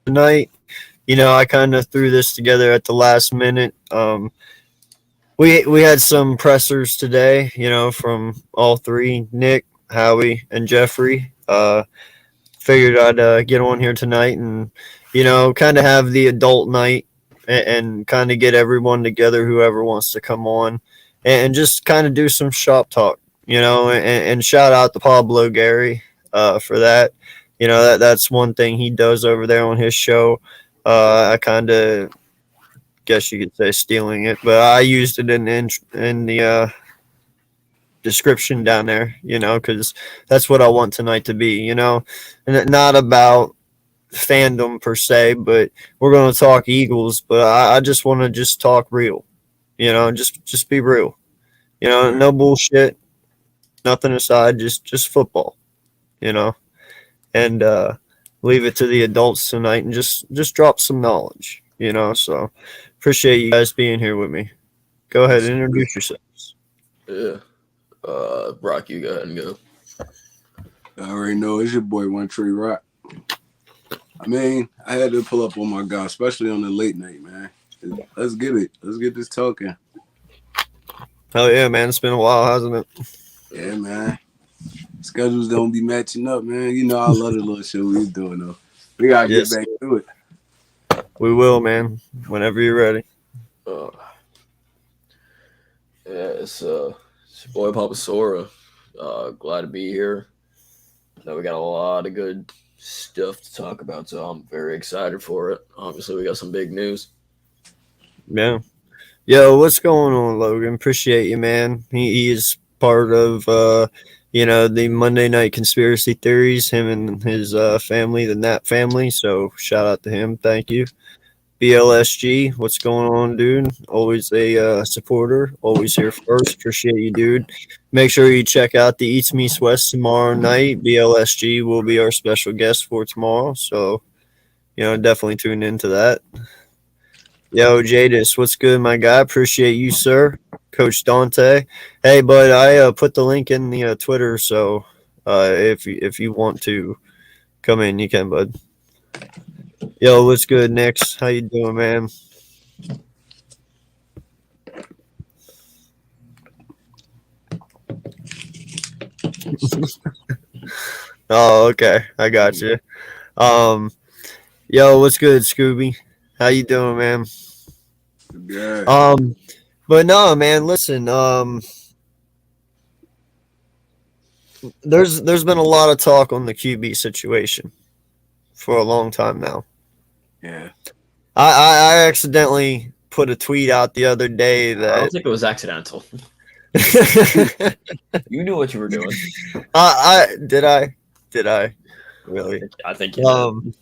tonight. I kind of threw this together at the last minute. We had some pressers today, from all three, Nick, Howie, and Jeffrey. Figured I'd get on here tonight and kind of have the adult night and kind of get everyone together, whoever wants to come on, and just kind of do some shop talk, and shout out to Pablo Gary for that. That's one thing he does over there on his show. I kind of guess you could say stealing it, but I used it in the description down there, because that's what I want tonight to be, and not about fandom per se, but we're going to talk Eagles, but I just want to just talk real, just be real, no bullshit, nothing aside, just football, you know, and leave it to the adults tonight and just drop some knowledge, so appreciate you guys being here with me. Go ahead and introduce yourselves. Yeah. Brock, you go ahead and go. I already know it's your boy One Tree Rock. I mean, I had to pull up on my guy, especially on the late night, man. Let's get it. Let's get this talking. Hell yeah, man. It's been a while, hasn't it? Yeah, man. Schedules don't be matching up, man. I love the little show we doing, though. We got to get back to it. We will, man. Whenever you're ready. It's your boy Papa Sora. Glad to be here. I know we got a lot of good stuff to talk about, so I'm very excited for it. Obviously, we got some big news. Yeah. Yo, what's going on, Logan? Appreciate you, man. He is part of, the Monday Night Conspiracy Theories, him and his family, the Nat family. So shout out to him. Thank you. BLSG, what's going on, dude? Always a supporter. Always here first. Appreciate you, dude. Make sure you check out the Eats Meets West tomorrow night. BLSG will be our special guest for tomorrow. So, definitely tune into that. Yo, Jadis, what's good, my guy? Appreciate you, sir. Coach Dante. Hey, bud, I put the link in the Twitter, so if you want to come in, you can, bud. Yo, what's good, Nix? How you doing, man? Oh, okay. I got you. Yo, what's good, Scooby? How you doing, man? Good. But no, man, listen, there's been a lot of talk on the QB situation for a long time now. Yeah. I accidentally put a tweet out the other day that I don't think it was accidental. You knew what you were doing. Did I really? I think you did.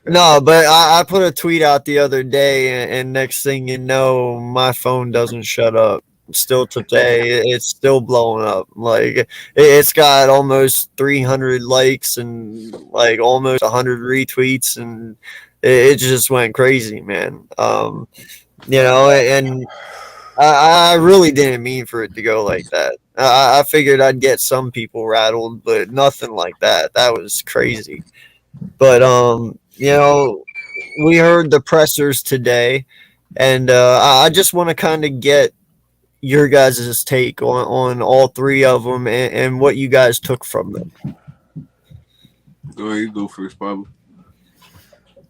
No, but I put a tweet out the other day, and next thing you know, my phone doesn't shut up. Still today, it's still blowing up. Like it's got almost 300 likes and like almost 100 retweets, and it just went crazy, man. And I really didn't mean for it to go like that. I figured I'd get some people rattled, but nothing like that. That was crazy. But we heard the pressers today, and I just want to kind of get your guys' take on all three of them and what you guys took from them. Go ahead, you go first, Pablo.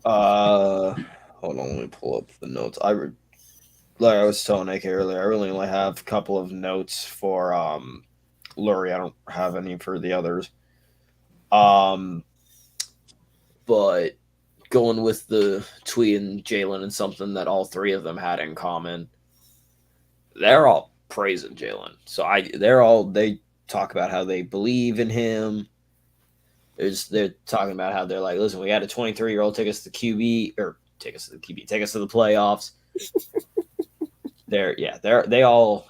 Hold on, let me pull up the notes. Like I was telling Nick earlier, I really only have a couple of notes for Lurie. I don't have any for the others. But going with the tweet and Jalen and something that all three of them had in common, they're all praising Jalen. So they talk about how they believe in him. They're talking about how they're like, listen, we had a 23-year-old take us to take us to the playoffs. They all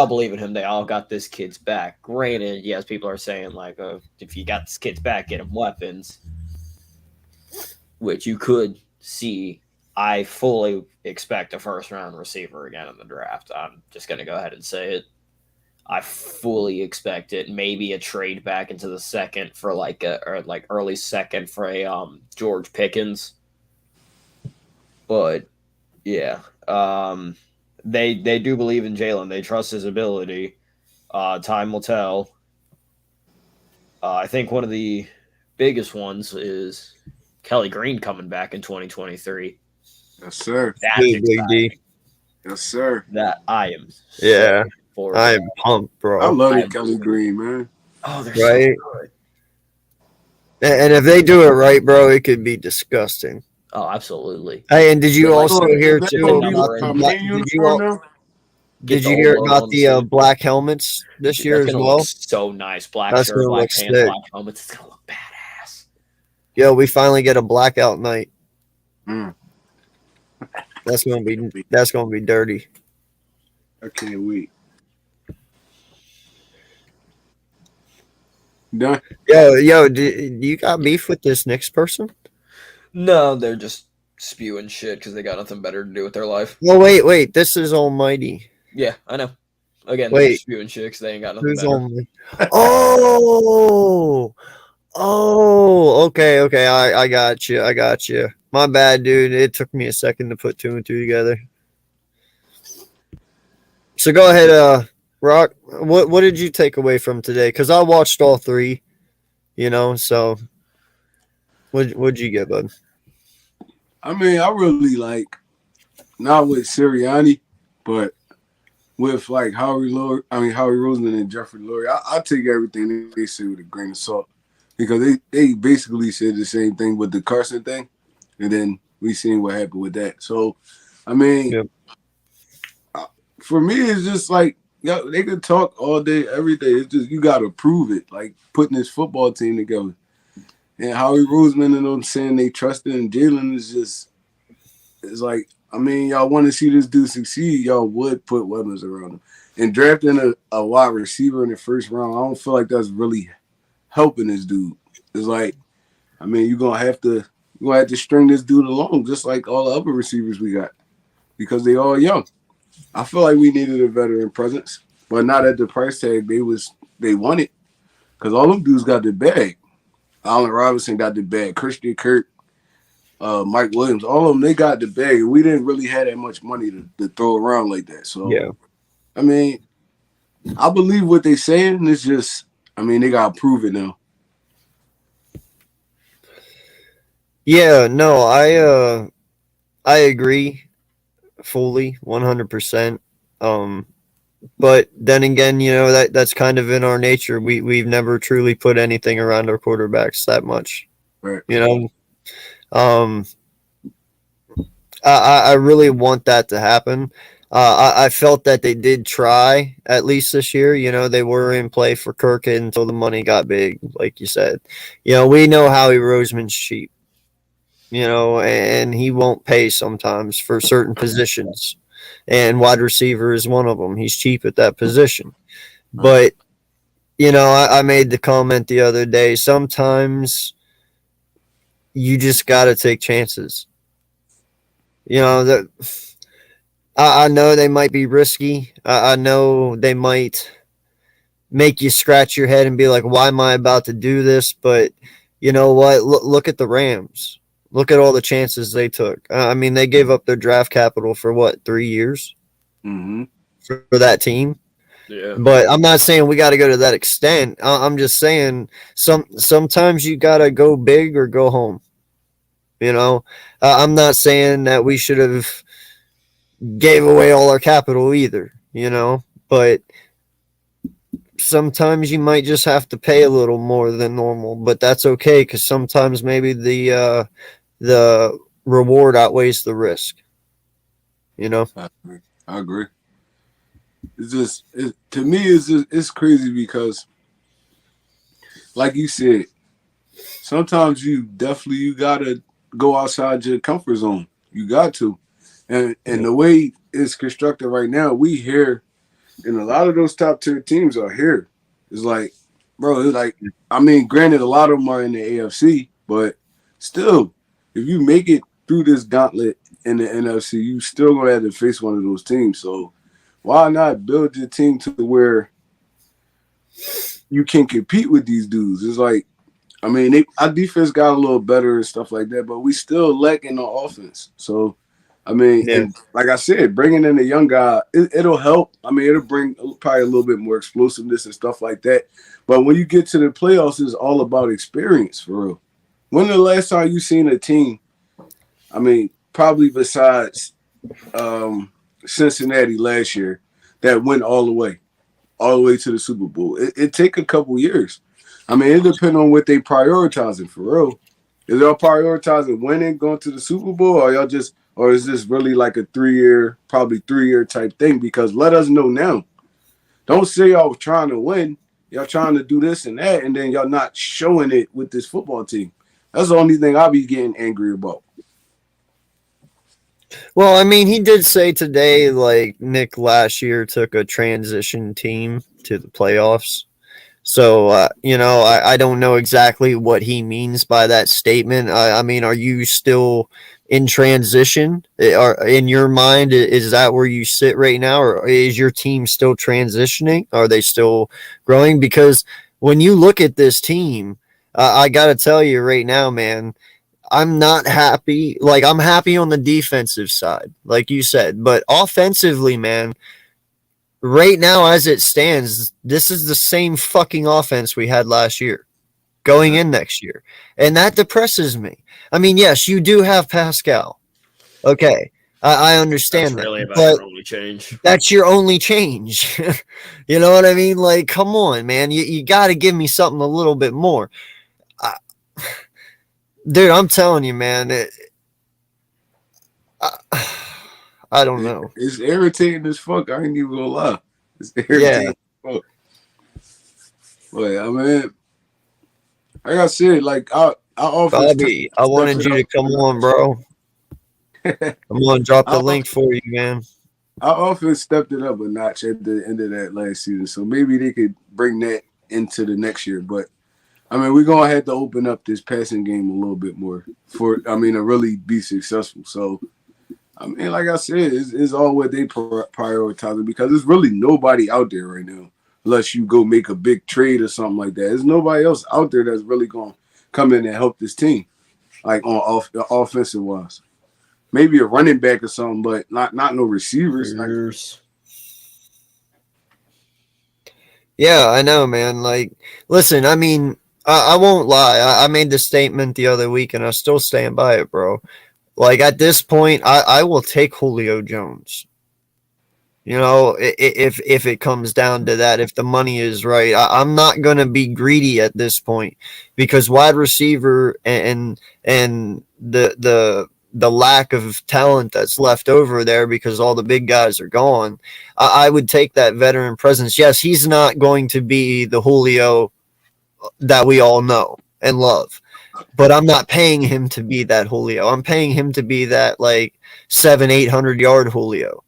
believe in him. They all got this kid's back. Granted, yes, people are saying like, if you got this kid's back, get him weapons, which you could see. I fully expect a first-round receiver again in the draft. I'm just going to go ahead and say it. I fully expect it. Maybe a trade back into the second for like early second for a George Pickens. But yeah, they do believe in Jalen. They trust his ability. Time will tell. I think one of the biggest ones is Kelly Green coming back in 2023. Yes, sir. That's Big D. exciting. Yes, sir. That I am Yeah. so forward I to am pumped, I bro. love I it, am Kelly so- Green, man. Oh, they're Right? so good. And if they do it right, bro, it could be disgusting. Oh, absolutely. Hey, and did you But, like, also So, hear is that too gonna be about like the a black? main uniform now? Did the you old hear logo about on the suit. black helmets this year That's as gonna well? look so nice. Black That's shirt, gonna black look pants, sick. black helmets. It's gonna look badass. Yo, we finally get a blackout night. Mm, That's gonna be dirty. I can't wait. Done. Yo, do you got beef with this next person? No, they're just spewing shit because they got nothing better to do with their life. Oh wait, this is Almighty. Yeah, I know. Again, they're Wait, just spewing shit because they ain't got nothing who's better. Almighty? Okay, I got you. My bad, dude. It took me a second to put two and two together. So go ahead, Rock. What did you take away from today? Because I watched all three. So what'd you get, bud? I mean, I really like not with Sirianni, but with like Howie Roseman and Jeffrey Lurie. I take everything they say with a grain of salt because they basically said the same thing with the Carson thing, and then we seen what happened with that. So, I mean, Yep. For me, it's just like they could talk all day, every day. It's just you got to prove it, like putting this football team together. And Howie Roseman and them saying they trusted in Jalen is just, it's like, I mean, y'all want to see this dude succeed, y'all would put weapons around him. And drafting a wide receiver in the first round, I don't feel like that's really helping this dude. It's like, I mean, you're gonna have to string this dude along, just like all the other receivers we got, because they all young. I feel like we needed a veteran presence, but not at the price tag they wanted, because all them dudes got the bag. Allen Robinson got the bag. Christian Kirk, Mike Williams, all of them, they got the bag. We didn't really have that much money to throw around like that. So, Yeah. I mean, I believe what they're saying. It's just, I mean, they got to prove it now. Yeah, no, I agree fully, 100%. But then again, that's kind of in our nature. We've never truly put anything around our quarterbacks that much. Right. I really want that to happen. I felt that they did try at least this year. They were in play for Kirk until the money got big, like you said. We know Howie Roseman's cheap. And he won't pay sometimes for certain positions. And wide receiver is one of them. He's cheap at that position. But, I made the comment the other day, sometimes you just got to take chances. That I know they might be risky. I know they might make you scratch your head and be like, why am I about to do this? But you know what? Look at the Rams. Look at all the chances they took. I mean, they gave up their draft capital for what, 3 years for that team? Yeah. But I'm not saying we got to go to that extent. I'm just saying sometimes you got to go big or go home. I'm not saying that we should have gave away all our capital either, but sometimes you might just have to pay a little more than normal, but that's okay because sometimes maybe the reward outweighs the risk. I agree. It's just to me, it's crazy because, like you said, sometimes you gotta go outside your comfort zone. You got to, and the way it's constructed right now, we here, and a lot of those top tier teams are here. It's like, bro, it's like, I mean, granted, a lot of them are in the AFC, but still, if you make it through this gauntlet in the NFC, you still gonna have to face one of those teams. So why not build your team to where you can compete with these dudes. It's like, I mean, our defense got a little better and stuff like that, but we still lacking on offense. So, I mean, Yeah. and like I said, bringing in a young guy, it'll help. I mean, it'll bring probably a little bit more explosiveness and stuff like that. But when you get to the playoffs, it's all about experience for real. When the last time you seen a team? I mean, probably besides Cincinnati last year that went all the way to the Super Bowl. It take a couple years. I mean, it depends on what they prioritizing for real. Is y'all prioritizing winning, going to the Super Bowl, or is this really like a 3 year, probably 3 year type thing? Because let us know now. Don't say y'all trying to win. Y'all trying to do this and that, and then y'all not showing it with this football team. That's the only thing I'll be getting angry about. Well, I mean, he did say today, like Nick last year took a transition team to the playoffs. So, I don't know exactly what he means by that statement. I mean, are you still in transition? Are in your mind, is that where you sit right now, or is your team still transitioning? Are they still growing? Because when you look at this team, I got to tell you right now, man, I'm not happy. Like, I'm happy on the defensive side, like you said, but offensively, man, right now as it stands, this is the same fucking offense we had last year going in next year. And that depresses me. I mean, yes, you do have Pascal. Okay. I That's understand that. really about But your only change. that's your only change. You know what I mean? Like, come on, man. You got to give me something a little bit more. I, dude, I'm telling you, man. I, I don't know. It's irritating as fuck. I ain't even gonna lie. It's Yeah. irritating as fuck. But I mean, like I said, like our offense Bobby, I stepped wanted it you up. to come on, bro. I'm going to drop the Our, link for you, man. our offense stepped it up a notch at the end of that last season, so maybe they could bring that into the next year. But I mean, we're gonna have to open up this passing game a little bit more to really be successful. So I mean, like I said, it's all what they prioritizing because there's really nobody out there right now, unless you go make a big trade or something like that. There's nobody else out there that's really gonna come in and help this team, like on offensive wise. Maybe a running back or something, but not no receivers. Like, Yeah, I know, man. Like, listen, I mean, I won't lie. I made the statement the other week, and I still stand by it, bro. Like, at this point, I will take Julio Jones. You know, if it comes down to that, if the money is right, I'm not gonna be greedy at this point because wide receiver and the lack of talent that's left over there because all the big guys are gone. I would take that veteran presence. Yes, he's not going to be the Julio that we all know and love, but I'm not paying him to be that Julio. I'm paying him to be that like 700-800 yard Julio.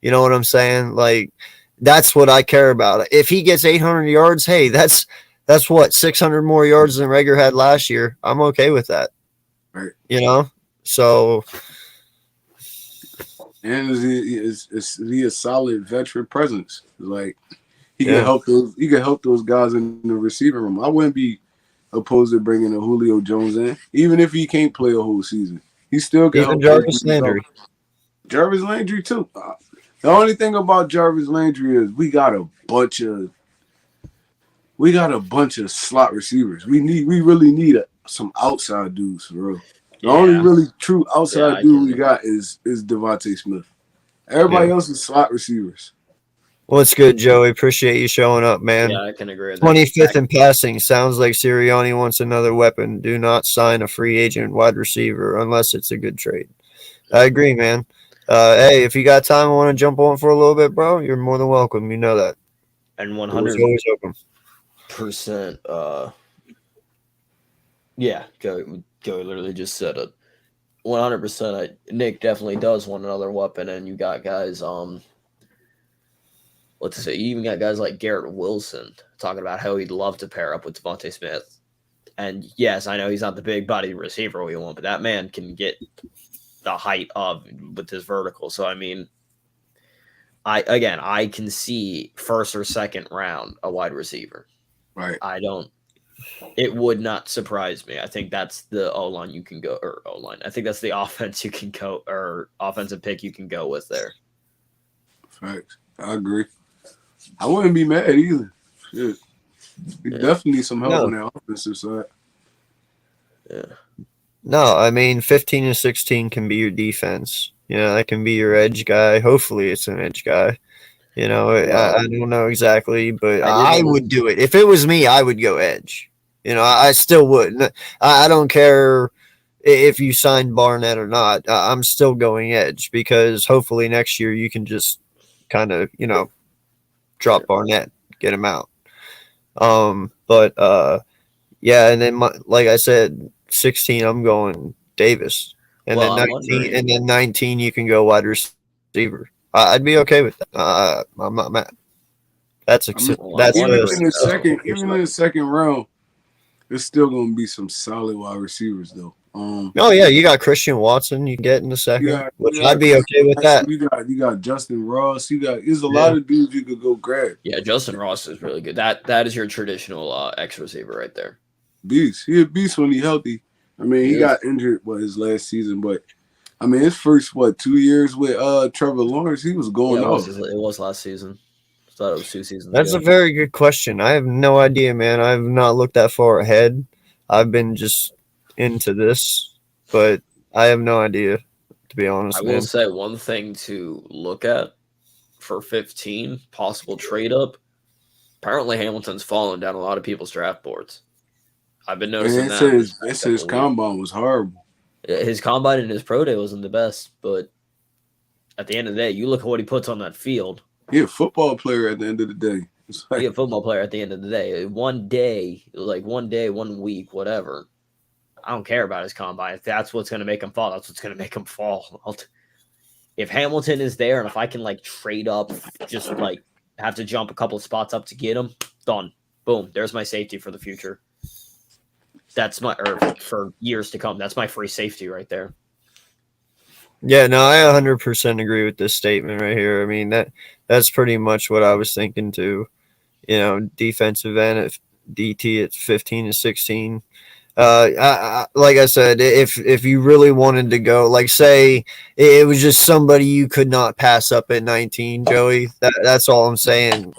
You know what I'm saying? Like, that's what I care about. If he gets 800 yards, hey, that's what 600 more yards than Rager had last year. I'm okay with that. right? You know, so And is he a solid veteran presence? Like he can yeah, help those guys in the receiving room. I wouldn't be opposed to bringing a Julio Jones in, even if he can't play a whole season. He still can even help those Jarvis dudes out. Landry. Jarvis Landry too. The only thing about Jarvis Landry is we got a bunch of slot receivers. We really need some outside dudes for real. The only Yeah. really true outside I dude we can. got is Devontae Smith. Everybody Yeah. else is slot receivers. What's good, Joey? Appreciate you showing up, man. Yeah, I can agree with that. 25th in passing. Sounds like Sirianni wants another weapon. Do not sign a free agent wide receiver unless it's a good trade. I agree, man. Hey, if you got time, I want to jump on for a little bit, bro. You're more than welcome. You know that. And Doors always open. 100%. Yeah, Joey literally just said it. 100%. Nick definitely does want another weapon, and you got guys. Let's say you even got guys like Garrett Wilson talking about how he'd love to pair up with Devontae Smith. And yes, I know he's not the big body receiver we want, but that man can get the height of with his vertical. So I mean, I can see first or second round a wide receiver. Right. It would not surprise me. I think that's the O-line you can go, or O-line. I think that's the offense you can go, or offensive pick you can go with there. Facts. I agree. I wouldn't be mad either. Shit. You definitely need some help on that offensive side. Yeah. No, I mean 15 and 16 can be your defense. You know, that can be your edge guy. Hopefully it's an edge guy. You know, I don't know exactly, but I would do it. If it was me, I would go edge. You know, I still would. I don't care if you signed Barnett or not. I'm still going edge because hopefully next year you can just kind of, you know, drop Barnett, get him out. Yeah, and then like I said, 16 I'm going Davis, and then 19, and then 19 you can go wide receiver. I'd be okay with that. I'm not mad. That's even in the second round. There's still gonna be some solid wide receivers though. Oh yeah, you got Christian Watson. You get in the second, which I'd be okay with that. You got Justin Ross. There's a lot of dudes you could go grab. Yeah, Justin Ross is really good. That is your traditional X receiver right there. Beast. He a beast when he's healthy. I mean, he got injured his last season, but I mean his first 2 years with Trevor Lawrence, he was going off. It was last season. I thought it was 2 seasons. That's a very good question. I have no idea, man. I've not looked that far ahead. I've been just into this, but I have no idea, to be honest. I will say one thing to look at for 15, possible trade up. Apparently Hamilton's fallen down a lot of people's draft boards. I've been noticing that. His combine was horrible. His combine and his pro day wasn't the best, but at the end of the day, you look at what he puts on that field. He's a football player at the end of the day. He's a football player at the end of the day. One day, 1 week, whatever. I don't care about his combine. If that's what's going to make him fall, that's what's going to make him fall. If Hamilton is there and if I can trade up, just have to jump a couple of spots up to get him, done. Boom. There's my safety for the future. For years to come. That's my free safety right there. Yeah, no, I 100% agree with this statement right here. I mean, that's pretty much what I was thinking too. You know, defensive end at DT at 15 and 16. Like I said, if you really wanted to go, say it was just somebody you could not pass up at 19, Joey. That's all I'm saying.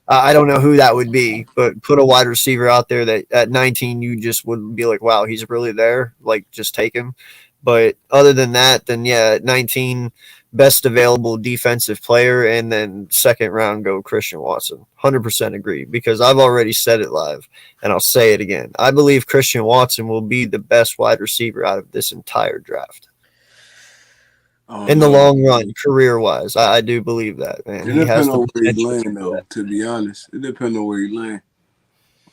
I don't know who that would be, but put a wide receiver out there that at 19 you just would be like, wow, he's really there. Just take him. But other than that, then yeah, at 19, best available defensive player, and then second round go Christian Watson. 100% agree, because I've already said it live, and I'll say it again. I believe Christian Watson will be the best wide receiver out of this entire draft. In the long run, career-wise, I do believe that, man. It depends on where he land, though, to be honest. It depends on where he land.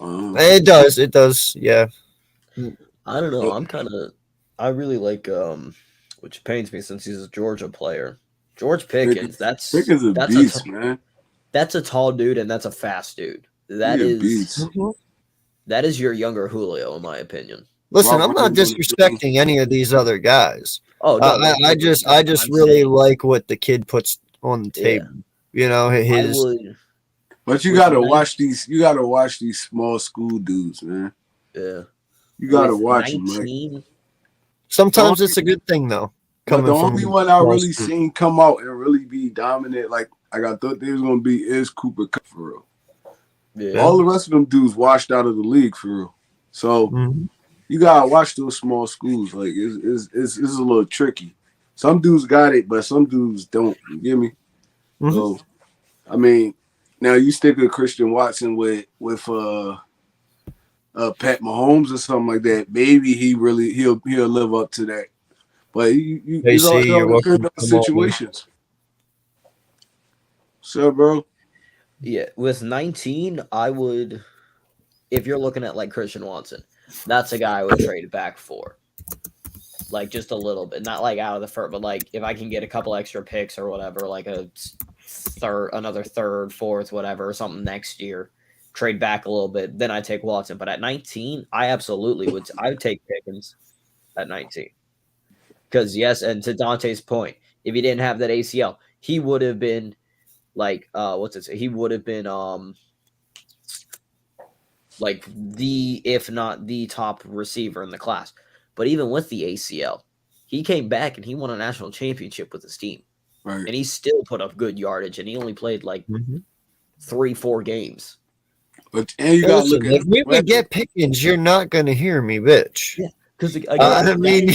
It does, yeah. I don't know. I really like, which pains me since he's a Georgia player. George Pickens, that's a beast, man. That's a tall dude, and that's a fast dude. That is your younger Julio, in my opinion. Listen, I'm not disrespecting any of these other guys. Oh, no, I just really like what the kid puts on the table. You know, But you gotta watch these. You gotta watch these small school dudes, man. Yeah, you gotta watch them. Like, sometimes it's a good thing, though. The only one I really seen come out and really be dominant, like I thought they was gonna be, is Cooper Kupp, for real. Yeah. All the rest of them dudes washed out of the league, for real. So you gotta watch those small schools. Like it's a little tricky. Some dudes got it, but some dudes don't. You get me? So I mean, now you stick with Christian Watson with Pat Mahomes or something like that. Maybe he'll live up to that. But he's all different situations. So, bro. Yeah, with 19, I would, if you're looking at Christian Watson, that's a guy I would trade back for. Just a little bit, not out of the first, but if I can get a couple extra picks or whatever, another third, fourth, whatever, or something next year, trade back a little bit, then I take Watson. But at 19, I absolutely would. I would take Pickens at 19. Because yes, and to Dante's point, if he didn't have that ACL, he would have been like what's it? He would have been like the, if not the top receiver in the class. But even with the ACL, he came back and he won a national championship with his team. Right. And he still put up good yardage, and he only played like 3-4 games. But and you Hey, gotta listen, look at if we would get Pickens, you're not going to hear me, bitch. Yeah, because I mean,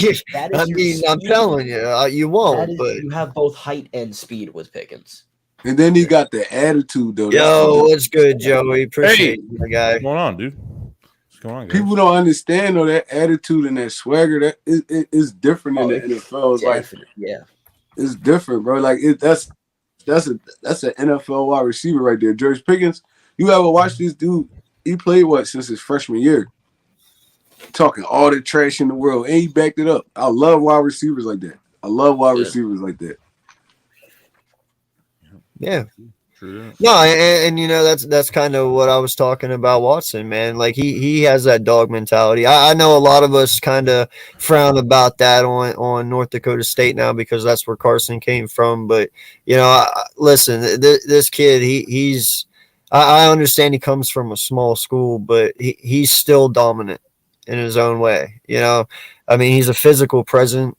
I'm telling you, you won't. But you have both height and speed with Pickens. and then he got the attitude though. yo, what's good, Joey? Appreciate you, my guy. What's going on, dude? What's going on, guys? People don't understand though that attitude and that swagger that is different in the NFL. It's like it's different, bro. Like that's an NFL wide receiver right there. George Pickens. You ever watch this dude? He played since his freshman year. Talking all the trash in the world, and he backed it up. I love wide receivers like that. Receivers like that. Yeah. True. No, and you know that's kind of what I was talking about Watson, man. Like he has that dog mentality. I know a lot of us kind of frown about that on North Dakota State now because that's where Carson came from. But you know, listen, this kid, he's I understand he comes from a small school, but he's still dominant in his own way. You know, I mean, he's a physical presence.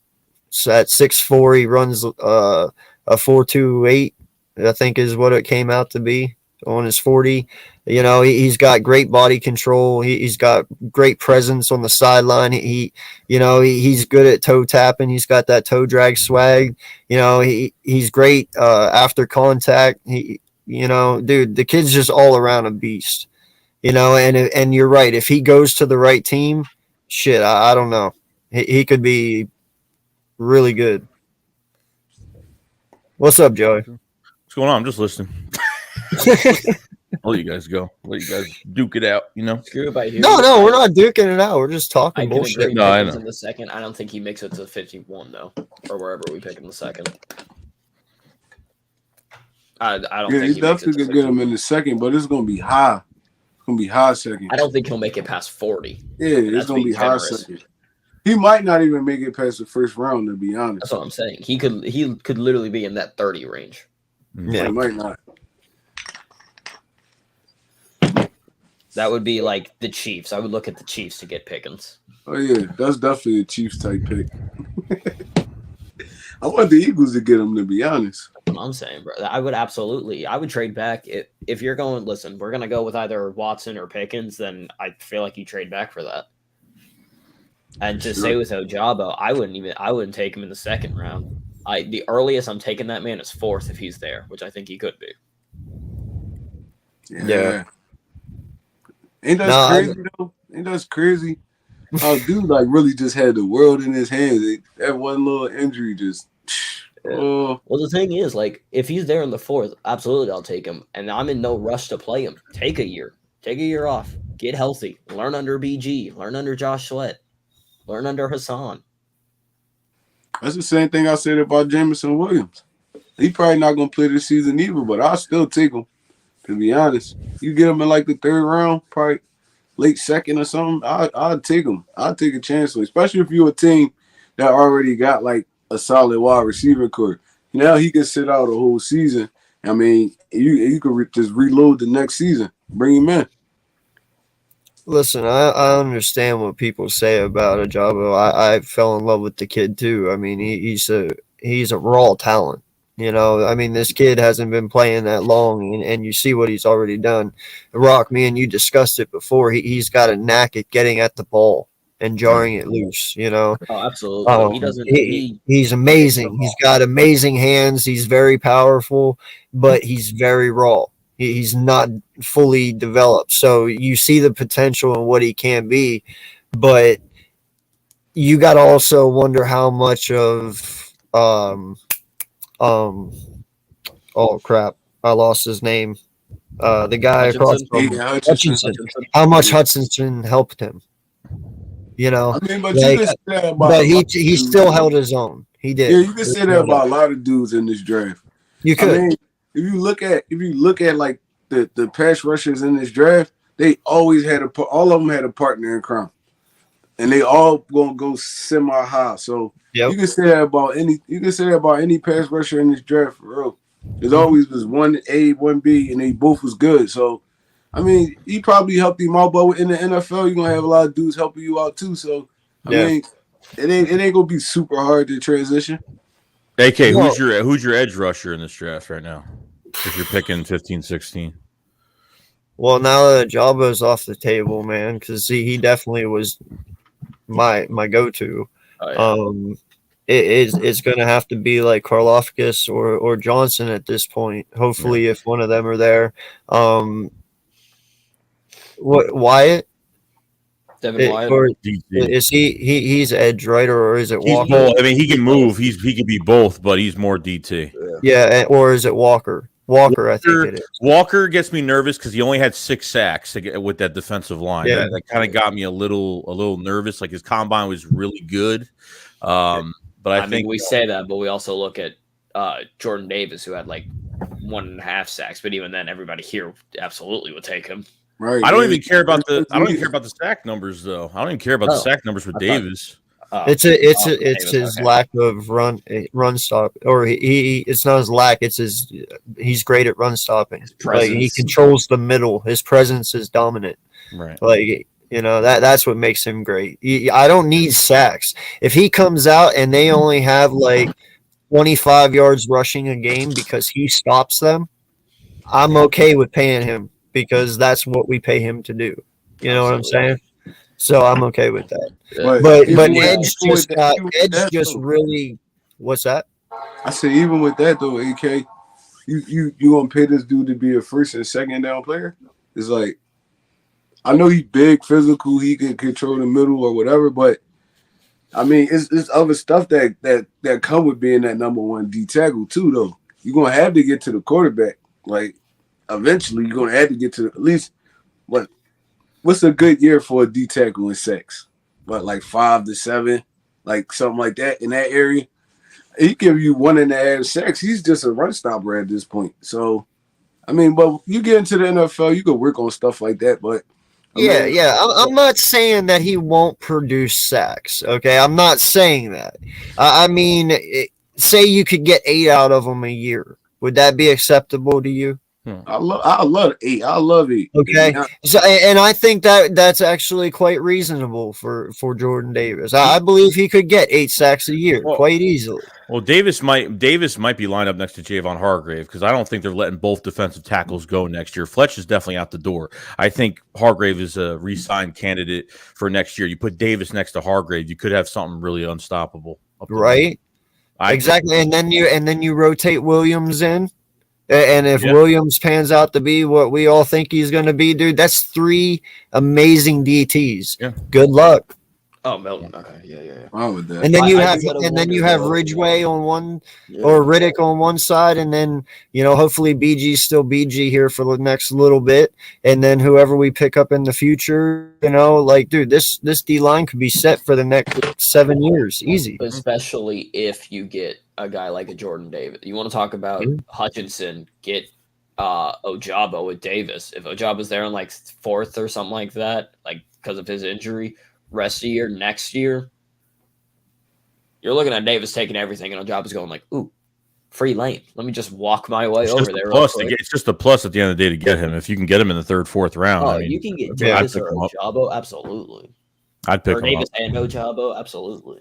At 6'4", he runs a 4.28. I think is what it came out to be on his 40. You know, he's got great body control. He's got great presence on the sideline. He's good at toe tapping. He's got that toe drag swag. You know, he's great after contact. Dude, the kid's just all around a beast. You know, and you're right. If he goes to the right team, shit, I don't know. He could be really good. What's up, Joey? What's going on? I'm just listening. I'll let you guys go. Let you guys duke it out, you know? Screw about here. No, we're not duking it out. We're just talking bullshit. No, I know. In the second, I don't think he makes it to 51 though, or wherever we pick in the second. I don't think he definitely could get him in the second, but it's gonna be high. It's gonna be high second. I don't think he'll make it past 40. Yeah, it's gonna be high second. He might not even make it past the first round, to be honest. That's what I'm saying. He could literally be in that 30 range. Yeah, he might not. That would be like the Chiefs. I would look at the Chiefs to get Pickens. Oh yeah, that's definitely a Chiefs type pick. I want the Eagles to get him, to be honest. That's what I'm saying, bro. I would trade back if you're going. Listen, we're gonna go with either Watson or Pickens. Then I feel like you trade back for that. And to stay with Ojabo, I wouldn't take him in the second round. The earliest I'm taking that man is 4th if he's there, which I think he could be. Yeah. Ain't that crazy though? Ain't that crazy? Dude, like really just had the world in his hands. That one little injury just. Well, the thing is, like, if he's there in the 4th, absolutely I'll take him, and I'm in no rush to play him. Take a year off, get healthy, learn under BG, learn under Josh Sweat, learn under Hassan. That's the same thing I said about Jameson Williams. He probably not gonna play this season either, but I'll still take him. To be honest, you get him in like the 3rd round, probably late 2nd or something. I'll take him. I'll take a chance, especially if you're a team that already got like a solid wide receiver core. Now he can sit out a whole season. I mean, you could just reload the next season, bring him in. Listen, I understand what people say about Ojabo. I fell in love with the kid too. I mean, he's a raw talent. You know, I mean, this kid hasn't been playing that long, and you see what he's already done. Rock, me and you discussed it before. He's got a knack at getting at the ball and jarring it loose. You know, oh, absolutely. He doesn't. He's amazing. He's got amazing hands. He's very powerful, but he's very raw. He's not fully developed. So you see the potential in what he can be, but you got to also wonder how much of oh crap, I lost his name. The guy across from Hutchinson. How much Hutchinson helped him? You know, I mean, but he still held his own. He did. Yeah, you can say that about a lot of dudes in this draft. You could. I mean, if you look at like the pass rushers in this draft, they always had all of them had a partner in crime, and they all gonna go semi high. So you can say that about any pass rusher in this draft for real. There's always was one A, one B, and they both was good. So, I mean, he probably helped him out, but in the NFL, you're gonna have a lot of dudes helping you out too. So, I mean, it ain't gonna be super hard to transition. AK, who's your edge rusher in this draft right now? If you're picking 15, 16. Well, now that Jabo's off the table, man, because he definitely was my go-to. Oh, yeah. It's going to have to be like Karlaftis or Johnson at this point. Hopefully, if one of them are there. Wyatt? Devin Wyatt? Or is he's edge, right? Or is it Walker? Both. I mean, he can move. He can be both, but he's more DT. Yeah, or is it Walker? Walker, I think it is. Walker gets me nervous because he only had 6 sacks with that defensive line. Yeah. That kind of got me a little nervous. Like his combine was really good. But I think we say that, but we also look at Jordan Davis, who had like 1.5 sacks. But even then, everybody here absolutely would take him. Right. I don't even care about the sack numbers though. I don't even care about the sack numbers with Davis. It's his lack of run stop, or he it's not his lack. It's he's great at run stopping. Like he controls the middle. His presence is dominant. Right. Like that's what makes him great. I don't need sacks. If he comes out and they only have like 25 yards rushing a game because he stops them, I'm okay with paying him because that's what we pay him to do. You know what I'm saying? So I'm okay with that. But Edge just really. What's that? I say even with that though, AK, you gonna pay this dude to be a first and second down player? It's like, I know he's big, physical, he can control the middle or whatever, but I mean it's other stuff that come with being that number one D tackle too though. You're gonna have to get to the quarterback. Like eventually you're gonna have to get to at least what's a good year for a D tackle in sacks? But like 5 to 7, like something like that in that area. He give you 1.5 sacks. He's just a run stopper at this point. So, I mean, but you get into the NFL, you can work on stuff like that. But I'm not saying that he won't produce sacks. Okay, I'm not saying that. I mean, say you could get 8 out of him a year. Would that be acceptable to you? I love 8. I love 8. Okay, so and I think that's actually quite reasonable for Jordan Davis. I believe he could get 8 sacks a year quite easily. Well, Davis might be lined up next to Javon Hargrave because I don't think they're letting both defensive tackles go next year. Fletch is definitely out the door. I think Hargrave is a re-signed candidate for next year. You put Davis next to Hargrave, you could have something really unstoppable. Right? Exactly, and then you rotate Williams in. And if Williams pans out to be what we all think he's going to be, dude, that's 3 amazing DTs. Yeah. Good luck. Oh, Milton. Okay, yeah. Wrong with that. And then you have Ridgeway on one, or Riddick on one side, and then hopefully BG's still BG here for the next little bit, and then whoever we pick up in the future, dude, this D line could be set for the next 7 years, easy. Especially if you get a guy like a Jordan Davis. You want to talk about Hutchinson? Get Ojabo with Davis. If Ojabo's there in like 4th or something like that, like because of his injury. Rest of the year, next year, you're looking at Davis taking everything, and Ojabo's going like, "Ooh, free lane. Let me just walk my way over there." It's just a plus at the end of the day to get him. If you can get him in the 3rd, 4th round, I mean, you can get Davis or Ojabo, absolutely. I'd pick him Davis up. and Ojabo, absolutely.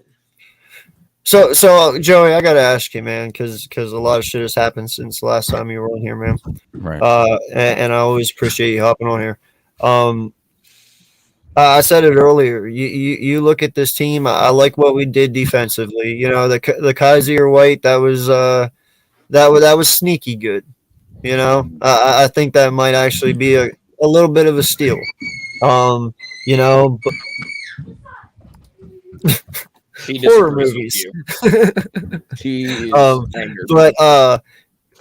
So Joey, I gotta ask you, man, because a lot of shit has happened since the last time you were on here, man. Right. And I always appreciate you hopping on here. I said it earlier. You look at this team. I like what we did defensively. The Kaiser White that was sneaky good. I think that might actually be a little bit of a steal. But horror movies.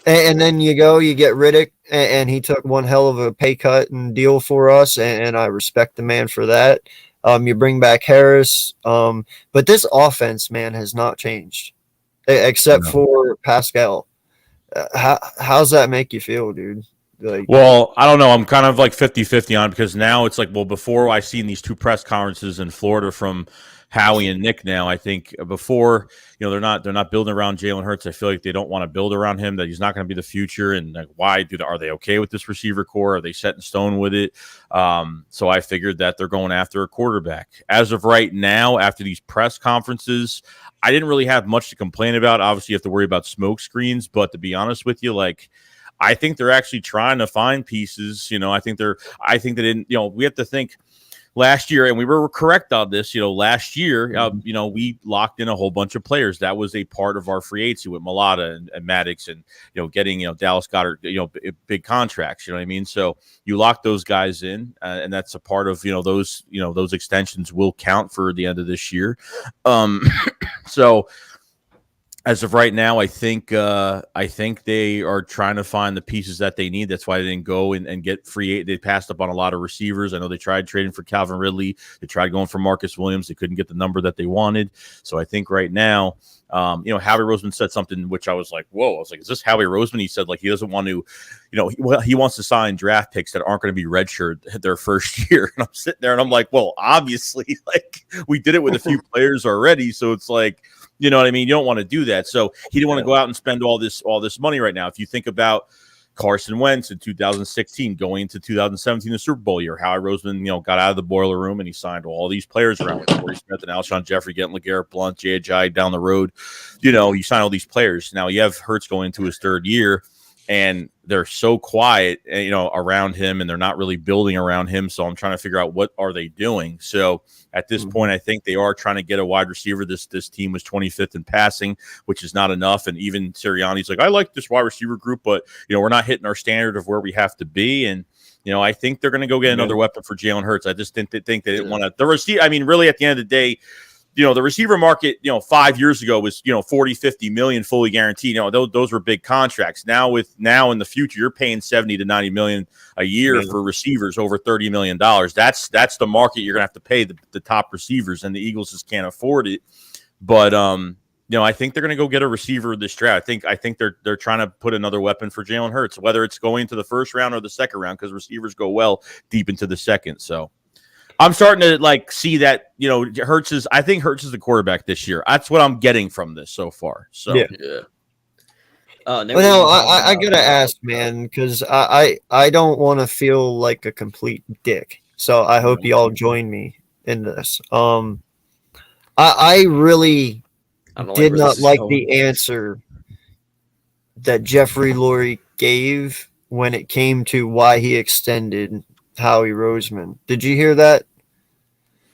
And then you get Riddick, and he took one hell of a pay cut and deal for us, and I respect the man for that. You bring back Harris, but this offense, man, has not changed except for Pascal. How's that make you feel, dude? Well, I don't know. I'm kind of like 50-50 on it because now it's like, well, before I seen these 2 press conferences in Florida from Howie and Nick now. I think before, they're not building around Jalen Hurts. I feel like they don't want to build around him, that he's not going to be the future. And like, are they okay with this receiver core? Are they set in stone with it? So I figured that they're going after a quarterback. As of right now, after these press conferences, I didn't really have much to complain about. Obviously, you have to worry about smoke screens, but to be honest with you, like, I think they're actually trying to find pieces. I think we have to think last year, and we were correct on this. Last year, we locked in a whole bunch of players. That was a part of our free agency with Mulata and Maddox, and getting Dallas Goedert, big contracts. You know what I mean? So you lock those guys in, and that's a part of those extensions will count for the end of this year. So. As of right now, I think they are trying to find the pieces that they need. That's why they didn't go and get free. They passed up on a lot of receivers. I know they tried trading for Calvin Ridley. They tried going for Marcus Williams. They couldn't get the number that they wanted. So I think right now, Howie Roseman said something which I was like, whoa. I was like, is this Howie Roseman? He said like he doesn't want to, he wants to sign draft picks that aren't going to be redshirt their first year. And I'm sitting there and I'm like, well, obviously, like we did it with a few players already. So it's like, you know what I mean? You don't want to do that. So he didn't want to go out and spend all this money right now. If you think about Carson Wentz in 2016 going into 2017, the Super Bowl year, Howie Roseman, got out of the boiler room and he signed all these players around with Corey Smith and Alshon Jeffrey, getting LeGarrette Blount, Jay Ajayi down the road. You sign all these players. Now you have Hurts going into his third year, and they're so quiet, around him, and they're not really building around him. So I'm trying to figure out what are they doing. So at this point, I think they are trying to get a wide receiver. This team was 25th in passing, which is not enough. And even Sirianni's like, I like this wide receiver group, but we're not hitting our standard of where we have to be. And I think they're going to go get another weapon for Jalen Hurts. I just didn't think they didn't want to. The receiver. I mean, really, at the end of the day. The receiver market, 5 years ago was, 40, 50 million fully guaranteed. Those were big contracts. Now in the future, you're paying 70 to 90 million a year for receivers, over $30 million. That's the market you're going to have to pay the top receivers, and the Eagles just can't afford it. But, I think they're going to go get a receiver this draft. I think they're trying to put another weapon for Jalen Hurts, whether it's going to the first round or the second round, because receivers go well deep into the second. So. I'm starting to see that, I think Hurts is the quarterback this year. That's what I'm getting from this so far. So yeah. I gotta ask, man, because I don't want to feel like a complete dick. So I hope you all join me in this. I really did not like the answer that Jeffrey Lurie gave when it came to why he extended Howie Roseman. Did you hear that?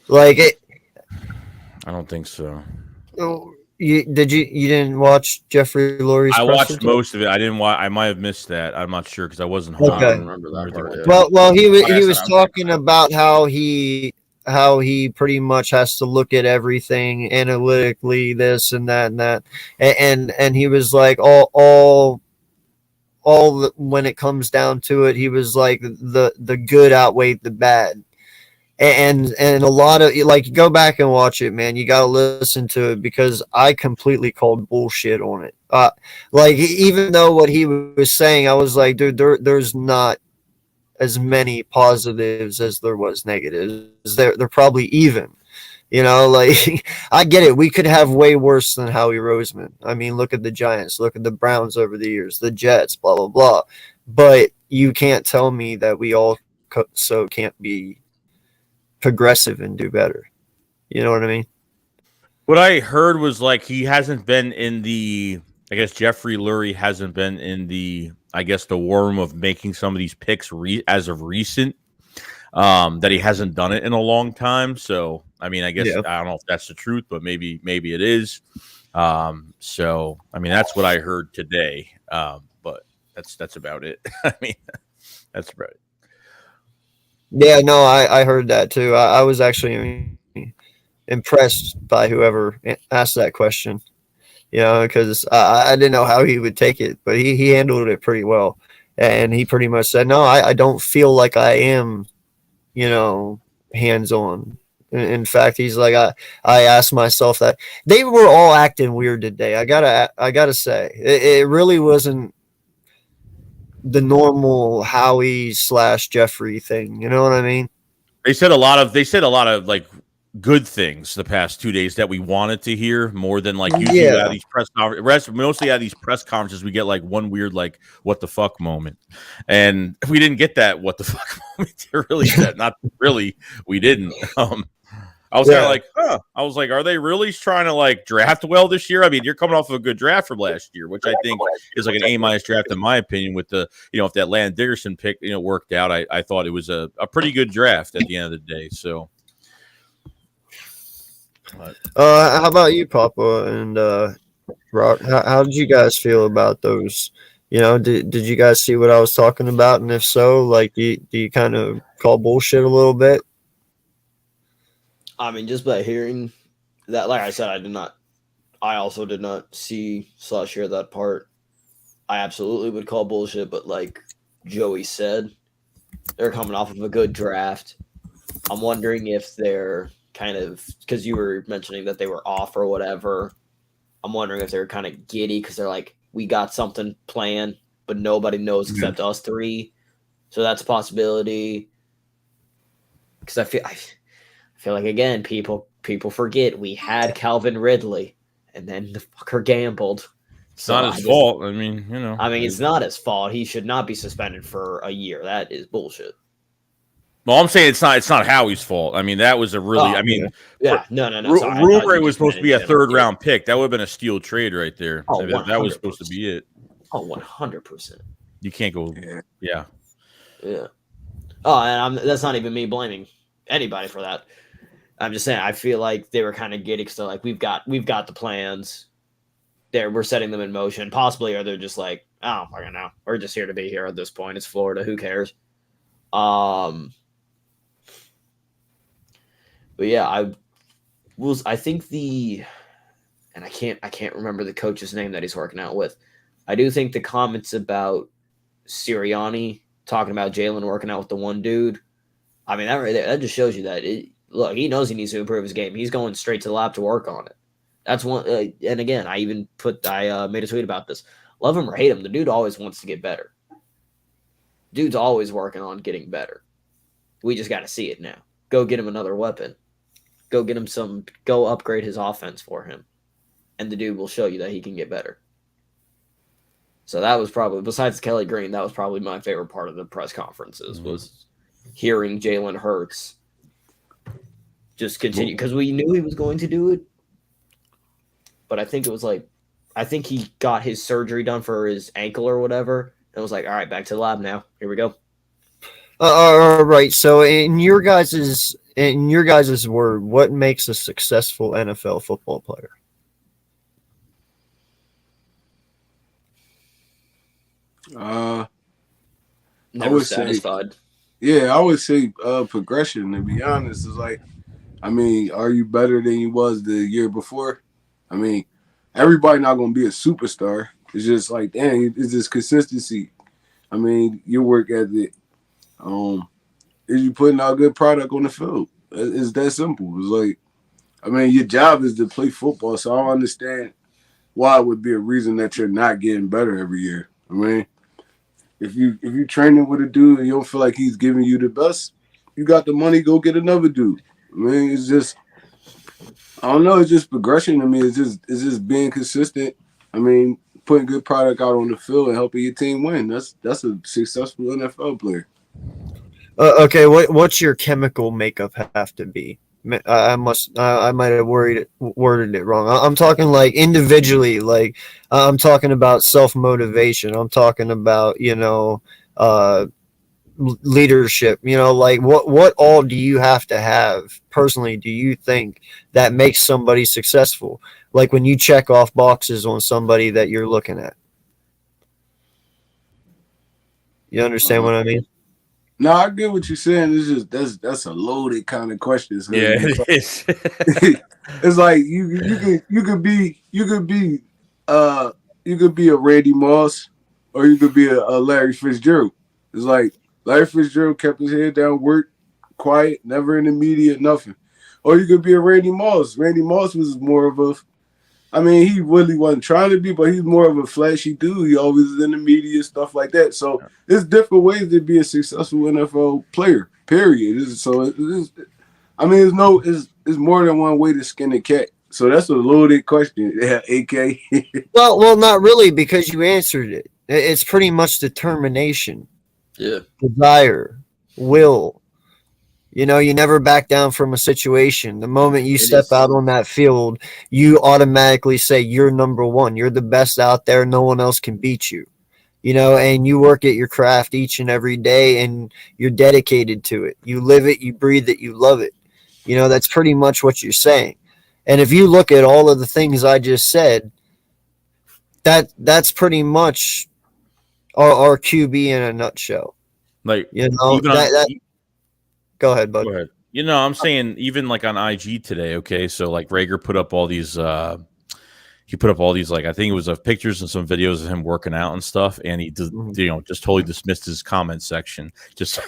Like it? I don't think so. You didn't watch Jeffrey Lurie's? I watched most of it. I didn't watch. I might have missed that. I'm not sure because I wasn't home. Okay. I don't remember that part. Well, he was talking about how he pretty much has to look at everything analytically, this and that and that, and he was like all when it comes down to it, he was like the good outweighed the bad. And a lot of go back and watch it, man. You gotta listen to it because I completely called bullshit on it. Even though what he was saying, I was like, dude, there's not as many positives as there was negatives. They're probably even. I get it. We could have way worse than Howie Roseman. I mean, look at the Giants, look at the Browns over the years, the Jets, blah blah blah. But you can't tell me that we all can't be progressive and do better. You know what I mean? What I heard was he hasn't been in the. I guess Jeffrey Lurie hasn't been in the. I guess the war room of making some of these picks as of recent. That he hasn't done it in a long time. So I mean, I guess I don't know if that's the truth, but maybe it is. So I mean, that's what I heard today. But that's about it. I mean, that's about it. Yeah, no, I heard that too. I was actually impressed by whoever asked that question, because I didn't know how he would take it, but he handled it pretty well. And he pretty much said, no, I don't feel like I am, hands-on. In fact, he's like, I asked myself that. They were all acting weird today. I gotta say, it really wasn't the normal Howie / Jeffrey thing. You know what I mean? They said a lot of good things the past 2 days that we wanted to hear more than like usually out of these press conferences. Mostly out of these press conferences, we get like one weird like what the fuck moment, and we didn't get that what the fuck moment. Really, not really. We didn't. I was kind of like, I was like, are they really trying to like draft well this year? I mean, you're coming off of a good draft from last year, which I think is like an A- draft in my opinion. With the, if that Landon Dickerson pick, worked out, I thought it was a pretty good draft at the end of the day. So, how about you, Papa and Rock? How did you guys feel about those? Did you guys see what I was talking about? And if so, like, do you kind of call bullshit a little bit? I mean, just by hearing that, like I said, I also did not see / hear that part. I absolutely would call bullshit, but like Joey said, they're coming off of a good draft. I'm wondering if they're kind of, because you were mentioning that they were off or whatever. I'm wondering if they're kind of giddy because they're like, we got something planned, but nobody knows except us three. So that's a possibility. Because I feel like, again, people forget we had Calvin Ridley, and then the fucker gambled. It's not his fault. I mean, it's not his fault. He should not be suspended for a year. That is bullshit. Well, I'm saying it's not Howie's fault. I mean, that was a really, no. Rumor it was supposed to be a third-round pick. That would have been a steal trade right there. Oh, that was supposed to be it. Oh, 100%. You can't go. Yeah. Oh, and that's not even me blaming anybody for that. I'm just saying I feel like they were kind of giddy because they're like, we've got the plans. We're setting them in motion. Possibly, or they're just like, oh, fucking no, we're just here to be here at this point. It's Florida. Who cares? But yeah, I think and I can't remember the coach's name that he's working out with. I do think the comments about Sirianni talking about Jalen working out with the one dude, I mean, that just shows you that look, he knows he needs to improve his game. He's going straight to the lab to work on it. That's one. And again, I made a tweet about this. Love him or hate him, the dude always wants to get better. Dude's always working on getting better. We just got to see it now. Go get him another weapon. Go upgrade his offense for him. And the dude will show you that he can get better. So that was probably, besides Kelly Green, that was probably my favorite part of the press conferences was hearing Jalen Hurts just continue. Because we knew he was going to do it. But I think he got his surgery done for his ankle or whatever. And was like, all right, back to the lab now. Here we go. All right. So in your guys' word, what makes a successful NFL football player? Never satisfied. I would say progression. To be honest, is like, I mean, are you better than you was the year before? I mean, everybody not gonna be a superstar. It's just like, dang, it's just consistency. I mean, your work ethic. Is you putting out good product on the field? It's that simple. It's like, I mean, your job is to play football, so I don't understand why it would be a reason that you're not getting better every year. I mean, if you training with a dude and you don't feel like he's giving you the best, you got the money, go get another dude. I mean, it's just, I don't know, it's just progression. I mean, it's just being consistent. I mean, putting good product out on the field and helping your team win. That's a successful NFL player. Okay, what's your chemical makeup have to be? I might have worded it wrong. I'm talking like individually, like I'm talking about self-motivation. I'm talking about, leadership, like what all do you have to have personally, do you think, that makes somebody successful? Like when you check off boxes on somebody that you're looking at. You understand what I mean? No, I get what you're saying. It's just that's a loaded kind of question. So yeah, it is. It's like you could be a Randy Moss or you could be a Larry Fitzgerald. It's like Larry Fitzgerald kept his head down, worked quiet, never in the media, nothing. Or you could be a Randy Moss. Randy Moss was more of a, I mean, he really wasn't trying to be, but he's more of a flashy dude. He always is in the media, stuff like that. So there's different ways to be a successful NFL player, period. it's more than one way to skin a cat. So that's a loaded question. Yeah, AK. Well, not really, because you answered it. It's pretty much determination, desire, will. You know, you never back down from a situation. The moment you step out on that field, you automatically say you're number one. You're the best out there. No one else can beat you. You know, and you work at your craft each and every day, and you're dedicated to it. You live it, you breathe it, you love it. You know, that's pretty much what you're saying. And if you look at all of the things I just said, that's pretty much our QB in a nutshell. Like, you know, go ahead, bud. Go ahead. You know, I'm saying even like on IG today, okay, so like Rager put up all these he put up all these, like, I think it was pictures and some videos of him working out and stuff, and he just totally dismissed his comment section. Just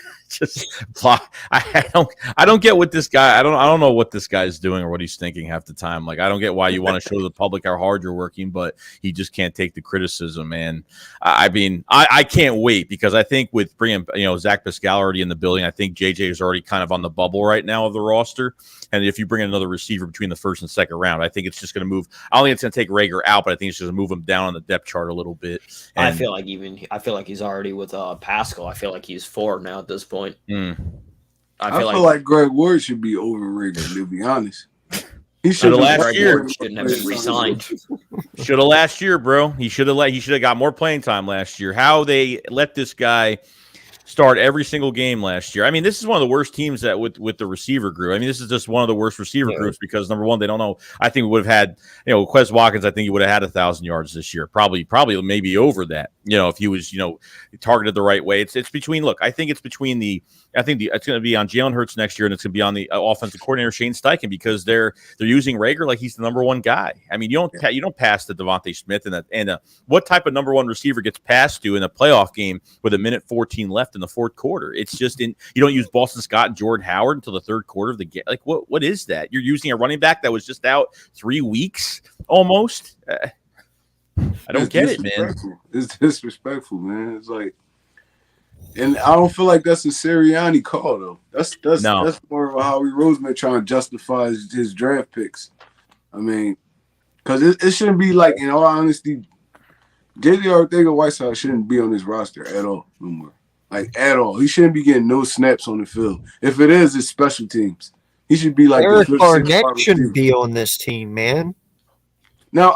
I don't get what this guy, I don't know what this guy's doing or what he's thinking half the time. Like, I don't get why you want to show the public how hard you're working, but he just can't take the criticism. And I mean, I can't wait, because I think with bringing Zach Pascal already in the building, I think JJ is already kind of on the bubble right now of the roster. And if you bring in another receiver between the first and second round, I think it's just going to move. I don't think it's going to take Rager out, but I think it's just going to move him down on the depth chart a little bit. And I feel like he's already with Pascal. I feel like he's 4 now at this point. I feel like Greg Ward should be overrated, to be honest. He should have last year. Shouldn't have been resigned. Should have last year, bro. He should have got more playing time last year. How they let this guy start every single game last year. I mean, this is one of the worst teams that with the receiver group. I mean, this is just one of the worst receiver groups, because number one, they don't know. I think we would have had, Quez Watkins, I think he would have had 1,000 yards this year. Probably maybe over that, if he was, targeted the right way. It's between, look, I think it's going to be on Jalen Hurts next year, and it's going to be on the offensive coordinator, Shane Steichen, because they're using Rager like he's the number one guy. I mean, you don't pass to Devontae Smith, and what type of number one receiver gets passed to in a playoff game with 1:14 left in the fourth quarter? It's just you don't use Boston Scott and Jordan Howard until the third quarter of the game. Like, what is that? You're using a running back that was just out 3 weeks almost. I don't get it, man. It's disrespectful, man. It's like, and I don't feel like that's a Sirianni call, though. That's more of a Howie Roseman trying to justify his draft picks. I mean, because it shouldn't be like, in all honesty, J.J. Arcega-Whiteside shouldn't be on this roster at all no more. Like, at all. He shouldn't be getting no snaps on the field. If it is, it's special teams. He should be like Derek Barnett shouldn't be on this team, man. Now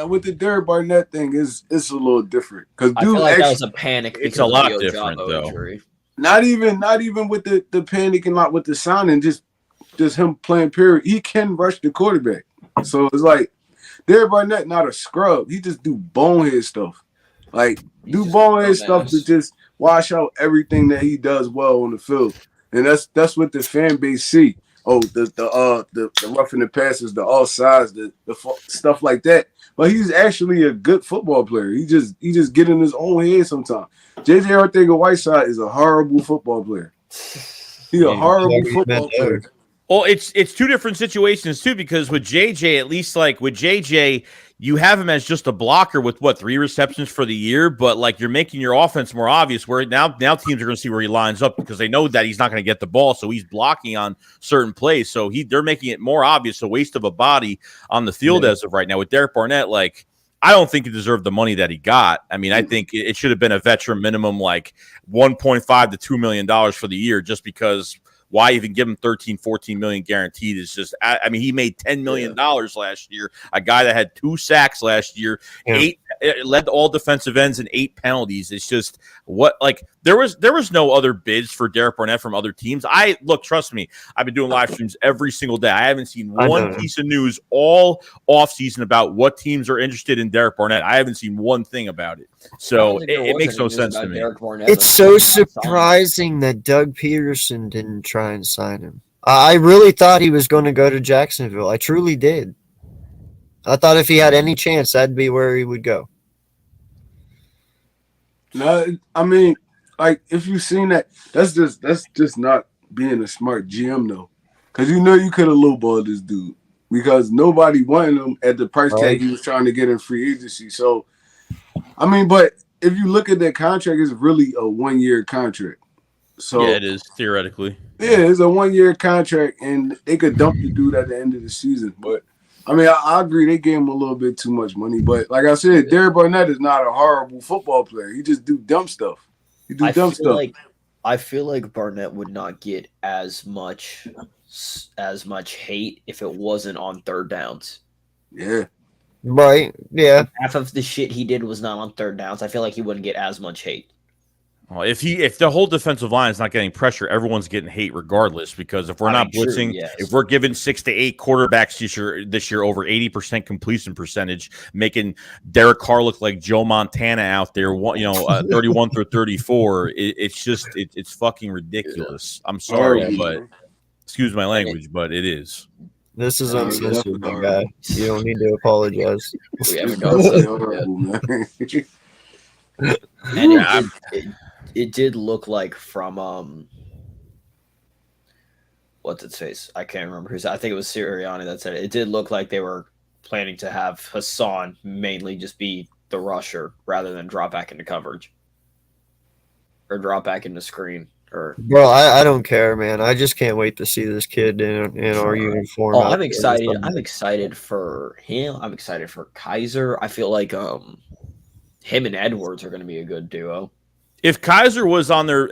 with the Derek Barnett thing, it's a little different, because I feel like that was a panic. It's a lot different, though. Injury. Not even with the panic and not with the signing, just him playing. Period. He can rush the quarterback, so it's like Derek Barnett not a scrub. He just do bonehead stuff, like bonehead stuff to just wash out everything that he does well on the field, and that's what the fan base see. Oh, the roughing the passes, the all sides, the stuff like that. But he's actually a good football player. He just get in his own head sometimes. J.J. Arcega-Whiteside is a horrible football player. He's a horrible football player. Well, it's two different situations too, because with JJ, at least like with JJ, you have him as just a blocker with 3 receptions for the year, but like you're making your offense more obvious, where now teams are going to see where he lines up, because they know that he's not going to get the ball, so he's blocking on certain plays. So they're making it more obvious, a waste of a body on the field as of right now. With Derek Barnett, like, I don't think he deserved the money that he got. I mean, I think it should have been a veteran minimum, like $1.5 to $2 million for the year, just because. Why even give him 13, 14 million guaranteed? Is just, I mean, he made $10 million last year. A guy that had 2 sacks last year, 8 led all defensive ends and 8 penalties. It's just there was no other bids for Derek Barnett from other teams. Trust me, I've been doing live streams every single day. I haven't seen one piece of news all offseason about what teams are interested in Derek Barnett. I haven't seen one thing about it. So it makes no sense to me. It's so surprising that Doug Peterson didn't try and sign him. I really thought he was going to go to Jacksonville. I truly did. I thought if he had any chance, that'd be where he would go. No, I mean, like, if you've seen that, that's just not being a smart GM, though. Because you could have lowballed this dude, because nobody wanted him at the price tag he was trying to get in free agency. So, I mean, but if you look at that contract, it's really a 1-year contract. So Yeah, it is theoretically. yeah, it's a 1-year contract, and they could dump the dude at the end of the season. But I mean, I agree they gave him a little bit too much money. But like I said, Derek Barnett is not a horrible football player. He just do dumb stuff. He do dumb stuff. I feel like Barnett would not get as much hate if it wasn't on third downs. Yeah. Right. Yeah. Half of the shit he did was not on third downs. I feel like he wouldn't get as much hate. Well, if the whole defensive line is not getting pressure, everyone's getting hate regardless. Because if we're not blitzing, yes. if we're giving 6 to 8 quarterbacks this year over 80% completion percentage, making Derek Carr look like Joe Montana out there, 31 through 34, it's fucking ridiculous. I'm sorry, but excuse my language, but it is. This is uncensored, my guy. You don't need to apologize. We haven't done so. And it did look like from what's its face? I can't remember who's. I think it was Sirianni that said it. It did look like they were planning to have Hassan mainly just be the rusher rather than drop back into coverage or drop back into screen. Bro, I don't care, man. I just can't wait to see this kid in our uniform. Oh, I'm excited. I'm excited for him. I'm excited for Kaiser. I feel like him and Edwards are going to be a good duo. If Kaiser was on their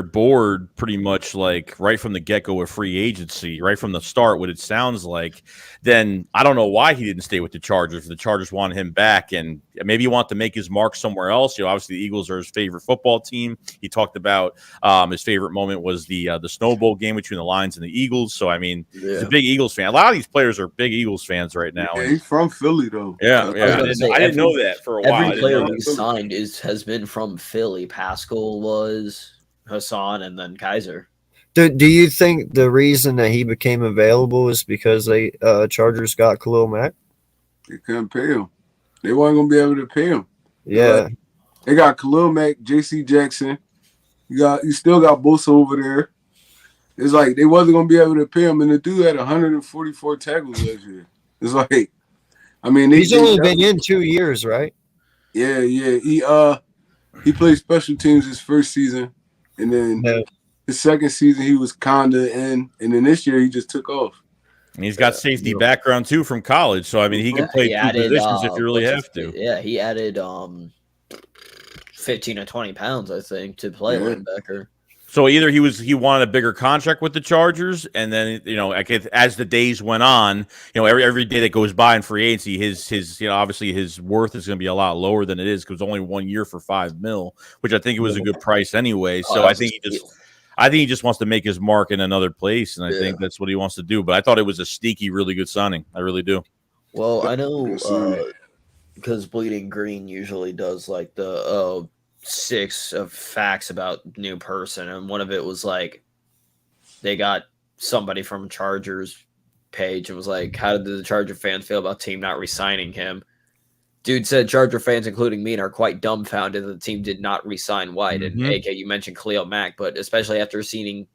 board pretty much like right from the get-go with free agency, right from the start, what it sounds like, then I don't know why he didn't stay with the Chargers. The Chargers wanted him back, and maybe he wanted to make his mark somewhere else. Obviously the Eagles are his favorite football team. He talked about his favorite moment was the Snow Bowl game between the Lions and the Eagles. So I mean, he's a big Eagles fan. A lot of these players are big Eagles fans right now. Yeah, he's from Philly though. Yeah. I didn't know that for a while. Every player we signed has been from Philly. Pascal was, Hassan, and then Kaiser. Do you think the reason that he became available is because they Chargers got Khalil Mack? They couldn't pay him. They weren't gonna be able to pay him. Yeah. They got Khalil Mack, J.C. Jackson. You still got Bosa over there. It's like they wasn't gonna be able to pay him, and the dude had 144 tackles last year. It's like, I mean, he's only been in 2 years, right? Yeah. He played special teams his first season, and then his second season he was kinda in, and then this year he just took off. And he's got safety background too from college, so I mean he can play two positions if you really have to. Yeah, he added 15 to 20 pounds, I think, to play linebacker. So either he wanted a bigger contract with the Chargers, and then as the days went on, every day that goes by in free agency, his obviously his worth is going to be a lot lower than it is because only 1 year for $5 million, which I think it was a good price anyway. So I think he just wants to make his mark in another place, and I think that's what he wants to do. But I thought it was a sneaky, really good signing. I really do. Well, I know because Bleeding Green usually does like the 6 of facts about new person, and one of it was like they got somebody from Chargers page and was like, how did the Charger fans feel about team not re-signing him? Dude said Charger fans, including me, are quite dumbfounded that the team did not re-sign White. And AK, you mentioned Khalil Mack, but especially after seeing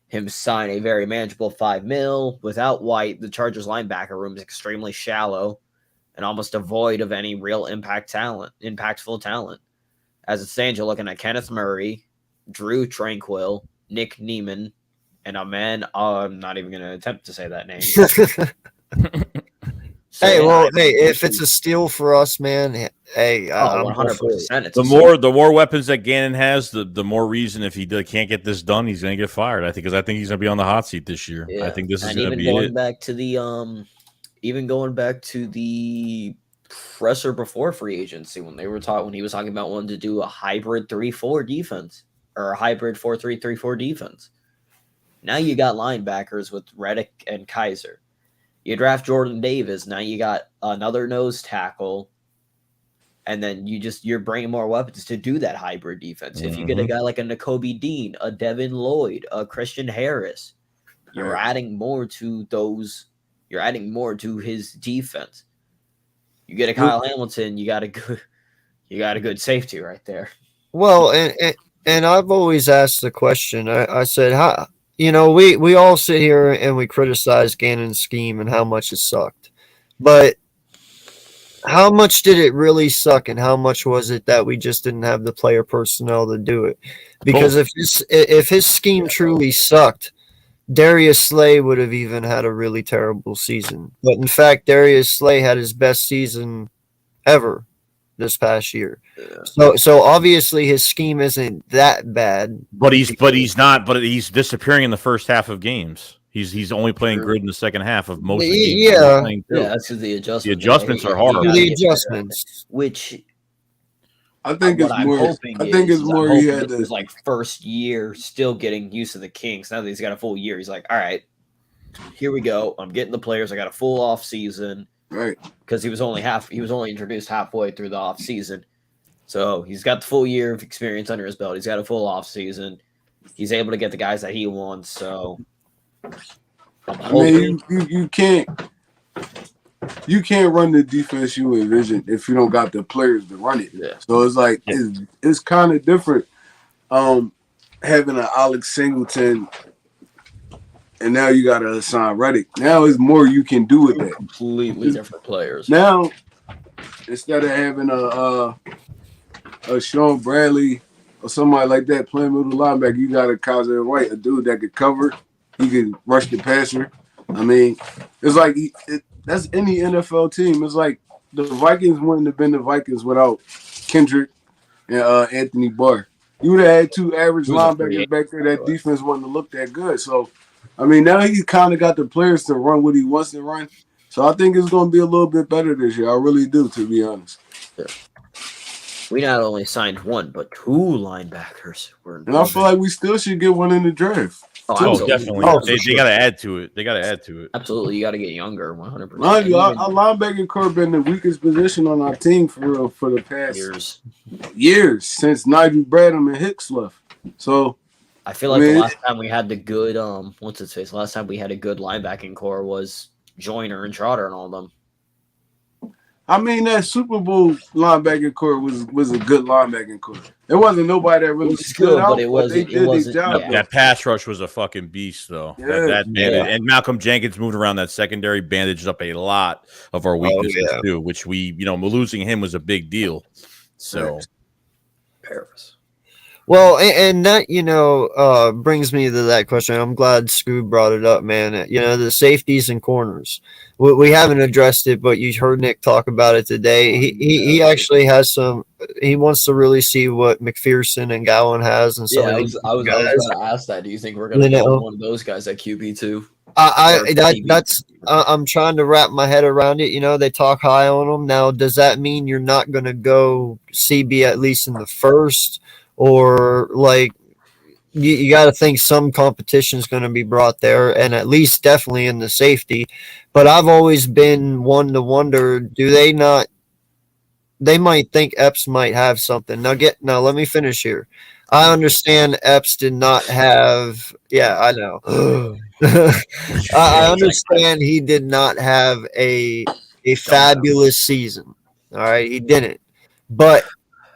him sign a very manageable $5 million without White, the Chargers linebacker room is extremely shallow and almost devoid of any real impactful talent. As it stands, you're looking at Kenneth Murray, Drew Tranquill, Nick Neiman, and a man, I'm not even going to attempt to say that name. If it's a steal for us, man, hey, 100%. The more weapons that Gannon has, the more reason if he can't get this done, he's going to get fired. I think because he's going to be on the hot seat this year. Yeah. I think this is going to be going back to the even going back to the presser before free agency when he was talking about wanting to do a hybrid 3-4 defense or a hybrid 4-3-3-4 defense. Now you got linebackers with Reddick and Kaiser. You draft Jordan Davis. Now you got another nose tackle, and then you're bringing more weapons to do that hybrid defense. If you get a guy like a Nakobe Dean, a Devin Lloyd, a Christian Harris, you're adding more to those. You're adding more to his defense. You get a Kyle Hamilton, you got a good safety right there. Well, and I've always asked the question. I said, how we all sit here and we criticize Gannon's scheme and how much it sucked, but how much did it really suck, and how much was it that we just didn't have the player personnel to do it? Because if his scheme truly sucked, Darius Slay would have even had a really terrible season. But in fact, Darius Slay had his best season ever this past year. So obviously his scheme isn't that bad. But he's disappearing in the first half of games. He's only playing good in the second half of most of the games. Yeah. That's because the adjustments. The adjustments are hard. The adjustments, which I think it's more. I think it's more. He had his like first year still getting used to the Kings. Now that he's got a full year, he's like, all right, here we go. I'm getting the players. I got a full off season. Right. Because he was only introduced halfway through the off season. So he's got the full year of experience under his belt. He's got a full off season. He's able to get the guys that he wants. So I mean, you can't run the defense you envision if you don't got the players to run it. Yeah. So it's like it's kind of different. Having an Alex Singleton, and now you got a Hassan Reddick. Now it's more you can do with that. Completely different players. Now, instead of having a Sean Bradley or somebody like that playing middle linebacker, you got a Kaiser White, a dude that could cover. He could rush the passer. I mean, it's like that's any NFL team. It's like the Vikings wouldn't have been the Vikings without Kendrick and Anthony Barr. You would have had two average linebackers back there. That defense wouldn't have looked that good. So, I mean, now he's kind of got the players to run what he wants to run. So I think it's going to be a little bit better this year. I really do, to be honest. Yeah. We not only signed one, but two linebackers. And I feel like we still should get one in the draft. Oh, definitely. They got to add to it. They got to add to it. Absolutely. You got to get younger, 100%. Mind you, our linebacker core been the weakest position on our team for the past years since Nigel Bradham and Hicks left. So I feel like the last time we had the good last time we had a good linebacking core was Joyner and Trotter and all of them. I mean, that Super Bowl linebacking core was a good linebacking core. There wasn't nobody that really stood out, but they did their job. Yeah. That pass rush was a fucking beast, though. Yeah. And Malcolm Jenkins moved around that secondary, bandaged up a lot of our weaknesses too, which we, losing him was a big deal. So, Paris. Well, and that, brings me to that question. I'm glad Scoob brought it up, man. The safeties and corners. We haven't addressed it, but you heard Nick talk about it today. He actually has he wants to really see what McPherson and Gowan has. And I was going to ask that. Do you think we're going to get one of those guys at QB2? I'm trying to wrap my head around it. They talk high on them. Now, does that mean you're not going to go CB at least in the first? Or like you got to think some competition is going to be brought there, and at least definitely in the safety. But I've always been one to wonder: do they not? They might think Epps might have something. Now let me finish here. I understand Epps did not have. Yeah, I know. I understand he did not have a fabulous season. All right, he didn't, but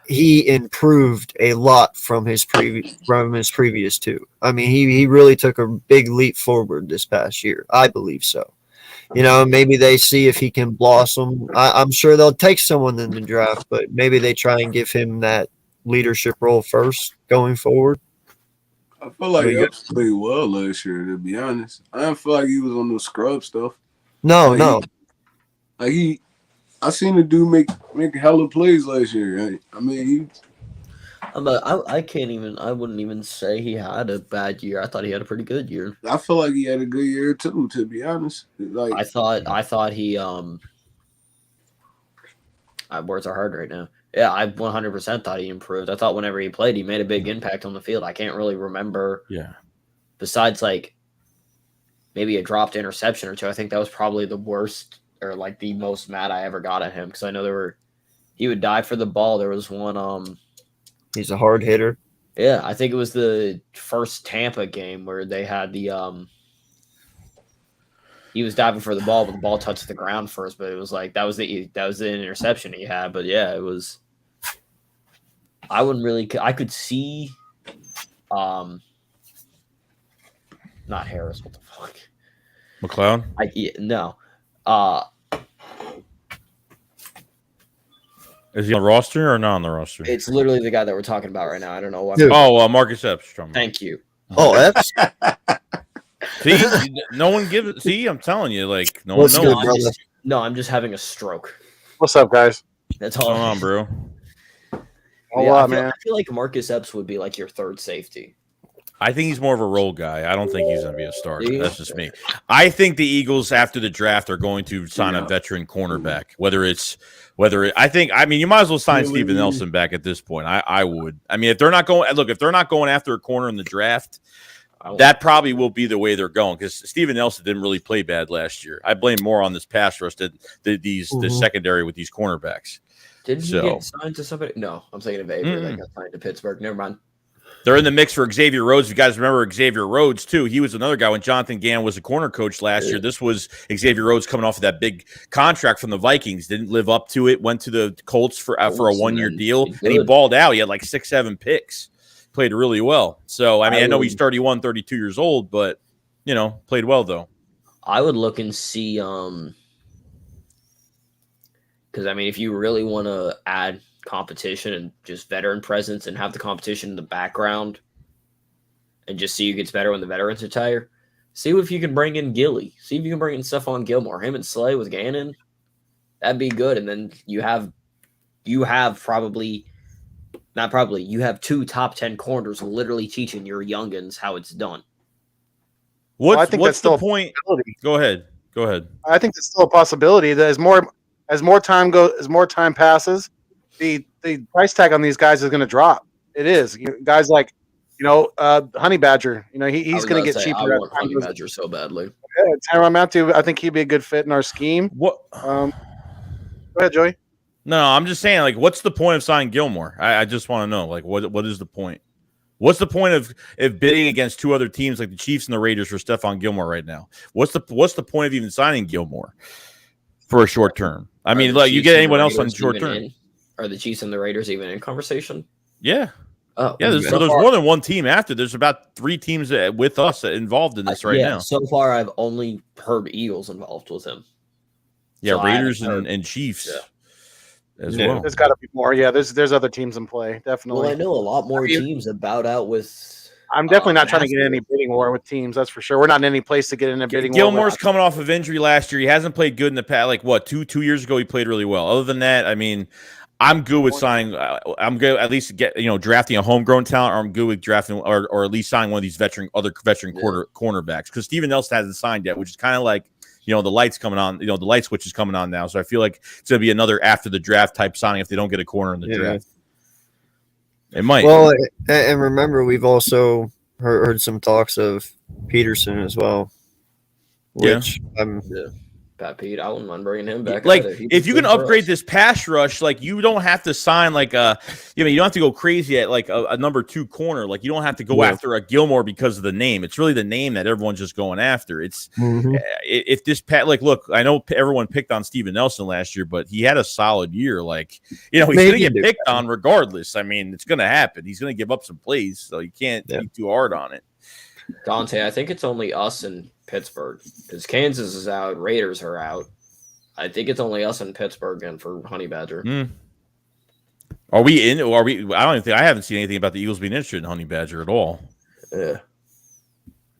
he improved a lot from his previous two. I mean, he really took a big leap forward this past year. I believe so. Maybe they see if he can blossom. I'm sure they'll take someone in the draft, but maybe they try and give him that leadership role first going forward. I feel like he played well last year, to be honest. I don't feel like he was on the scrub stuff. Oh, No. I seen the dude make hella plays last year. I mean, I wouldn't even say he had a bad year. I thought he had a pretty good year. I feel like he had a good year too, to be honest. Like I thought he words are hard right now. Yeah, I 100% thought he improved. I thought whenever he played, he made a big impact on the field. I can't really remember. Yeah. Besides, like, maybe a dropped interception or two, I think that was probably the worst or like the most mad I ever got at him, because I know he would die for the ball. There was one. He's a hard hitter. Yeah, I think it was the first Tampa game where they had the he was diving for the ball, but the ball touched the ground first. But it was like that was the interception he had. But yeah, it was. I could see, not Harris. What the fuck? McLeod? No. Is he on the roster or not on the roster? It's literally the guy that we're talking about right now. I don't know why. Dude. Oh, Marcus Epps. Thank you. Oh, Epps. See, no one gives it. See, I'm telling you, like no What's one good, knows. brother? I'm just having a stroke. What's up, guys? That's What's all. going on, bro? A Yeah, lot, I feel, man. I feel like Marcus Epps would be like your third safety. I think he's more of a role guy. I don't think he's going to be a starter. Do you? That's just me. I think the Eagles after the draft are going to sign a veteran cornerback. I mean, you might as well sign Steven Nelson back at this point. I would. I mean, if they're not going after a corner in the draft, that probably will be the way they're going because Steven Nelson didn't really play bad last year. I blame more on this pass rush than the secondary with these cornerbacks. Didn't he get signed to somebody? No, I'm thinking of Avery that got signed to Pittsburgh. Never mind. They're in the mix for Xavier Rhodes. If you guys remember Xavier Rhodes, too, he was another guy when Jonathan Gann was a corner coach last year. This was Xavier Rhodes coming off of that big contract from the Vikings. Didn't live up to it. Went to the Colts for a 1-year deal, and he balled out. He had like 6-7 picks. Played really well. So, I mean, I know he's 31, 32 years old, but, played well, though. I would look and see because, I mean, if you really want to add competition and just veteran presence and have the competition in the background and just see who gets better when the veterans retire, see if you can bring in Gilly. See if you can bring in Stephon Gilmore. Him and Slay with Gannon. That'd be good. And then you have you have 2 top 10 corners literally teaching your youngins how it's done. What's the point? Go ahead. I think it's still a possibility that as more time passes, the price tag on these guys is going to drop. It is. Guys like, Honey Badger. He's going to get cheaper. I want Honey Badger so badly. Yeah, Tyrann Mathieu. I think he'd be a good fit in our scheme. What? Go ahead, Joey. No, I'm just saying, like, what's the point of signing Gilmore? I just want to know, like, what is the point? What's the point of bidding against 2 other teams like the Chiefs and the Raiders for Stephon Gilmore right now? What's the point of even signing Gilmore for a short term? I mean, like, you get anyone else on short term? Are the Chiefs and the Raiders even in conversation? Yeah. Oh, yeah. There's more than one team after. There's about 3 teams with us involved in this now. So far, I've only heard Eagles involved with him. Yeah, so Raiders and Chiefs. Yeah. As well. There's got to be more. Yeah, there's other teams in play. Definitely. Well, I know a lot more teams have bowed out with. I'm definitely not trying to get in any bidding war with teams. That's for sure. We're not in any place to get in a bidding war. Gilmore's coming off of injury last year. He hasn't played good in the past. Like what? Two years ago, he played really well. Other than that, I mean, I'm good with signing. I'm good at least drafting a homegrown talent, or I'm good with drafting or at least signing one of these veteran cornerbacks because Steven Nelson hasn't signed yet, which is kind of like. The lights coming on, the light switch is coming on now. So I feel like it's going to be another after the draft type signing if they don't get a corner in the draft. It might. Well, and remember, we've also heard some talks of Peterson as well. Which Pat Pete, I wouldn't mind bringing him back. Like, if you can upgrade this pass rush, like you don't have to sign like you don't have to go crazy at like a number 2 corner. Like you don't have to go after a Gilmore because of the name. It's really the name that everyone's just going after. It's if this look, I know everyone picked on Steven Nelson last year, but he had a solid year. Like he's going to get picked on regardless. I mean, it's going to happen. He's going to give up some plays, so you can't be too hard on it. Dante, I think it's only us and Pittsburgh because Kansas is out, Raiders are out. I think it's only us and Pittsburgh and for Honey Badger. Are we in? Or are we? I haven't seen anything about the Eagles being interested in Honey Badger at all. Yeah,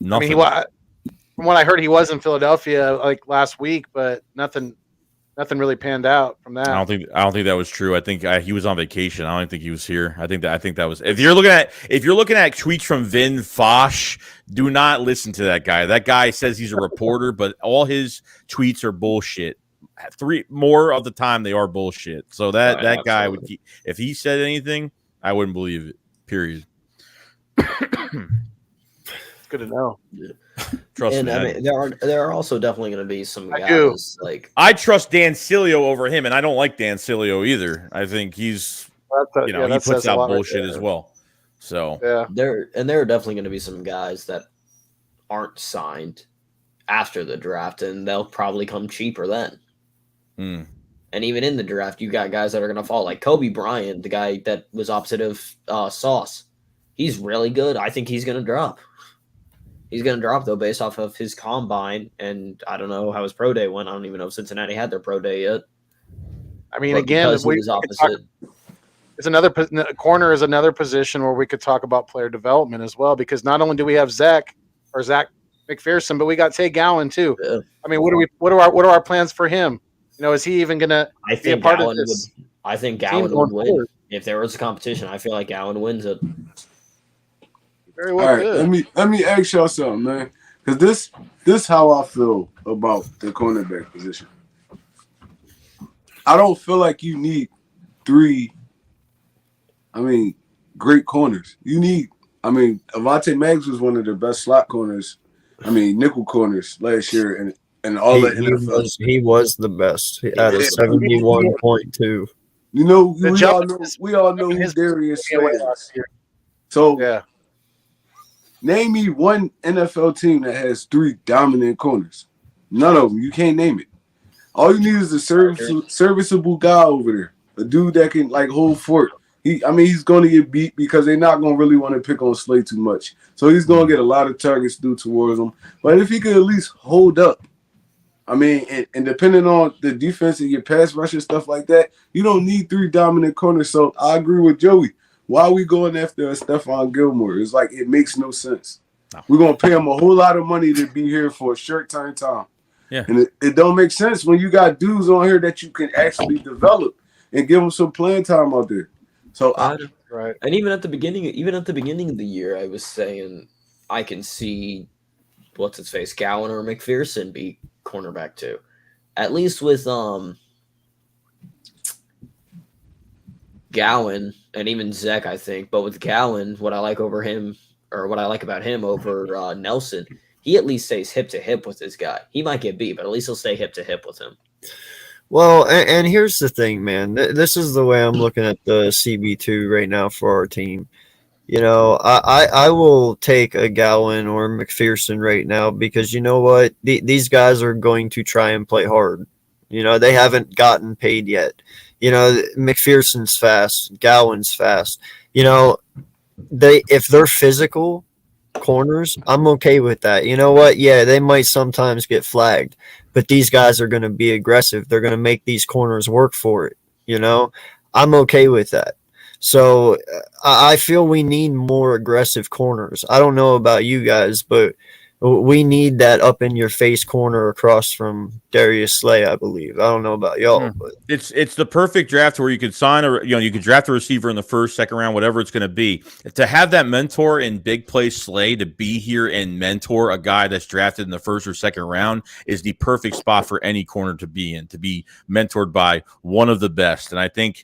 nothing. I mean, from what I heard, he was in Philadelphia like last week, but nothing really panned out from that. I don't think that was true. I think he was on vacation. I don't think he was here. I think that was. If you're looking at tweets from Vin Fosh, do not listen to that guy. That guy says he's a reporter, but all his tweets are bullshit. 3 more of the time they are bullshit. So that guy would keep, if he said anything, I wouldn't believe it. Period. Good to know. Trust me. I mean, there are also definitely going to be some guys like I trust Dan Cilio over him, and I don't like Dan Cilio either. I think he's he puts out bullshit as well. So there are definitely going to be some guys that aren't signed after the draft, and they'll probably come cheaper then. And even in the draft, you got guys that are going to fall, like Kobe Bryant, the guy that was opposite of Sauce. He's really good. I think he's going to drop. He's going to drop, though, based off of his combine. And I don't know how his pro day went. I don't even know if Cincinnati had their pro day yet. I mean, But again, because he was opposite. It's another corner is another position where we could talk about player development as well, because not only do we have Zach McPherson, but we got Tay Gowan too. Yeah. I mean, what are our plans for him? You know, is he even gonna I be a think part Gowan of this? would. I think team Gowan going would win forward? if there was a competition. I feel like Gowan wins it. Very All well right, could. let me ask y'all something, man. Because this how I feel about the cornerback position. I don't feel like you need three. I mean, great corners. You need. I mean, Avonte Maggs was one of the best slot corners. I mean, nickel corners last year, and all the NFL. He was the best at a was the best. 71.2. You know, The we jump all know is- who his- Darius away Slay last is. year. So Yeah, name me one NFL team that has three dominant corners. None of them. You can't name it. All you need is a serviceable guy over there, a dude that can like hold fort. He's going to get beat because they're not going to really want to pick on Slay too much. So he's going to get a lot of targets due towards him. But if he could at least hold up, I mean, and depending on the defense and your pass rush and stuff like that, you don't need three dominant corners. So I agree with Joey. Why are we going after Stephon Gilmore? It's like it makes no sense. No. We're going to pay him a whole lot of money to be here for a short time. Yeah. And it don't make sense when you got dudes on here that you can actually develop and give them some playing time out there. So right. And even at the beginning of the year, I was saying I can see what's his face, Gowan or McPherson be cornerback too. At least with Gowan and even Zach, I think. But with Gowan, what I like about him over Nelson, he at least stays hip to hip with this guy. He might get beat, but at least he'll stay hip to hip with him. Well, and here's the thing, man. This is the way I'm looking at the CB2 right now for our team. You know, I will take a Gowan or McPherson right now because you know what? These guys are going to try and play hard. You know, they haven't gotten paid yet. You know, McPherson's fast, Gowan's fast. You know, if they're physical corners, I'm okay with that. You know what? Yeah, they might sometimes get flagged, but these guys are going to be aggressive. They're going to make these corners work for it. You know, I'm okay with that. So I feel we need more aggressive corners. I don't know about you guys, but we need that up in your face corner across from Darius Slay, I believe. I don't know about y'all, but It's the perfect draft where you could sign you could draft a receiver in the first, second round, whatever it's going to be. To have that mentor in big play Slay to be here and mentor a guy that's drafted in the first or second round is the perfect spot for any corner to be in, to be mentored by one of the best. And I think,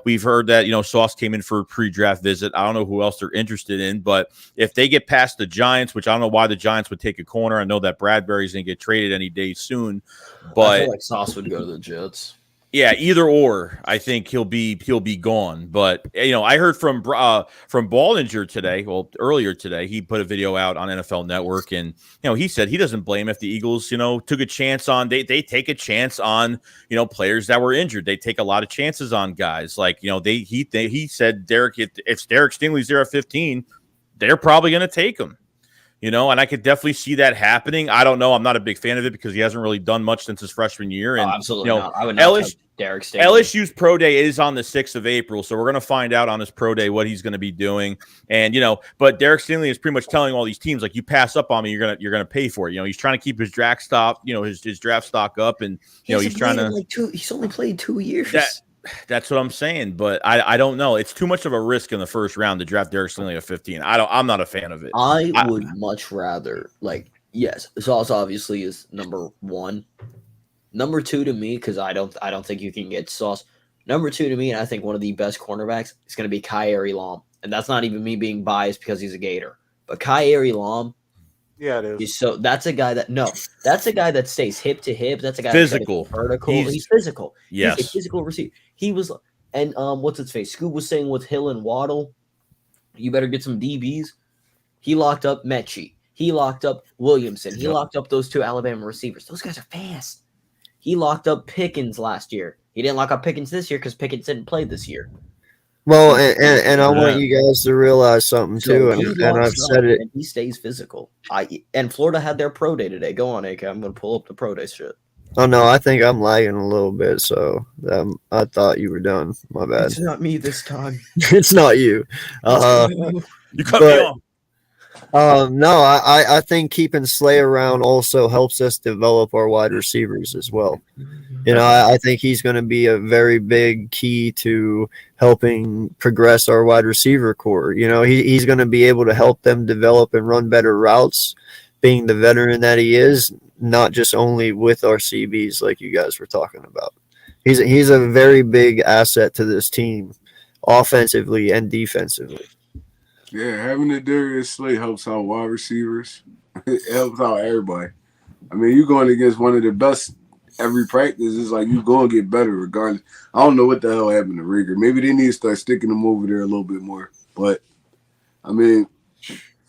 we've heard that, Sauce came in for a pre-draft visit. I don't know who else they're interested in, but if they get past the Giants, which I don't know why the Giants would take a corner. I know that Bradbury's going to get traded any day soon, but I feel like Sauce would go to the Jets. Yeah, either or. I think he'll be gone. But I heard from Baldinger today. Well, earlier today, he put a video out on NFL Network, and he said he doesn't blame if the Eagles took a chance on they take a chance on players that were injured. They take a lot of chances on guys like he said if Derek Stingley's there at 15, they're probably going to take him. And I could definitely see that happening. I don't know. I'm not a big fan of it because he hasn't really done much since his freshman year. And absolutely not. I would not touch Derek Stingley. LSU's pro day is on the 6th of April, so we're going to find out on his pro day what he's going to be doing. And but Derek Stingley is pretty much telling all these teams, like, you pass up on me, you're gonna pay for it. He's trying to keep his draft stock, his draft stock up, and he's trying to. He's only played 2 years. That's what I'm saying, but I don't know. It's too much of a risk in the first round to draft Derek Stingley at 15. I'm not a fan of it. I would much rather, yes, Sauce obviously is number one. Number two to me, because I don't think you can get Sauce. Number two to me, and I think one of the best cornerbacks is going to be Kyrie Lam, and that's not even me being biased because he's a Gator, but Kyrie Lam. Yeah, it is. That's a guy that stays hip to hip. That's a guy physical, that's vertical. He's physical. Yes, he's a physical receiver. He was, and what's its face? Scoop was saying with Hill and Waddle, you better get some DBs. He locked up Mechie. He locked up Williamson. He locked up those two Alabama receivers. Those guys are fast. He locked up Pickens last year. He didn't lock up Pickens this year because Pickens didn't play this year. Well, and I want you guys to realize something too, and I've said it. And he stays physical. And Florida had their pro day today. Go on, AK. I'm going to pull up the pro day shit. Oh no, I think I'm lagging a little bit, so I thought you were done. My bad. It's not me this time. It's not you. You cut me but- off. No, I think keeping Slay around also helps us develop our wide receivers as well. You know, I think he's going to be a very big key to helping progress our wide receiver core. You know, he's going to be able to help them develop and run better routes, being the veteran that he is, not just only with our CBs like you guys were talking about. He's a very big asset to this team, offensively and defensively. Yeah, having the Darius Slay helps out wide receivers. It helps out everybody. I mean, you're going against one of the best every practice. It's like you're going to get better regardless. I don't know what the hell happened to Rieger. Maybe they need to start sticking him over there a little bit more. But, I mean,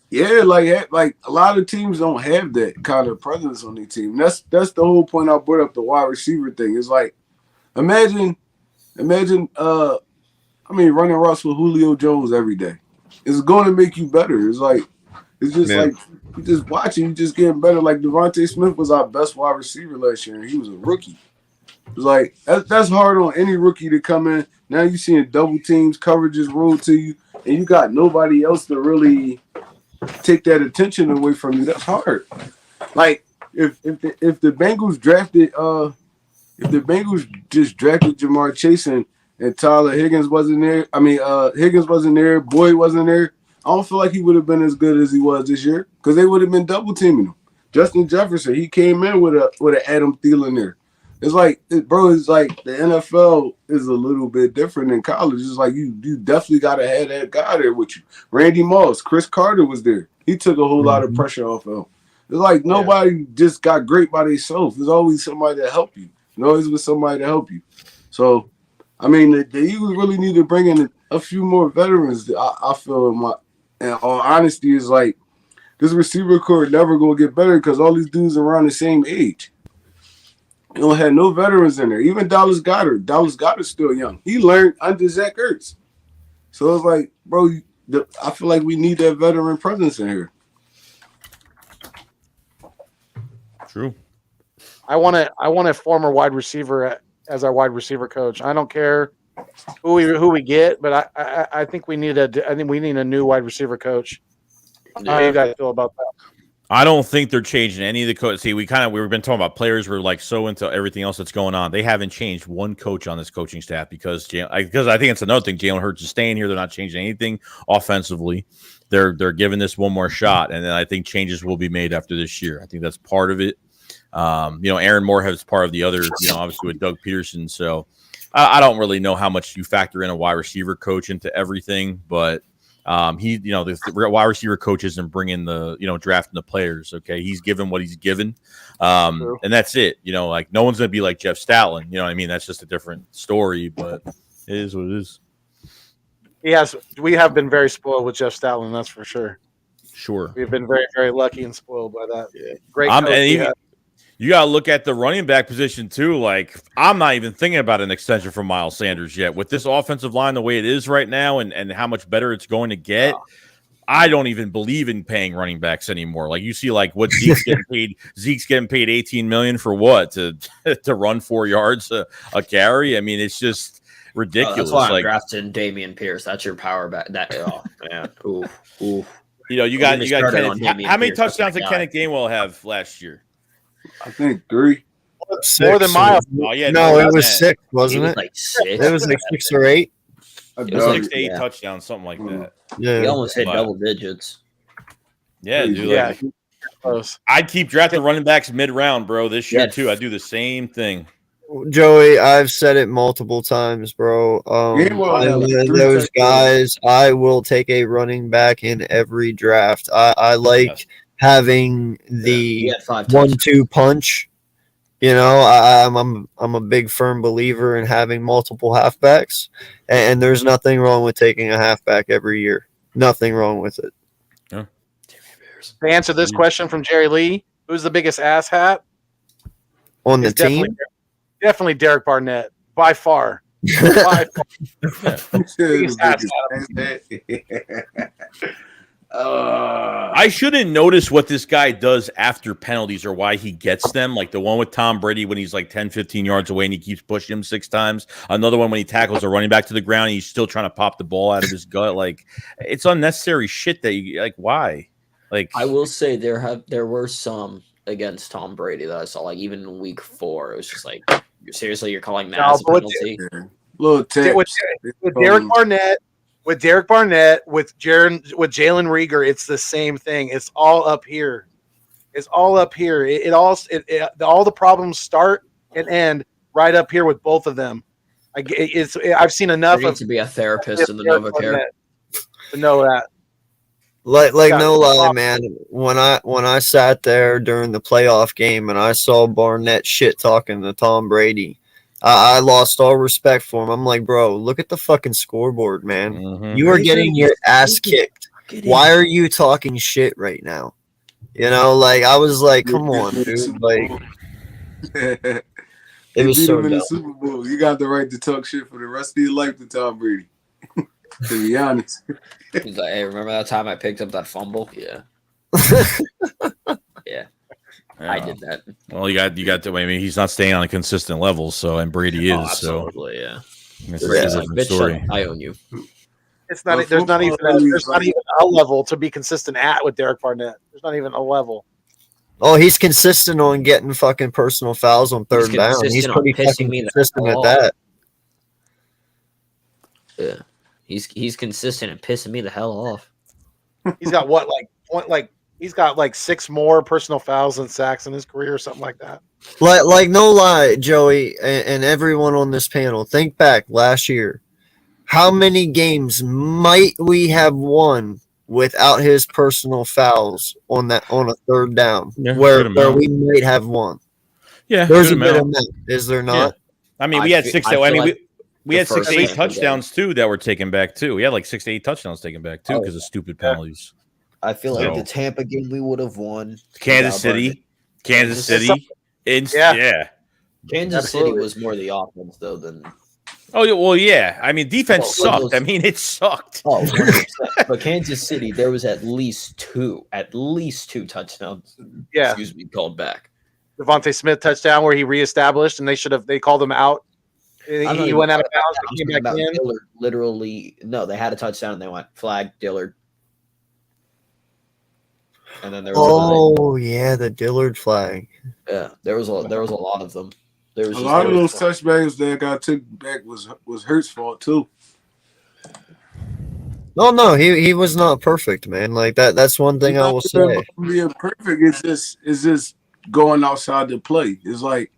yeah, like a lot of teams don't have that kind of presence on their team. That's the whole point I brought up the wide receiver thing. It's like, imagine, running routes with Julio Jones every day. It's going to make you better. It's like like you just watching, you just getting better. Like Devontae Smith was our best wide receiver last year, and he was a rookie. It's like that's hard on any rookie to come in. Now you're seeing double teams, coverages rolled to you, and you got nobody else to really take that attention away from you. That's hard. Like if the Bengals just drafted Jamar Chase and Tyler Higgins wasn't there. Higgins wasn't there. Boyd wasn't there. I don't feel like he would have been as good as he was this year because they would have been double teaming him. Justin Jefferson, he came in with an Adam Thielen there. It's like, it's like the NFL is a little bit different than college. It's like you definitely got to have that guy there with you. Randy Moss, Chris Carter was there. He took a whole lot of pressure off of him. It's like nobody just got great by themselves. There's always somebody to help you. There's always with somebody to help you. So, I mean, the Eagles really need to bring in a few more veterans. I feel, in all honesty, is like this receiver core never gonna get better because all these dudes are around the same age. You don't have no veterans in there. Even Dallas Goedert. Dallas Goedert's still young. He learned under Zach Ertz. So it's like, bro, I feel like we need that veteran presence in here. True. I want a former wide receiver as our wide receiver coach. I don't care who we get, but I think we need a new wide receiver coach. How do you guys feel about that? I don't think they're changing any of the coach. See, we've been talking about players. We're like so into everything else that's going on. They haven't changed one coach on this coaching staff because I think it's another thing. Jalen Hurts is staying here. They're not changing anything offensively. They're giving this one more shot, and then I think changes will be made after this year. I think that's part of it. Aaron Moore is part of the other. Obviously with Doug Peterson. So I don't really know how much you factor in a wide receiver coach into everything, but. The wide receiver coach isn't bringing drafting the players. Okay. He's given what he's given. And that's it. Like no one's going to be like Jeff Stoutland. You know what I mean? That's just a different story, but it is what it is. Yes. We have been very spoiled with Jeff Stoutland. That's for sure. Sure. We've been very, very lucky and spoiled by that. Yeah. Great. Coach you got to look at the running back position too. Like I'm not even thinking about an extension for Miles Sanders yet. With this offensive line the way it is right now and how much better it's going to get, I don't even believe in paying running backs anymore. Like you see, like what Zeke's getting paid. Zeke's getting paid $18 million for what to run 4 yards a carry. I mean, it's just ridiculous. That's why I'm drafting Dameon Pierce. That's your power back. Man. Ooh. You got Kenneth. How many touchdowns did Kenneth Gainwell have last year? I think 3. 6. More than Miles. Oh, yeah, no, it was 6, wasn't it? Like 6. It was like 6 or 8. It was 6 to 8 touchdowns, something like that. Yeah, he almost hit double digits. Yeah, dude. Yeah, close. I'd keep drafting running backs mid-round, bro. This year too, I do the same thing. Joey, I've said it multiple times, bro. Those guys, I will take a running back in every draft. I like having the 1-2 punch. I'm a big firm believer in having multiple halfbacks, and there's nothing wrong with taking a halfback every year. Nothing wrong with it. Yeah. To answer this question from Jerry Lee, who's the biggest ass hat on the team? Definitely Derek Barnett, by far. I I shouldn't notice what this guy does after penalties or why he gets them. Like the one with Tom Brady when he's like 10, 15 yards away and he keeps pushing him 6 times. Another one when he tackles a running back to the ground and he's still trying to pop the ball out of his gut. Like it's unnecessary shit that you like. Why? Like I will say there were some against Tom Brady that I saw, like even in week 4. It was just like, you're calling that as a penalty? Little tip. With Derek Barnett, with Jalen Rieger, it's the same thing. It's all up here. All the problems start and end right up here with both of them. I've seen enough to be a therapist in the NovaCare to know that. Like no lie, man. When I sat there during the playoff game and I saw Barnett shit talking to Tom Brady, I lost all respect for him. I'm like, bro, look at the fucking scoreboard, man. Mm-hmm. You are getting your ass kicked. Why are you talking shit right now? You know, like I was like, come on, dude. Like it was so in the dumb. Super Bowl. You got the right to talk shit for the rest of your life to Tom Brady. To be honest. He's like, hey, remember that time I picked up that fumble? Yeah. Yeah. I did that. Well, you got to. I mean, he's not staying on a consistent level, so and Brady is. Absolutely, yeah. It's Brady's a like, different bitch, story. I own you. It's not. There's not even a level to be consistent at with Derek Barnett. There's not even a level. Oh, he's consistent on getting fucking personal fouls on third down. He's pretty fucking consistent at that. Yeah, he's consistent and pissing me the hell off. He's got what, he's got like 6 more personal fouls than sacks in his career or something like that. Like no lie, Joey, and everyone on this panel, think back last year. How many games might we have won without his personal fouls on a third down, where we might have won? Yeah, there's a good amount. Is there not? Yeah. I mean, we had 6. We had 6 to 8 touchdowns too that were taken back too. We had like 6 to 8 touchdowns taken back too because of stupid penalties. I feel like the Tampa game we would have won. Kansas City. Kansas City was more the offense though than. Oh well, yeah. I mean, defense sucked. I mean, it sucked. Oh, 100%. But Kansas City, there was at least two touchdowns. Yeah, excuse me, called back. Devontae Smith touchdown where he reestablished, and they called him out. He went out of bounds and came back in. Dillard, literally, no, they had a touchdown and they went flag Dillard. And then there was the Dillard flag. Yeah, there was a lot of them. A lot of those touchdowns that got took back was Hurts' fault too. No, he was not perfect, man. Like that's one thing I will say. Being perfect is just going outside the play. It's like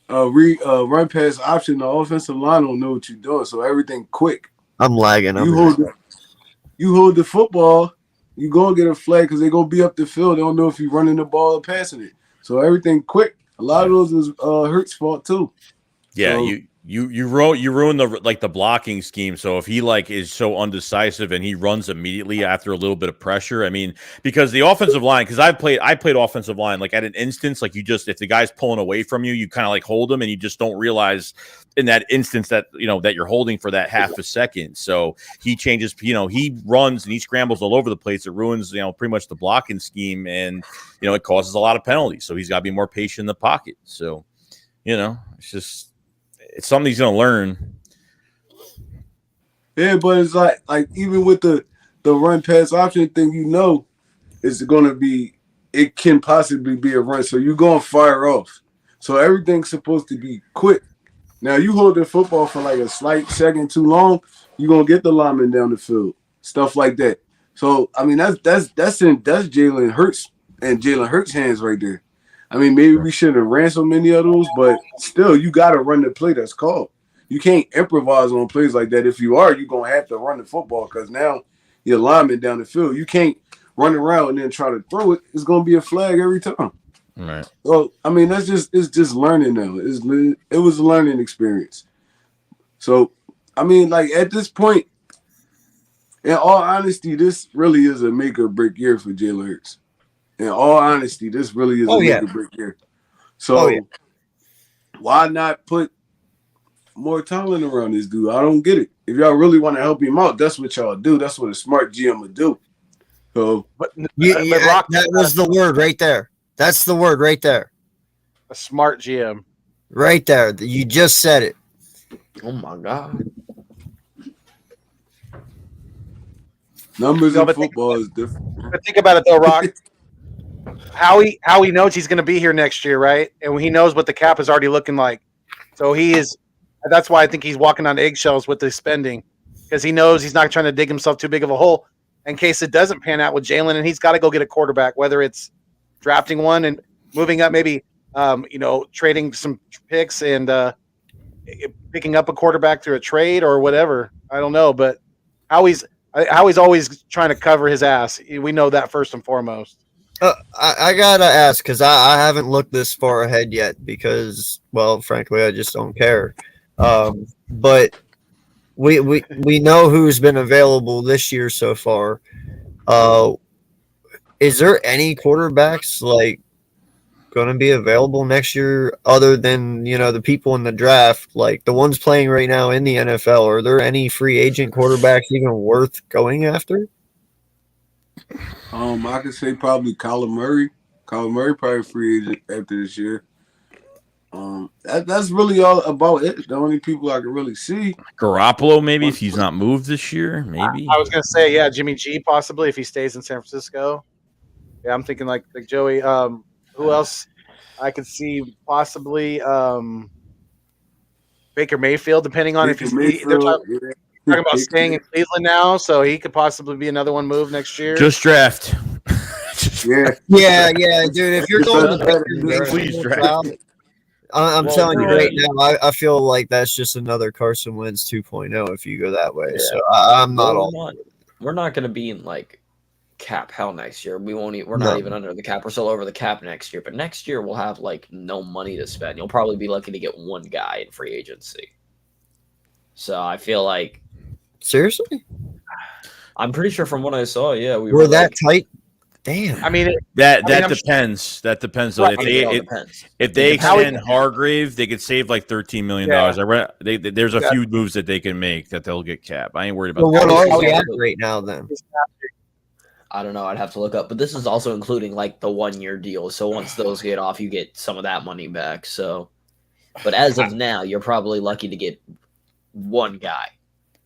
run pass option. The offensive line don't know what you're doing, so everything quick. I'm lagging. You hold the football. You go and get a flag because they gonna be up the field. They don't know if you're running the ball or passing it. So everything quick. A lot of those is Hurts' fault too. Yeah, so, you ruin the blocking scheme. So if he is so undecisive and he runs immediately after a little bit of pressure, I mean, because the offensive line, because I played offensive line, like at an instance, like if the guy's pulling away from you, you kind of hold him and you just don't realize in that instance that that you're holding for that half a second. So he changes, he runs and he scrambles all over the place. It ruins pretty much the blocking scheme, and it causes a lot of penalties. So he's got to be more patient in the pocket. So it's something he's gonna learn. Yeah, but it's like even with the run pass option thing, it's gonna be, it can possibly be a run. So you're gonna fire off. So everything's supposed to be quick. Now you hold the football for like a slight second too long, you're gonna get the lineman down the field. Stuff like that. So I mean that's Jalen Hurts and Jalen Hurts' hands right there. I mean, maybe we shouldn't have ran so many of those, but still, you got to run the play that's called. You can't improvise on plays like that. If you are, you're going to have to run the football because now your lineman down the field. You can't run around and then try to throw it. It's going to be a flag every time. Right. So, I mean, it's just learning now. It was a learning experience. So, I mean, at this point, in all honesty, this really is a make or break year for Jalen Hurts. In all honesty, this really is a make or break year. So why not put more talent around this dude? I don't get it. If y'all really want to help him out, that's what y'all do. That's what a smart GM would do. So But, You, Rock, that was the word right there. That's the word right there. a smart GM. Right there. You just said it. Oh my god. numbers No, in but football is different. But think about it though, Rock. Howie knows he's going to be here next year, right? And he knows what the cap is already looking like. So he is. That's why I think he's walking on eggshells with the spending, because he knows he's not trying to dig himself too big of a hole in case it doesn't pan out with Jalen, and he's got to go get a quarterback, whether it's drafting one and moving up, maybe trading some picks and picking up a quarterback through a trade or whatever. I don't know, but Howie's always trying to cover his ass. We know that first and foremost. I gotta ask because I haven't looked this far ahead yet because, well, frankly, I just don't care. But we know who's been available this year so far. Is there any quarterbacks like going to be available next year other than the people in the draft, like the ones playing right now in the NFL? Are there any free agent quarterbacks even worth going after? I could say probably Kyler Murray. Kyler Murray probably free agent after this year. That's really all about it. The only people I can really see. Garoppolo, maybe if he's not moved this year, maybe. I was gonna say, yeah, Jimmy G possibly if he stays in San Francisco. Yeah, I'm thinking like Joey. Who else I could see possibly? Baker Mayfield, depending on if he's they're talking about staying in Cleveland now, so he could possibly be another one move next year. Just draft. Yeah, dude. If you're going to please draft. I'm telling you right now, I feel like that's just another Carson Wentz 2.0 if you go that way. Yeah. So I'm not all. We're not going to be in like cap hell next year. We're not even under the cap. We're still over the cap next year. But next year we'll have like no money to spend. You'll probably be lucky to get one guy in free agency. So I feel like seriously, I'm pretty sure from what I saw, yeah, we were that tight. Damn. I mean, that depends. That depends. Though. If they extend Hargrave, they could save like $13 million. Yeah. There's a few moves that they can make that they'll get cap. I ain't worried about. Well, what are we at right now then? I don't know. I'd have to look up. But this is also including like the 1-year deal. So once those get off, you get some of that money back. So, but as of now, you're probably lucky to get one guy.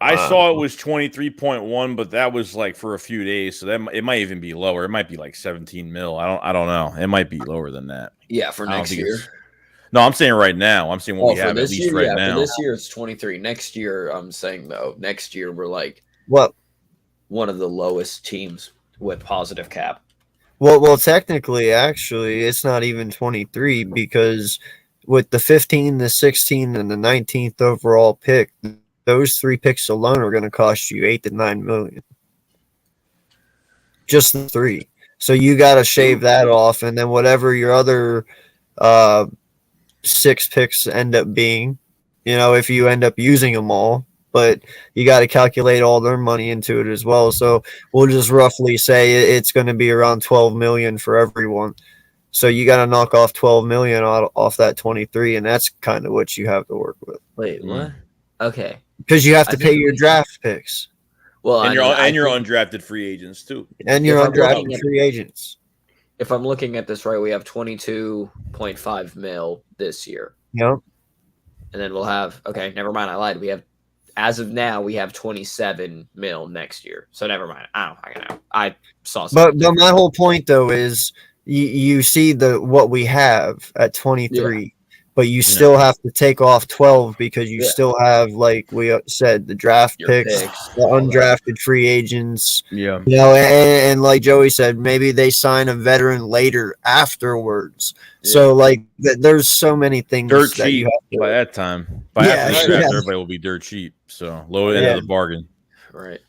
I saw it was 23.1, but that was like for a few days, so that it might even be lower. It might be like 17 mil. I don't know. It might be lower than that. Yeah, for next year. No, I'm saying right now. I'm saying what we have at least right now. For this year, it's 23. Next year, I'm saying though, next year we're like one of the lowest teams with positive cap. Well, technically, actually, it's not even 23 because with the 15, the 16, and the 19th overall pick. Those 3 picks alone are going to cost you $8 to $9 million. Just the 3. So you got to shave that off, and then whatever your other 6 picks end up being, if you end up using them all, but you got to calculate all their money into it as well. So we'll just roughly say it's going to be around $12 million for everyone. So you got to knock off $12 million off that 23, and that's kind of what you have to work with. Wait, what? Okay. Because you have to pay your draft picks. Well, and your undrafted free agents too. And your undrafted free agents. If I'm looking at this right, we have 22.5 mil this year. Yep. And then we'll have never mind. I lied. We have as of now we have 27 mil next year. So never mind. I saw something. But my whole point though is you see what we have at 23. Yeah. But you still have to take off 12 because you still have, like we said, the draft picks, the undrafted free agents. Yeah. And like Joey said, maybe they sign a veteran later afterwards. Yeah. So, like, there's so many things. Dirt cheap by that time. By after the draft, everybody will be dirt cheap. So, low end of the bargain. Right.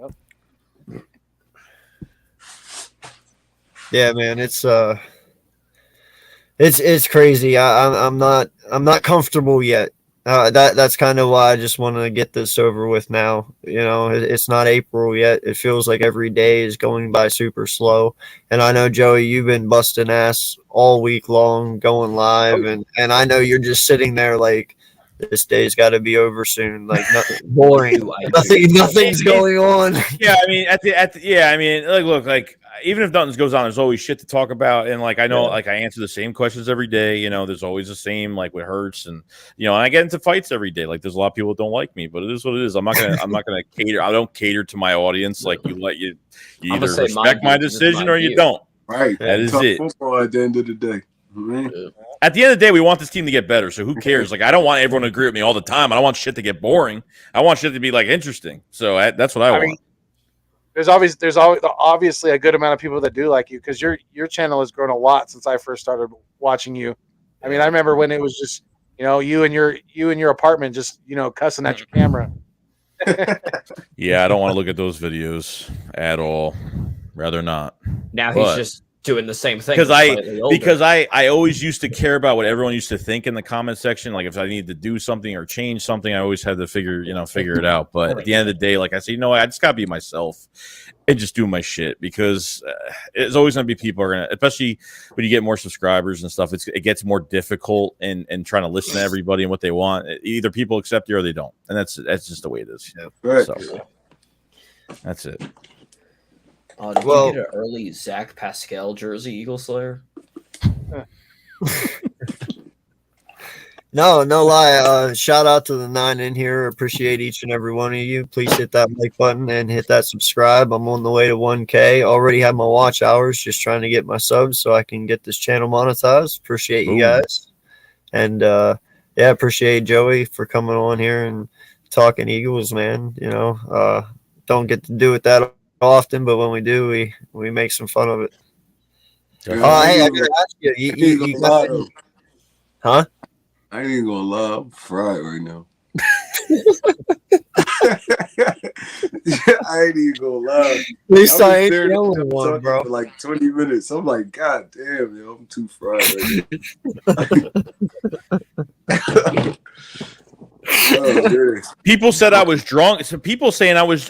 Yep. Yeah, man, It's crazy. I'm not comfortable yet. That's kind of why I just want to get this over with now. It's not April yet. It feels like every day is going by super slow. And I know, Joey, you've been busting ass all week long, going live, and I know you're just sitting there like this day's got to be over soon. Like nothing boring, I do. nothing's going on. Yeah, I mean, I mean, like, look, like, even if nothing goes on, there's always shit to talk about, and like, I know, like, I answer the same questions every day. You know, there's always the same, like, what hurts, and you know, and I get into fights every day. Like, there's a lot of people that don't like me, but it is what it is. I'm not gonna cater. I don't cater to my audience. Like, you either respect my decision or you don't. Right, that is it. Football at the end of the day. At the end of the day, we want this team to get better. So who cares? Like, I don't want everyone to agree with me all the time. I don't want shit to get boring. I want shit to be like interesting. So that's what I want. Mean, there's obviously a good amount of people that do like you because your channel has grown a lot since I first started watching you. I mean, I remember when it was just you and your apartment just cussing at your camera. Yeah, I don't want to look at those videos at all. Rather not. Now he's just doing the same thing because I always used to care about what everyone used to think in the comment section. Like if I needed to do something or change something, I always had to figure it out. But at the end of the day, like I said, I just gotta be myself and just do my shit because it's always gonna be people are gonna, especially when you get more subscribers and stuff. It gets more difficult and trying to listen to everybody and what they want. Either people accept you or they don't, and that's just the way it is. Yeah. Right. So that's it. Did you get an early Zach Pascal jersey, Eagle Slayer? No lie. Shout out to the 9 in here. Appreciate each and every one of you. Please hit that like button and hit that subscribe. I'm on the way to 1K. Already have my watch hours. Just trying to get my subs so I can get this channel monetized. Appreciate you guys. And appreciate Joey for coming on here and talking Eagles, man. Don't get to do it that often, but when we do, we make some fun of it. Yeah, hey, I gotta ask you, you got any, huh? I ain't even gonna lie, I'm fried right now. I ain't even gonna lie. At least I ain't the only one, bro. For like 20 minutes. I'm like, God damn, yo, I'm too fried right now. People said I was drunk. Some people saying I was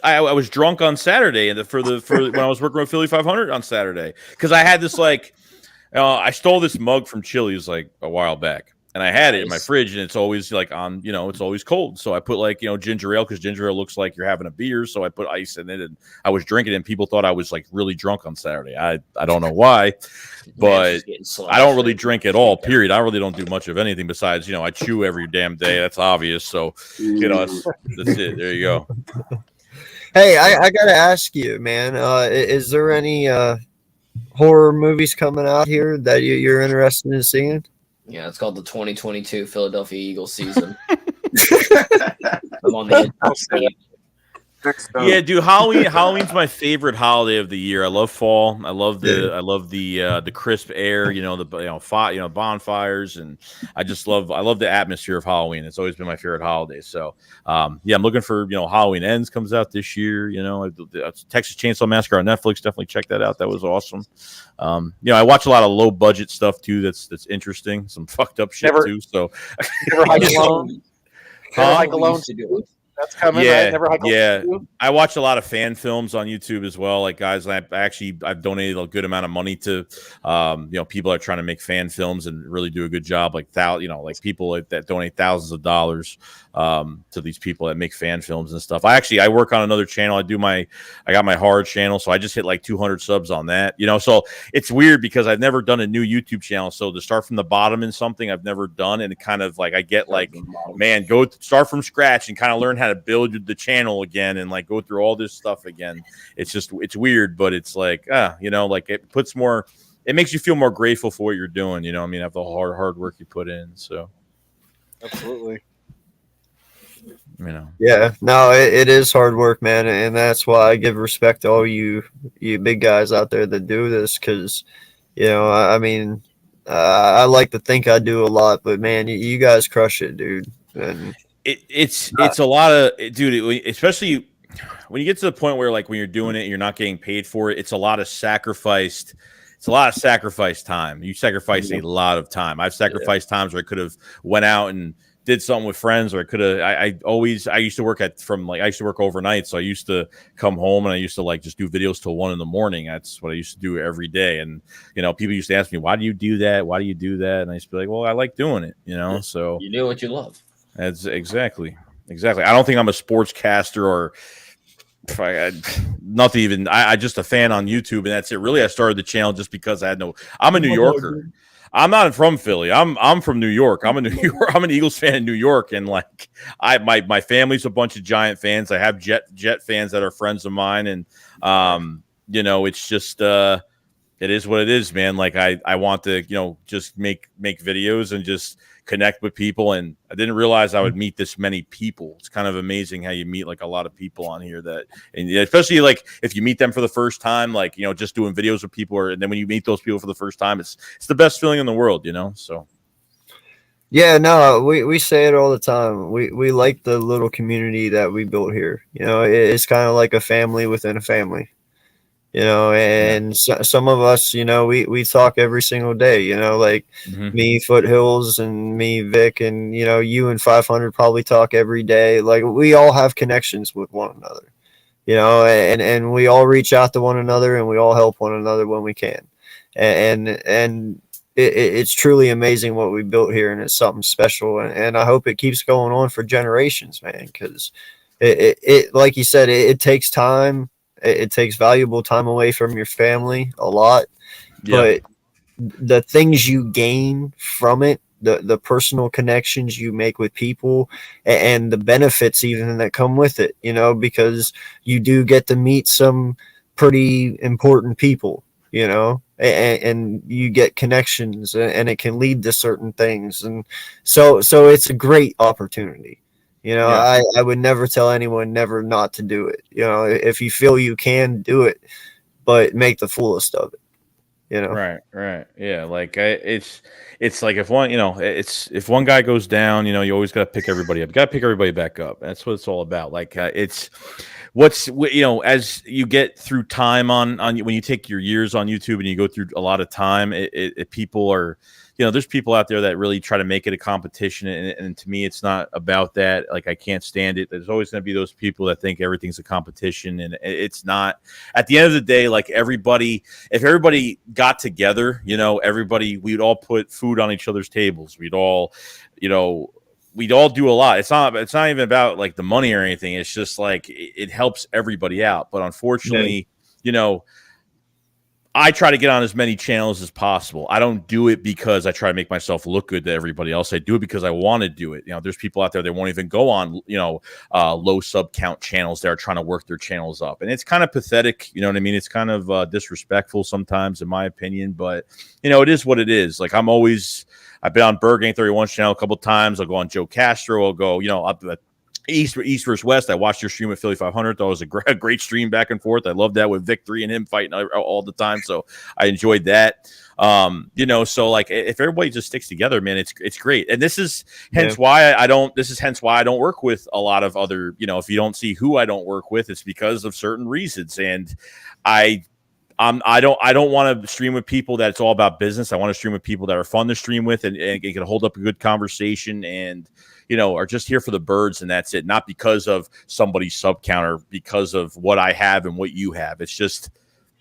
drunk on Saturday and for when I was working with Philly 500 on Saturday because I had this I stole this mug from Chili's like a while back and I had it in my fridge and it's always like on it's always cold, so I put ginger ale because ginger ale looks like you're having a beer, so I put ice in it and I was drinking it and people thought I was like really drunk on Saturday. I don't know why, but I don't really drink at all, period. I really don't do much of anything besides I chew every damn day. That's obvious, so that's it. There you go. Hey, I gotta ask you, man, is there any horror movies coming out here that you're interested in seeing? Yeah, it's called the 2022 Philadelphia Eagles season. I'm on the Yeah, dude, Halloween's my favorite holiday of the year. I love fall. I love the crisp air, the bonfires, and I love the atmosphere of Halloween. It's always been my favorite holiday. So, I'm looking for Halloween Ends comes out this year. Texas Chainsaw Massacre on Netflix. Definitely check that out. That was awesome. I watch a lot of low budget stuff too. That's interesting. Some fucked up shit too. So, never hike alone. Never hike alone. That's coming. Yeah, right? Never hike alone. I watch a lot of fan films on YouTube as well. Like guys, I've donated a good amount of money to, people that are trying to make fan films and really do a good job. Like people that donate thousands of dollars to these people that make fan films and stuff. I work on another channel. I got my horror channel, so I just hit like 200 subs on that. So it's weird because I've never done a new YouTube channel. So to start from the bottom in something I've never done, and it kind of like I get like, man, go start from scratch and kind of learn how to build the channel again and like go through all this stuff again. It's weird, but it's like it makes you feel more grateful for what you're doing. After the hard work you put in. So absolutely. Yeah, no, it is hard work, man, and that's why I give respect to all you big guys out there that do this, because I like to think I do a lot, but man, you guys crush it, dude. And it's a lot of, dude, especially when you get to the point where like when you're doing it and you're not getting paid for it, it's a lot of sacrificed time. You sacrifice a lot of time. I've sacrificed times where I could have went out and did something with friends, or I could have. I used to work overnight, so I used to come home and I used to like just do videos till 1 a.m. That's what I used to do every day. And people used to ask me, "Why do you do that? Why do you do that?" And I used to be like, "Well, I like doing it." So you do what you love. That's exactly. I don't think I'm a sportscaster or nothing even. I just a fan on YouTube, and that's it. Really, I started the channel just because I had no. I'm a New Yorker. I'm not from Philly. I'm from New York. I'm an Eagles fan in New York, and like my family's a bunch of Giant fans. I have Jet fans that are friends of mine, and it's just it is what it is, man. Like I want to just make videos and just connect with people, and I didn't realize I would meet this many people. It's kind of amazing how you meet like a lot of people on here and especially like if you meet them for the first time, like just doing videos with people, and then when you meet those people for the first time, it's the best feeling in the world, so. Yeah, no, we say it all the time. We like the little community that we built here. It's kind of like a family within a family. And some of us, we talk every single day, like me, Foothills, and me, Vic, and, you and 500 probably talk every day. Like we all have connections with one another, and we all reach out to one another, and we all help one another when we can. And it's truly amazing what we built here, and it's something special. And I hope it keeps going on for generations, man, because it like you said, it takes time. It takes valuable time away from your family a lot, but the things you gain from it, the personal connections you make with people, and the benefits even that come with it, because you do get to meet some pretty important people, and you get connections, and it can lead to certain things. And so it's a great opportunity. I would never tell anyone never not to do it. If you feel you can do it, but make the fullest of it. Right. Yeah, like it's like if one guy goes down, you always got to pick everybody up. You got to pick everybody back up. That's what it's all about. Like as you get through time on when you take your years on YouTube and you go through a lot of time, people are. There's people out there that really try to make it a competition, and to me, it's not about that. Like, I can't stand it. There's always going to be those people that think everything's a competition, and it's not. At the end of the day, like if everybody got together, we'd all put food on each other's tables. We'd all do a lot. It's not even about like the money or anything. It's just like it helps everybody out. But unfortunately, I try to get on as many channels as possible. I don't do it because I try to make myself look good to everybody else. I do it because I want to do it. There's people out there that won't even go on, low sub count channels that are trying to work their channels up. And it's kind of pathetic. You know what I mean? It's kind of disrespectful sometimes, in my opinion. But, it is what it is. Like I've been on Berg 31 channel a couple of times. I'll go on Joe Castro. I'll go, up East versus West. I watched your stream at Philly 500. That was a great stream back and forth. I love that with Victory and him fighting all the time. So I enjoyed that. So like if everybody just sticks together, man, it's great. And this is hence why I don't work with a lot of other, if you don't see who I don't work with, it's because of certain reasons. And I don't want to stream with people that it's all about business. I want to stream with people that are fun to stream with and can hold up a good conversation and, are just here for the birds, and that's it. Not because of somebody's sub counter, because of what I have and what you have. It's just,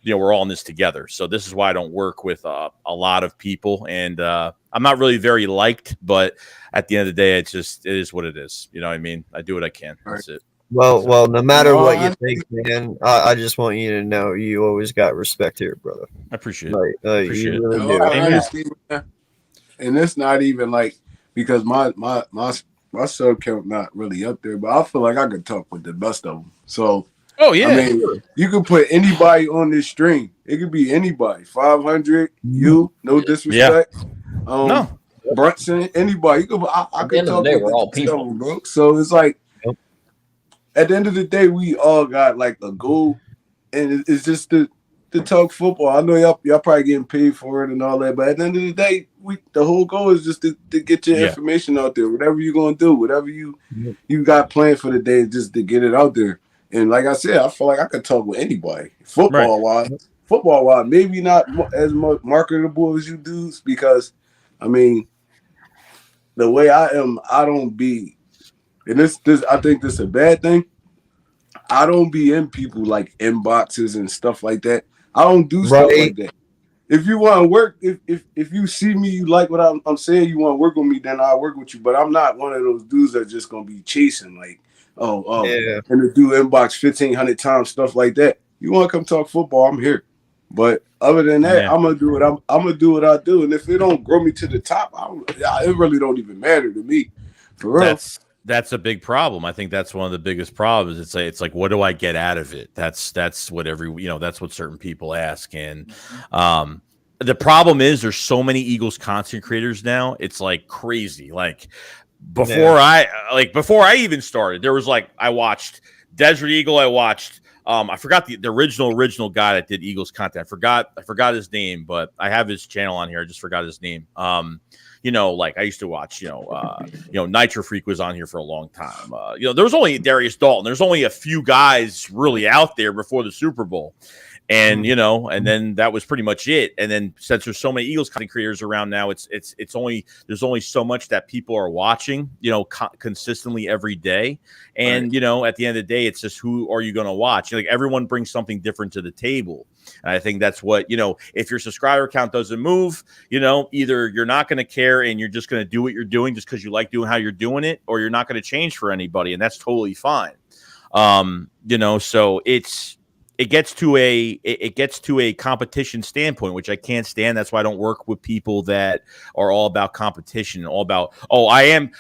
we're all in this together. So this is why I don't work with a lot of people, and I'm not really very liked. But at the end of the day, it is what it is. You know what I mean? I do what I can. That's it. Well, no matter what you think, man, I just want you to know you always got respect here, brother. I appreciate it. Appreciate it. Really do. I understand, and it's not even like because my sub count not really up there, but I feel like I could talk with the best of them. So, you could put anybody on this stream. It could be anybody. 500, you, no disrespect. No. Brunson, anybody. I could talk day, with we're all the people. people, bro. So it's like, at the end of the day, we all got like a goal, and it's just to talk football. I know y'all probably getting paid for it and all that, but at the end of the day, the whole goal is just to get your information out there. Whatever you're gonna do, whatever you got planned for the day, just to get it out there. And like I said, I feel like I could talk with anybody. Football wise, maybe not as much marketable as you do, because I mean, the way I am, I don't be, and this I think this is a bad thing. I don't be in people like inboxes and stuff like that. I don't do stuff like that. if you want to work, if you see me, you like what I'm saying, you want to work with me, then I'll work with you. But I'm not one of those dudes that's just gonna be chasing like, Yeah. and the dude inbox 1,500 times, stuff like that. You want to come talk football? I'm here. But other than that, Yeah. I'm gonna do what I'm gonna do what I do. And if it don't grow me to the top, it really don't even matter to me. For real. That's a big problem. I think that's one of the biggest problems. It's like what do I get out of it? That's what that's what certain people ask. And the problem is there's so many Eagles content creators now. It's like crazy. Like before I even started, there was like I watched Desert Eagle. I watched I forgot the original guy that did Eagles content. I forgot his name, but I have his channel on here. I just forgot his name. Like I used to watch, Nitro Freak was on here for a long time. There was only Darius Dalton. There's only a few guys really out there before the Super Bowl. And, and then that was pretty much it. And then since there's so many Eagles content creators around now, there's only so much that people are watching, consistently every day. And, at the end of the day, it's just who are you going to watch? Like everyone brings something different to the table. And I think that's what, if your subscriber count doesn't move, either you're not going to care and you're just going to do what you're doing just because you like doing how you're doing it, or you're not going to change for anybody. And that's totally fine. So it gets to a competition standpoint, which I can't stand. That's why I don't work with people that are all about competition, all about, I'm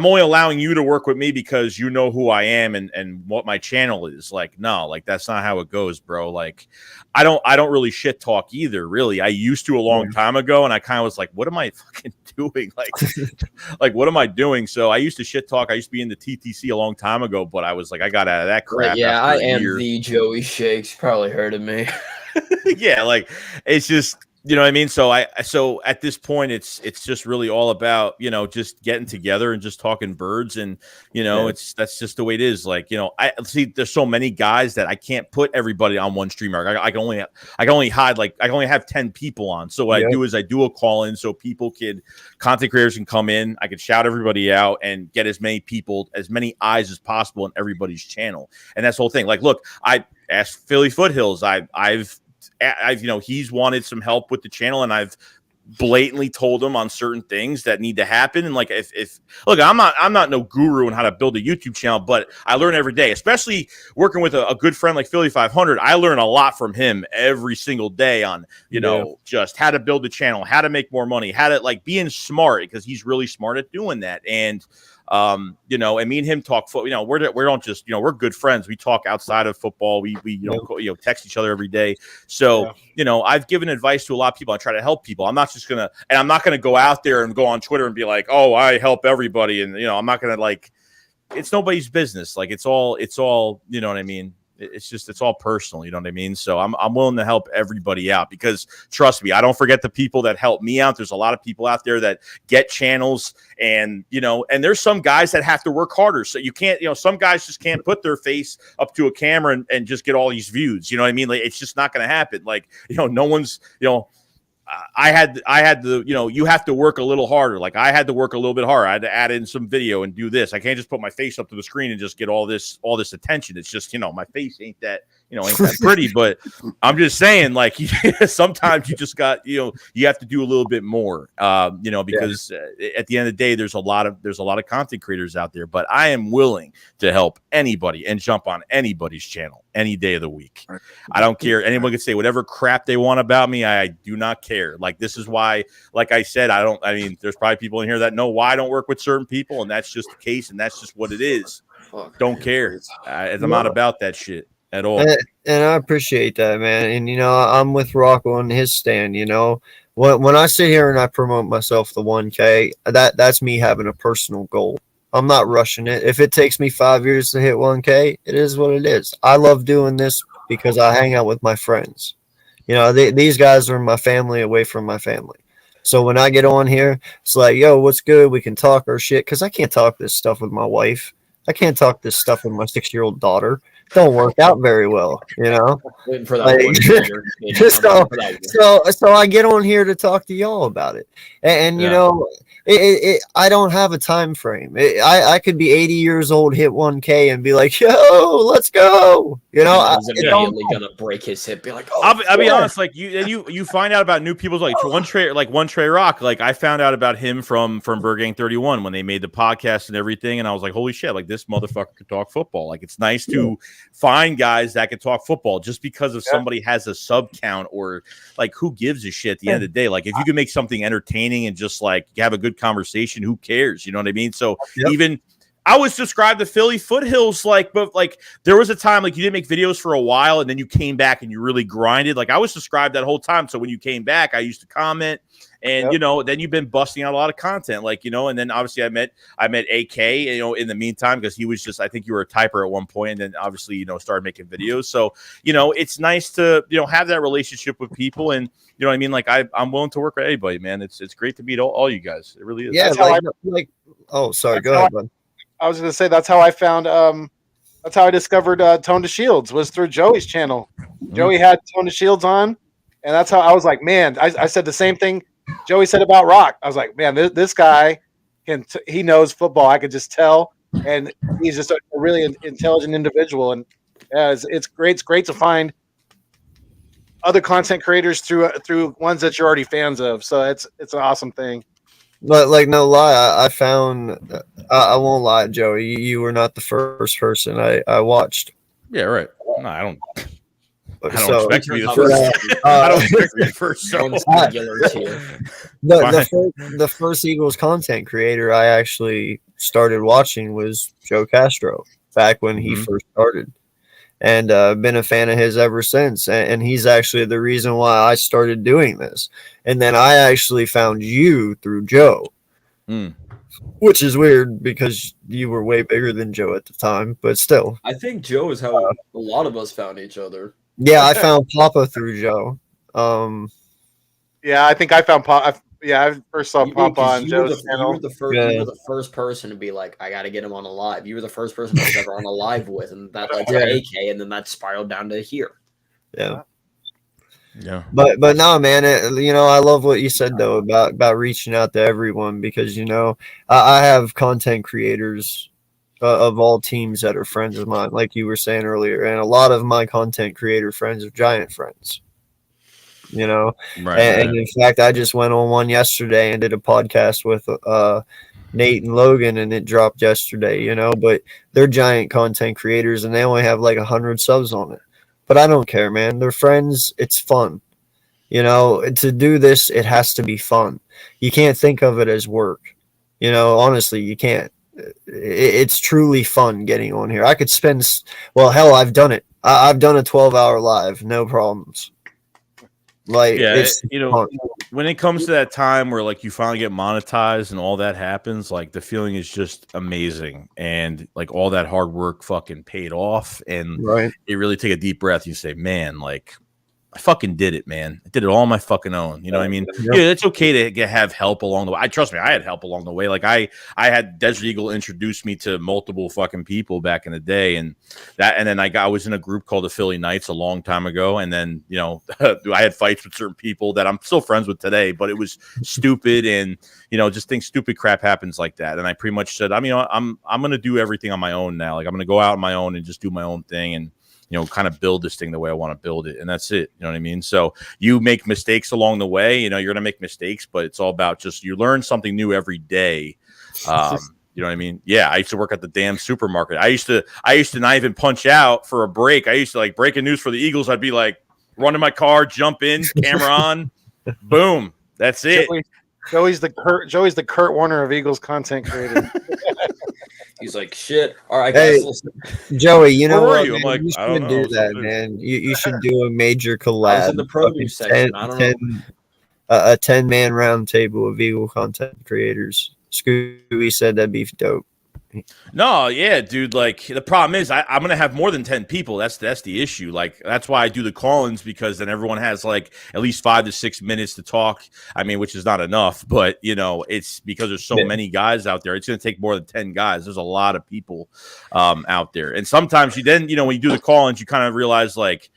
only allowing you to work with me because you know who I am and what my channel is. Like, no, like that's not how it goes, bro. Like I don't really shit talk either, really. I used to a long time ago, and I kind of was like, what am I fucking doing? Like what am I doing? So I used to shit talk. I used to be in the TTC a long time ago, but I was like, I got out of that crap. Yeah, I am the Joey Shakes. Probably heard of me. Yeah, like it's just, you know what I mean? So at this point it's just really all about, just getting together and just talking birds, and that's just the way it is. Like, I see there's so many guys that I can't put everybody on one streamer. I can only have 10 people on. So what I do is I do a call in so content creators can come in. I can shout everybody out and get as many people, as many eyes as possible on everybody's channel. And that's the whole thing. Like, look, I asked Philly Foothills. I've he's wanted some help with the channel, and I've blatantly told him on certain things that need to happen. And like, if look, I'm not no guru on how to build a YouTube channel, but I learn every day, especially working with a good friend like Philly 500. I learn a lot from him every single day on, just how to build a channel, how to make more money, how to being smart, because he's really smart at doing that. And and me and him talk football. We don't just, we're good friends. We talk outside of football. We text each other every day. So, I've given advice to a lot of people. I try to help people. I'm not going to go out there and go on Twitter and be like, oh, I help everybody. And, I'm not going to it's nobody's business. Like it's all, you know what I mean? It's all personal. You know what I mean? So I'm willing to help everybody out, because trust me, I don't forget the people that help me out. There's a lot of people out there that get channels, and, and there's some guys that have to work harder. So you can't, some guys just can't put their face up to a camera and just get all these views. You know what I mean? Like, it's just not going to happen. Like, no one's, I had to, you have to work a little harder. Like I had to work a little bit harder. I had to add in some video and do this. I can't just put my face up to the screen and just get all this attention. It's just, my face ain't that pretty, but I'm just saying, like, sometimes you just got, you have to do a little bit more, because at the end of the day, there's a lot of content creators out there, but I am willing to help anybody and jump on anybody's channel any day of the week. I don't care. Anyone can say whatever crap they want about me. I do not care. Like, this is why, like I said, there's probably people in here that know why I don't work with certain people, and that's just the case, and that's just what it is. Don't care. I'm not about that shit at all. And I appreciate that, man. And, I'm with Rocco on his stand. When I sit here and I promote myself the 1K, that's me having a personal goal. I'm not rushing it. If it takes me 5 years to hit 1K, it is what it is. I love doing this because I hang out with my friends. These guys are my family away from my family. So when I get on here, it's like, yo, what's good? We can talk our shit, because I can't talk this stuff with my wife. I can't talk this stuff with my 6-year-old daughter. Don't work out very well, Waiting for that so I get on here to talk to y'all about it, and I don't have a time frame. I could be 80 years old, hit 1K, and be like, yo, let's go. You know, He's immediately gonna break his hip. Be like, oh, I'll be honest. Like you find out about new people's like one Trey Rock. Like I found out about him from Burgang 31 when they made the podcast and everything, and I was like, holy shit! Like this motherfucker could talk football. Like it's nice to find guys that can talk football. Just because if somebody has a sub count or like who gives a shit at the end of the day. Like if you can make something entertaining and just like have a good conversation, who cares? You know what I mean? So even. I was described the Philly foothills but there was a time like you didn't make videos for a while and then you came back and you really grinded. Like I was described that whole time. So when you came back, I used to comment and then you've been busting out a lot of content, and then obviously I met AK, in the meantime, because he was just, I think you were a typer at one point and then obviously, started making videos. So, it's nice to, have that relationship with people and, you know what I mean? Like I'm willing to work with anybody, man. It's great to meet all you guys. It really is. Yeah. Oh, sorry. Go ahead, bud. I was going to say that's how I found. That's how I discovered Tone to Shields was through Joey's channel. Joey had Tone to Shields on, and that's how I was like, man. I said the same thing Joey said about Rock. I was like, man, this guy he knows football. I could just tell, and he's just a really intelligent individual. And it's great. It's great to find other content creators through ones that you're already fans of. So it's an awesome thing. But like, no lie, I found. I won't lie, Joey. You were not the first person I watched. Yeah, right. No, I don't expect to be the first. I don't expect to be the first. So. The first Eagles content creator I actually started watching was Joe Castro back when he first started, and I've been a fan of his ever since. And he's actually the reason why I started doing this. And then I actually found you through Joe, which is weird because you were way bigger than Joe at the time, but still. I think Joe is how a lot of us found each other. Yeah, I found Papa through Joe. Yeah, I think I found Papa. I first saw Papa on Joe's channel. You were the first person to be like, I got to get him on a live. You were the first person I was ever on a live with, and that led to AK, and then that spiraled down to here. Yeah. Yeah. But no, man, I love what you said though about reaching out to everyone because I have content creators of all teams that are friends of mine, like you were saying earlier, and a lot of my content creator friends are Giant friends. And in fact, I just went on one yesterday and did a podcast with Nate and Logan, and it dropped yesterday. But they're Giant content creators, and they only have like 100 subs on it. But I don't care, man. They're friends. It's fun. To do this, it has to be fun. You can't think of it as work. Honestly, you can't. It's truly fun getting on here. I could spend, hell, I've done it. I've done a 12-hour live, no problems. Like, when it comes to that time where like you finally get monetized and all that happens, like the feeling is just amazing, and like all that hard work fucking paid off, and you really take a deep breath. You say, man, like I fucking did it, man. I did it all on my fucking own. You know what I mean? Yeah, it's okay to have help along the way. Trust me, I had help along the way. Like I had Desert Eagle introduce me to multiple fucking people back in the day, and then I was in a group called the Philly Knights a long time ago, and then I had fights with certain people that I'm still friends with today, but it was stupid, and just think stupid crap happens like that. And I pretty much said, I'm gonna do everything on my own now. Like I'm gonna go out on my own and just do my own thing, and kind of build this thing the way I want to build it. And that's it. You know what I mean? So you make mistakes along the way, you're going to make mistakes, but it's all about just, you learn something new every day. You know what I mean? Yeah. I used to work at the damn supermarket. I used to not even punch out for a break. I used to like breaking news for the Eagles. I'd be like, run in my car, jump in, camera on, boom. That's it. Joey's the Kurt Warner of Eagles content creator. He's like, shit. All right, guys. Hey, Joey, you know what? You? I'm like, you I don't know. should do that, man. You should do a major collab. I was in the produce section. I don't know. A 10-man round table of Eagle content creators. Scooby said that'd be dope. No, yeah, dude. Like the problem is, I'm gonna have more than 10 people. That's the issue. Like that's why I do the call-ins, because then everyone has like at least 5 to 6 minutes to talk. I mean, which is not enough, but it's because there's so many guys out there. It's gonna take more than 10 guys. There's a lot of people out there, and sometimes when you do the call-ins, you kind of realize like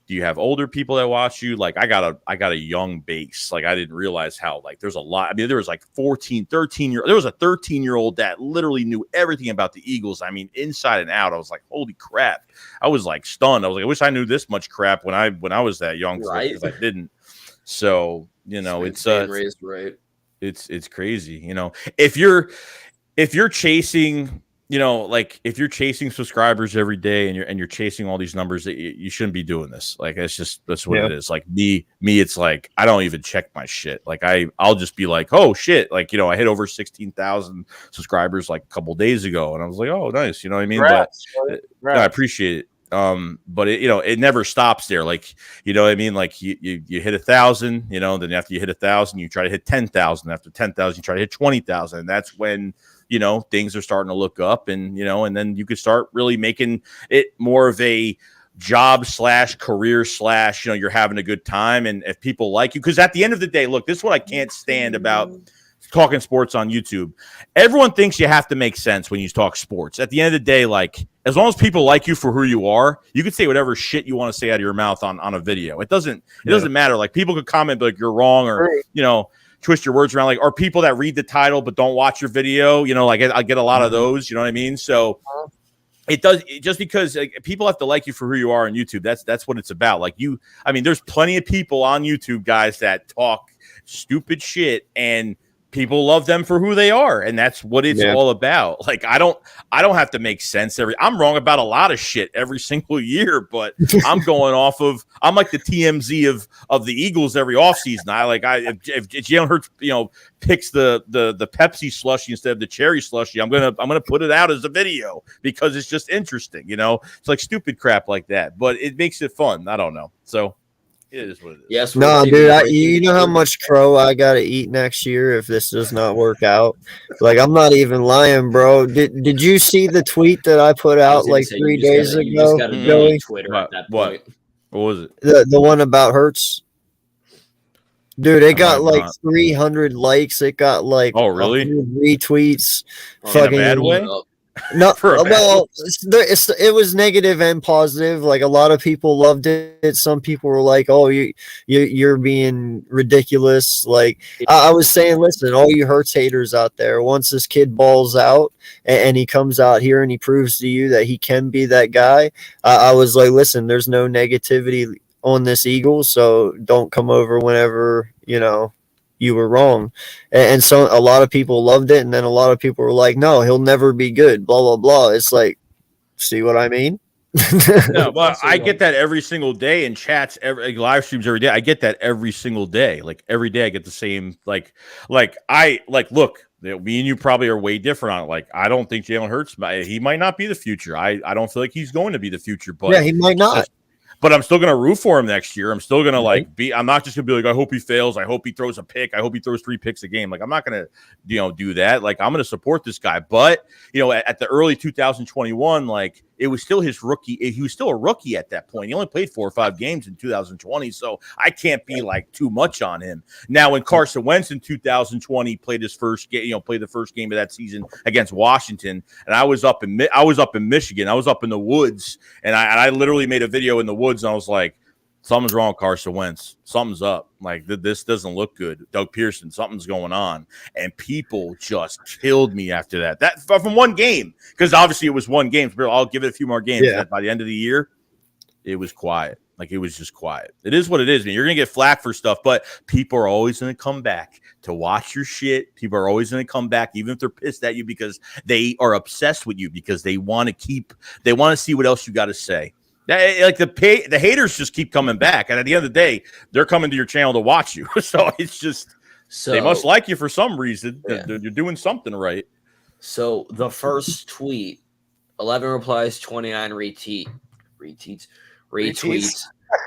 Do you have older people that watch you? Like, I got a young base. Like, I didn't realize how, like, there's a lot. I mean, there was like 14, 13 there was a 13-year-old that literally knew everything about the Eagles. I mean, inside and out. I was like, holy crap. I was like stunned. I was like, I wish I knew this much crap when I was that young, because I didn't. So, you know, it's raised right. It's crazy. You know, if you're chasing, you know, like if you're chasing subscribers every day and you're chasing all these numbers, that you shouldn't be doing this. Like, that's what it is. Like me, it's like, I don't even check my shit. Like I'll just be like, oh shit. Like, you know, I hit over 16,000 subscribers like a couple days ago. And I was like, oh, nice. You know what I mean? Rats, No, I appreciate it. But it, you know, it never stops there. Like, you know what I mean? Like you hit 1,000, you know, then after you hit 1,000, you try to hit 10,000. After 10,000, you try to hit 20,000. And that's when, you know, things are starting to look up, and, you know, and then you could start really making it more of a job / career / you know, you're having a good time. And if people like you, because at the end of the day, look, this is what I can't stand about talking sports on YouTube. Everyone thinks you have to make sense when you talk sports. At the end of the day, like, as long as people like you for who you are, you can say whatever shit you want to say out of your mouth on a video. It doesn't matter. Like, people could comment like you're wrong, or, you know, twist your words around, like, or people that read the title but don't watch your video, you know, like I get a lot of those, you know what I mean? So just because, like, people have to like you for who you are on YouTube. That's what it's about. Like, I mean, there's plenty of people on YouTube, guys, that talk stupid shit, and people love them for who they are, and that's what it's all about. Like, I don't have to make sense I'm wrong about a lot of shit every single year, but I'm going off of, I'm like the TMZ of the Eagles every offseason. If Jalen Hurts, you know, picks the Pepsi slushy instead of the cherry slushy, I'm gonna put it out as a video because it's just interesting, you know. It's like stupid crap like that, but it makes it fun. I don't know. So it is what it is. Yes. No, dude, you know how much crow I gotta eat next year if this does not work out? Like, I'm not even lying, bro. Did you see the tweet that I put out like 3 days ago? You just gotta delete Twitter at that point. What was it? The one about Hurts. Dude, it got like 300 likes. It got like 100 retweets. In a bad way? No, well, it was negative and positive. Like, a lot of people loved it. Some people were like, "Oh, you're being ridiculous." Like, I was saying, listen, all you Hurts haters out there, once this kid balls out and he comes out here and he proves to you that he can be that guy, I was like, listen, there's no negativity on this Eagle, so don't come over whenever, you know, you were wrong. And so a lot of people loved it, and then a lot of people were like, no, he'll never be good, blah blah blah. It's like, see what I mean? No, but I get that every single day in chats, live streams every day. I get that every single day. Like, every day I get the same, look, me and you probably are way different on it. Like, I don't think Jalen Hurts, he might not be the future. I don't feel like he's going to be the future, but yeah, he might not. But I'm still going to root for him next year. I'm still going to I'm not just going to be like, I hope he fails. I hope he throws a pick. I hope he throws 3 picks a game. Like, I'm not going to, you know, do that. Like, I'm going to support this guy. But, you know, at the early 2021, like, it was still his rookie. He was still a rookie at that point. He only played 4 or 5 games in 2020. So I can't be like too much on him. Now, when Carson Wentz in 2020 played his first game, you know, played the first game of that season against Washington, and I was up in Michigan. I was up in the woods, and I literally made a video in the woods, and I was like, something's wrong with Carson Wentz. Something's up. Like, this doesn't look good. Doug Pearson, something's going on. And people just killed me after that. That from one game, because obviously it was one game. So I'll give it a few more games. Yeah. By the end of the year, it was quiet. Like, it was just quiet. It is what it is, man. You're going to get flack for stuff, but people are always going to come back to watch your shit. People are always going to come back, even if they're pissed at you, because they are obsessed with you, because they want to see what else you got to say. Like, the haters just keep coming back, and at the end of the day, they're coming to your channel to watch you. So it's just, they must like you for some reason. Yeah. You're doing something right. So the first tweet, 11 replies, 29 retweets,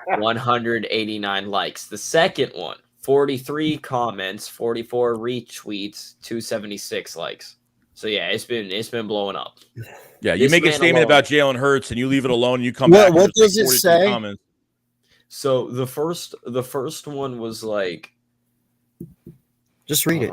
189 likes. The second one, 43 comments, 44 retweets, 276 likes. So yeah, it's been blowing up. Yeah, you make a statement about Jalen Hurts and you leave it alone, and you come back. What does it say? Comments. So the first one was like, just read it.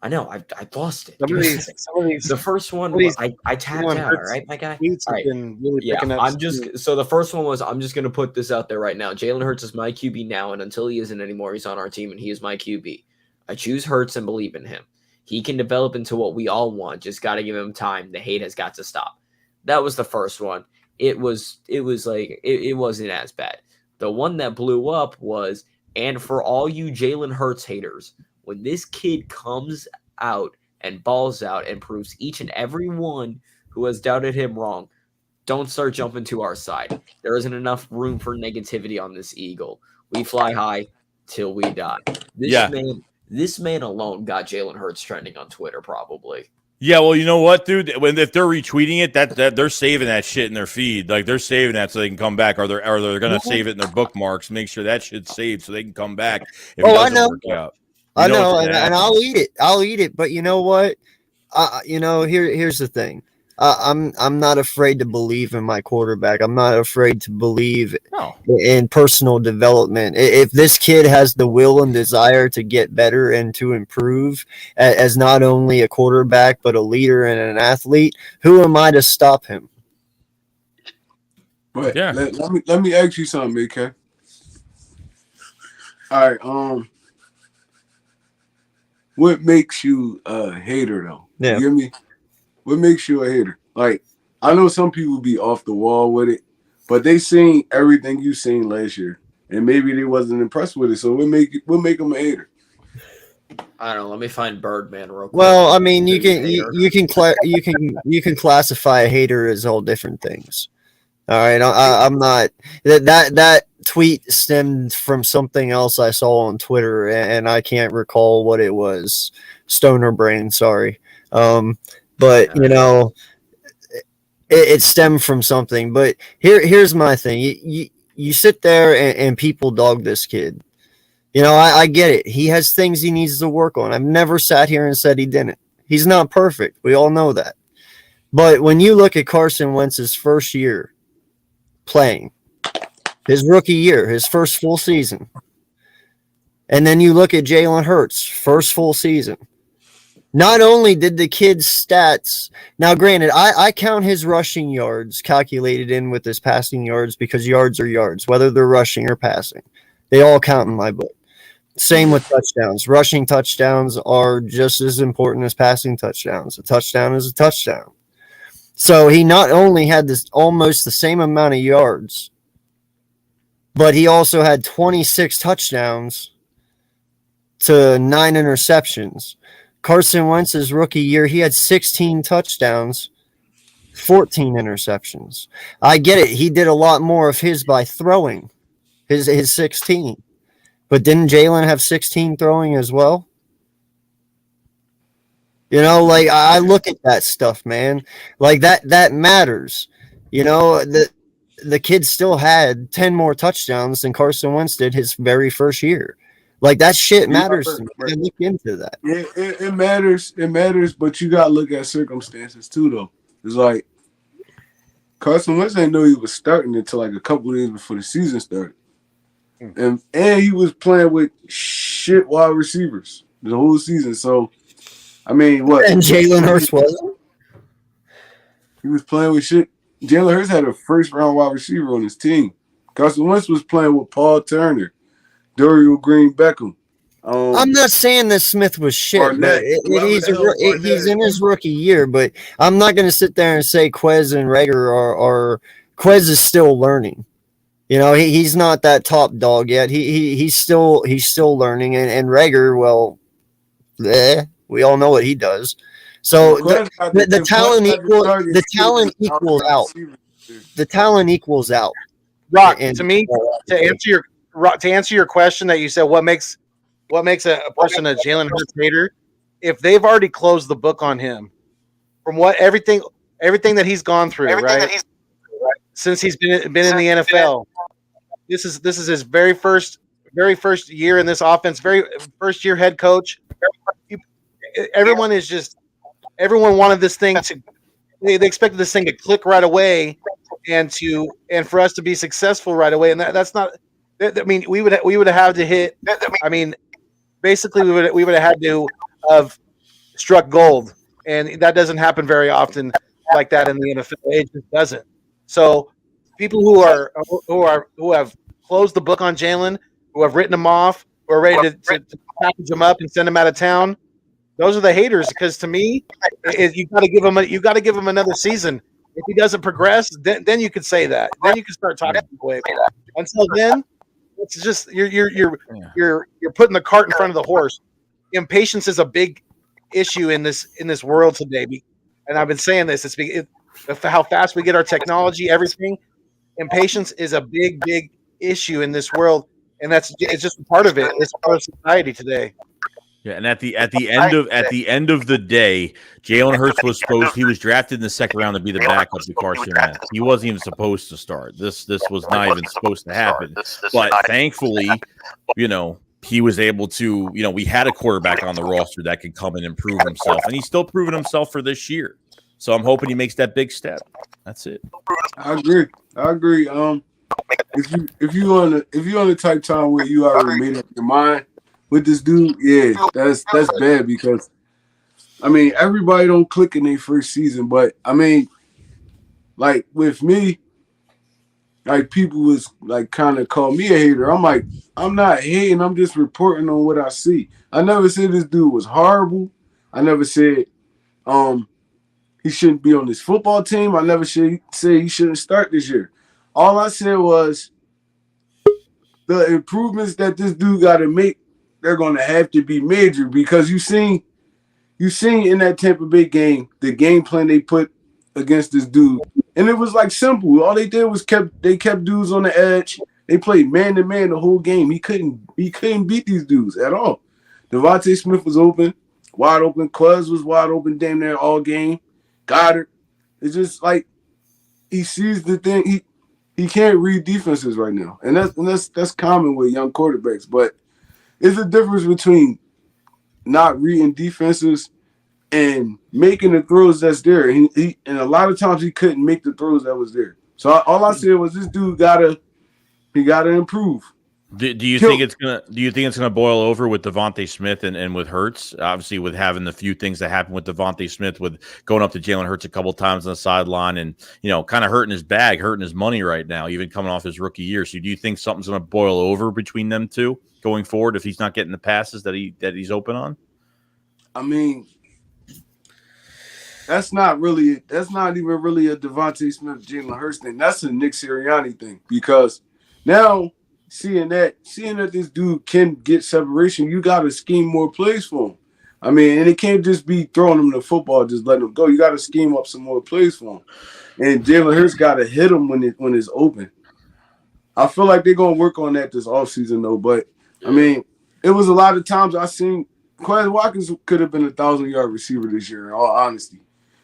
I know. I lost it. Some Give of me a these, second. some of these, The first one, some of these I tapped Jalen out. All Hurts right, my guy. tweets All have right. been really Yeah, picking up. I'm just so the first one was I'm just gonna put this out there right now. Jalen Hurts is my QB now, and until he isn't anymore, he's on our team and he is my QB. I choose Hurts and believe in him. He can develop into what we all want. Just gotta give him time. The hate has got to stop. That was the first one. It wasn't as bad. The one that blew up was, and for all you Jalen Hurts haters, when this kid comes out and balls out and proves each and every one who has doubted him wrong, don't start jumping to our side. There isn't enough room for negativity on this eagle. We fly high till we die. This man alone got Jalen Hurts trending on Twitter, probably. Yeah, well, you know what, dude? If they're retweeting it, that they're saving that shit in their feed. Like they're saving that so they can come back, or they're gonna save it in their bookmarks. Make sure that shit's saved so they can come back if it I doesn't know. work out. I know, and I'll eat it. I'll eat it. But you know what? Here's the thing. I'm not afraid to believe in my quarterback. I'm not afraid to believe in personal development. If this kid has the will and desire to get better and to improve as not only a quarterback but a leader and an athlete, who am I to stop him? But let me ask you something, AK. All right, what makes you a hater though? Yeah. You hear me? What makes you a hater? Like, I know some people be off the wall with it, but they seen everything you seen last year, and maybe they wasn't impressed with it. So what make them a hater? I don't know. Let me find Birdman real quick. Well, I mean, you can classify a hater as all different things. All right, I'm not that tweet stemmed from something else I saw on Twitter, and I can't recall what it was. Stoner brain, sorry. But you know, it stemmed from something. But here's my thing: you sit there and people dog this kid. You know, I get it. He has things he needs to work on. I've never sat here and said he didn't. He's not perfect. We all know that. But when you look at Carson Wentz's first year playing, his rookie year, his first full season, and then you look at Jalen Hurts' first full season, not only did the kid's stats, now granted, I count his rushing yards calculated in with his passing yards because yards are yards, whether they're rushing or passing. They all count in my book. Same with touchdowns. Rushing touchdowns are just as important as passing touchdowns. A touchdown is a touchdown. So he not only had this almost the same amount of yards, but he also had 26 touchdowns to 9 interceptions. Carson Wentz's rookie year, he had 16 touchdowns, 14 interceptions. I get it. He did a lot more of his by throwing his 16. But didn't Jalen have 16 throwing as well? You know, like I look at that stuff, man. Like that matters. You know, the kid still had 10 more touchdowns than Carson Wentz did his very first year. Like that shit matters to me. I look into that. Yeah, it matters. It matters, but you gotta look at circumstances too, though. It's like Carson Wentz didn't know he was starting until like a couple days before the season started. And he was playing with shit wide receivers the whole season. So, I mean, what? And Jalen Hurts wasn't? He was playing with shit. Jalen Hurts had a first-round wide receiver on his team. Carson Wentz was playing with Paul Turner, Dorial Green Beckham. I'm not saying that Smith was shit. Barnett, he's in his rookie year, but I'm not going to sit there and say Quez and Rager are Quez is still learning. You know, he's not that top dog yet. He's still learning, and Rager, well, we all know what he does. So the talent equals out. The talent equals out. Rock, to me, to answer your question that you said, what makes a person a Jalen Hurts hater? If they've already closed the book on him, from what everything that he's gone through, right? Since he's been in the NFL, this is his very first year in this offense, very first year head coach. Everyone wanted this thing to. They expected this thing to click right away, and for us to be successful right away. And that's not. I mean, we would have had to hit. I mean, basically, we would have had to have struck gold, and that doesn't happen very often like that in the NFL. It just doesn't. So people who have closed the book on Jalen, who have written him off, who are ready to package him up and send him out of town, those are the haters. Because to me, you got to give him another season. If he doesn't progress, then you could say that. Then you can start talking away. Until then, it's just you're putting the cart in front of the horse. Impatience is a big issue in this world today, and I've been saying this. It's how fast we get our technology, everything. Impatience is a big issue in this world, and it's just part of it. It's part of society today. Yeah, and at the end of the day, Jalen Hurts he was drafted in the second round to be the backup to Carson Wentz. He wasn't even supposed to start. This was not even supposed to happen. But thankfully, he was able to, we had a quarterback on the roster that could come and improve himself, and he's still proven himself for this year. So I'm hoping he makes that big step. That's it. I agree. If you on the type time where you already made up your mind with this dude, yeah, that's bad because everybody don't click in their first season, but like with me, like people was like kind of call me a hater. I'm like, I'm not hating, I'm just reporting on what I see. I never said this dude was horrible. I never said he shouldn't be on this football team. I never say he shouldn't start this year. All I said was the improvements that this dude got to make, they're going to have to be major because you seen in that Tampa Bay game the game plan they put against this dude, and it was like simple. All they did was kept dudes on the edge. They played man to man the whole game. He couldn't beat these dudes at all. Devontae Smith was open, wide open. Quez was wide open, damn near all game. Goddard. It's just like he sees the thing. He can't read defenses right now, and that's common with young quarterbacks. But it's a difference between not reading defenses and making the throws that's there. And a lot of times he couldn't make the throws that was there. So all I said was this dude gotta improve. Do you think it's gonna boil over with Devontae Smith and with Hurts? Obviously, with having the few things that happened with Devontae Smith, with going up to Jalen Hurts a couple times on the sideline, and kind of hurting his bag, hurting his money right now, even coming off his rookie year. So, do you think something's gonna boil over between them two going forward if he's not getting the passes that he's open on? That's not even really a Devontae Smith, Jalen Hurts thing. That's a Nick Sirianni thing because now. Seeing that this dude can get separation, you got to scheme more plays for him. And it can't just be throwing him the football, just letting him go. You got to scheme up some more plays for him. And Jalen Hurts got to hit him when it's open. I feel like they're going to work on that this offseason, though. But, it was a lot of times I seen Quez Watkins could have been a 1,000-yard receiver this year, in all honesty.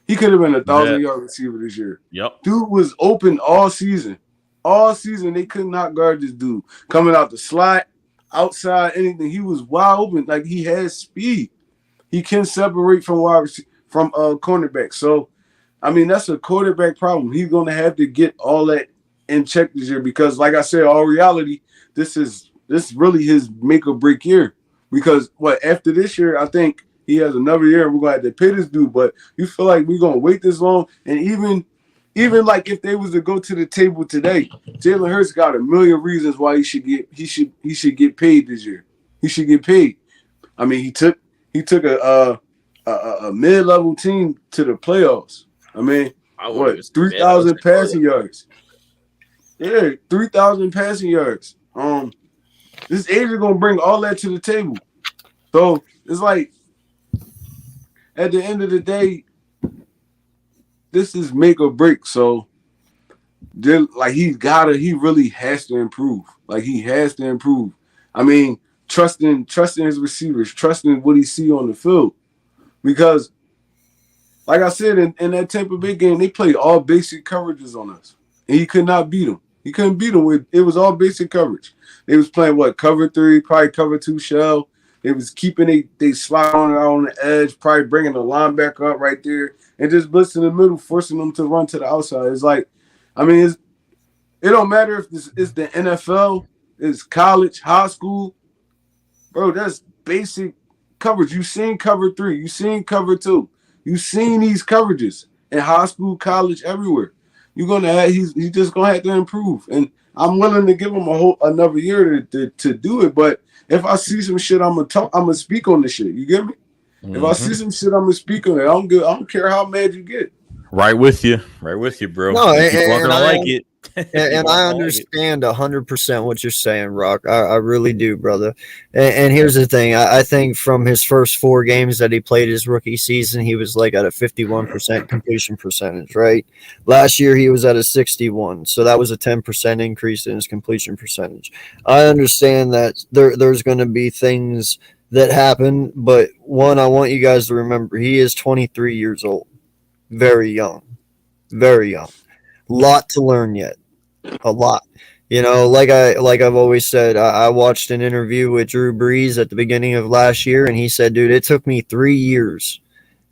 He could have been a 1,000-yard receiver this year. Yep. Dude was open all season. All season, they could not guard this dude. Coming out the slot, outside, anything. He was wide open. Like, he has speed. He can separate from cornerback. So, that's a quarterback problem. He's going to have to get all that in check this year because, like I said, all reality, this is really his make or break year. Because, after this year, I think he has another year and we're going to have to pay this dude. But you feel like we're going to wait this long? And even like if they was to go to the table today, Jalen Hurts got a million reasons why he should get paid this year. He should get paid. He took a mid-level team to the playoffs. 3,000 passing yards. Yeah, 3,000 passing yards. This age is gonna bring all that to the table. So it's like at the end of the day, this is make or break. So he really has to improve. Like he has to improve. Trusting his receivers, trusting what he see on the field. Because like I said, in that Tampa Bay game, they played all basic coverages on us. And he could not beat them. He couldn't beat them it was all basic coverage. They was playing cover 3, probably cover 2 shell. They was keeping they slide on the edge, probably bringing the linebacker up right there, and just blitz in the middle, forcing them to run to the outside. It's like, it don't matter if it's the NFL, it's college, high school, bro. That's basic coverage. You've seen cover 3. You've seen cover 2. You've seen these coverages in high school, college, everywhere. You're gonna have, he's just gonna have to improve. And I'm willing to give him another year to do it. But if I see some shit, I'm gonna speak on the shit. You get me? Mm-hmm. If I see some shit, I'm gonna speak on it. I don't care how mad you get. Right with you, bro. No, people aren't gonna like it. And I understand 100% what you're saying, Rock. I really do, brother. And here's the thing. I think from his first 4 games that he played his rookie season, he was like at a 51% completion percentage, right? Last year, he was at a 61. So that was a 10% increase in his completion percentage. I understand that there's going to be things that happen. But one, I want you guys to remember, he is 23 years old. Very young. Very young. Lot to learn yet. A lot. You know, like I've always said, I watched an interview with Drew Brees at the beginning of last year, and he said, dude, it took me 3 years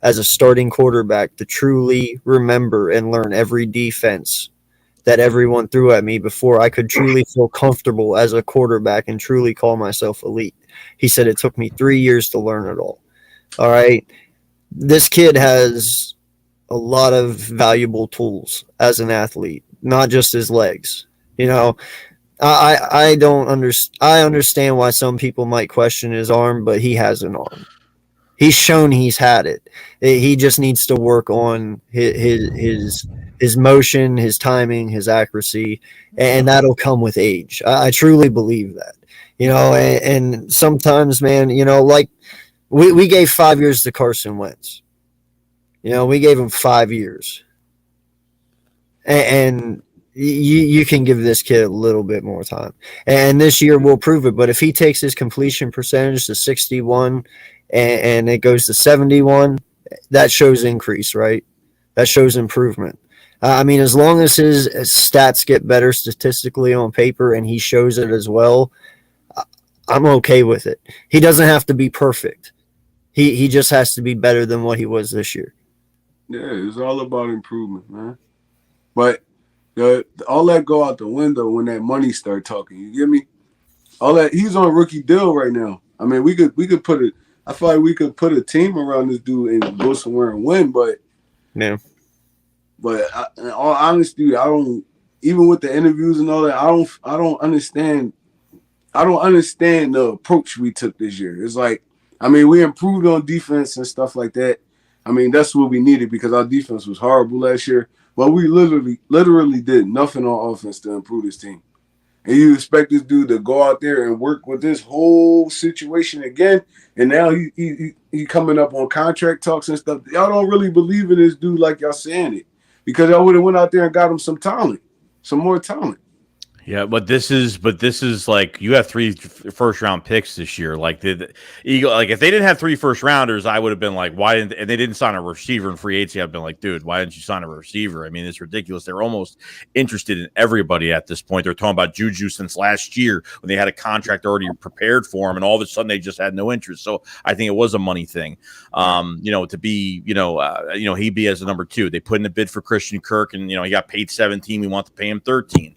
as a starting quarterback to truly remember and learn every defense that everyone threw at me before I could truly feel comfortable as a quarterback and truly call myself elite. He said it took me 3 years to learn it all. All right. This kid has a lot of valuable tools as an athlete, not just his legs. You know, I don't understand. I understand why some people might question his arm, but he has an arm. He's shown he's had it. He just needs to work on his motion, his timing, his accuracy, and that'll come with age. I truly believe that. You know, and sometimes, man, you know, like we gave 5 years to Carson Wentz. You know, we gave him 5 years. And you can give this kid a little bit more time. And this year will prove it. But if he takes his completion percentage to 61 and it goes to 71, that shows increase, right? That shows improvement. I mean, as long as his stats get better statistically on paper and he shows it as well, I'm okay with it. He doesn't have to be perfect. He just has to be better than what he was this year. Yeah, it's all about improvement, man. But all that go out the window when that money start talking. You get me? All that, he's on a rookie deal right now. I mean, we could put it. I feel like we could put a team around this dude and go somewhere and win. But yeah. But in all honesty, I don't. Even with the interviews and all that, I don't understand. I don't understand the approach we took this year. It's like, I mean, we improved on defense and stuff like that. I mean, that's what we needed because our defense was horrible last year. But we literally did nothing on offense to improve this team. And you expect this dude to go out there and work with this whole situation again. And now he coming up on contract talks and stuff. Y'all don't really believe in this dude like y'all saying it. Because y'all would have went out there and got him some talent, some more talent. Yeah, but this is like you have 3 first-round picks this year. Like the Eagle, like if they didn't have 3 first-rounders, I would have been like, why didn't? And they didn't sign a receiver in free agency. I've been like, dude, why didn't you sign a receiver? I mean, it's ridiculous. They're almost interested in everybody at this point. They're talking about Juju since last year when they had a contract already prepared for him, and all of a sudden they just had no interest. So I think it was a money thing. You know, to be, he'd be as a number 2. They put in a bid for Christian Kirk, and he got paid 17. We want to pay him 13.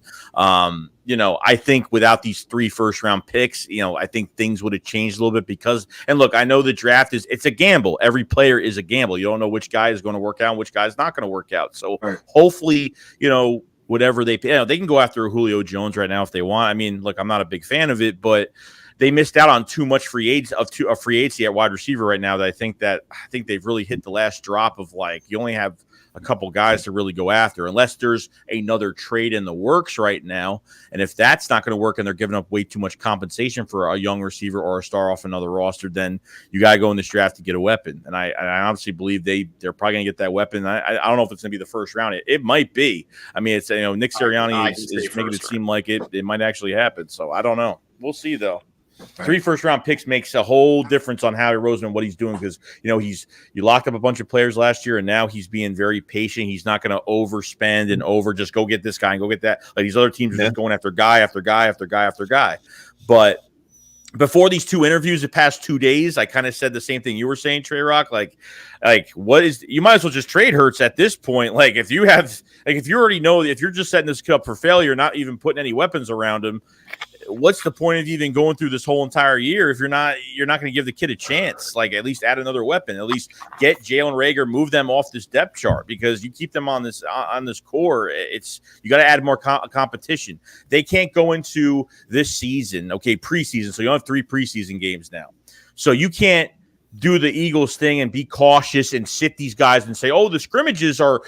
I think without these 3 first-round picks, I think things would have changed a little bit because, and look, I know the draft it's a gamble. Every player is a gamble. You don't know which guy is going to work out and which guy is not going to work out. So hopefully, whatever they can go after Julio Jones right now if they want. I mean, look, I'm not a big fan of it, but they missed out on too much free agency at wide receiver right now that I think they've really hit the last drop of like, you only have a couple guys to really go after unless there's another trade in the works right now. And if that's not going to work and they're giving up way too much compensation for a young receiver or a star off another roster, then you got to go in this draft to get a weapon. And I honestly believe they're probably going to get that weapon. I don't know if it's going to be the first round. It might be. I mean, it's, Nick Sirianni is making it seem like it might actually happen. So I don't know. We'll see though. 3 first-round picks makes a whole difference on Howie Roseman, what he's doing, because you locked up a bunch of players last year, and now he's being very patient. He's not going to overspend and just go get this guy and go get that. Like these other teams are just going after guy after guy after guy after guy. But before these 2 interviews, the past 2 days, I kind of said the same thing you were saying, Trey Rock. Like what is? You might as well just trade Hurts at this point. Like if you already know, if you're just setting this up for failure, not even putting any weapons around him. what's the point of even going through this whole entire year if you're not going to give the kid a chance? Like, at least add another weapon. At least get Jalen Reagor, move them off this depth chart, because you keep them on this core. You got to add more competition. They can't go into this season, preseason. So you don't have 3 preseason games now. So you can't do the Eagles thing and be cautious and sit these guys and say, oh, the scrimmages are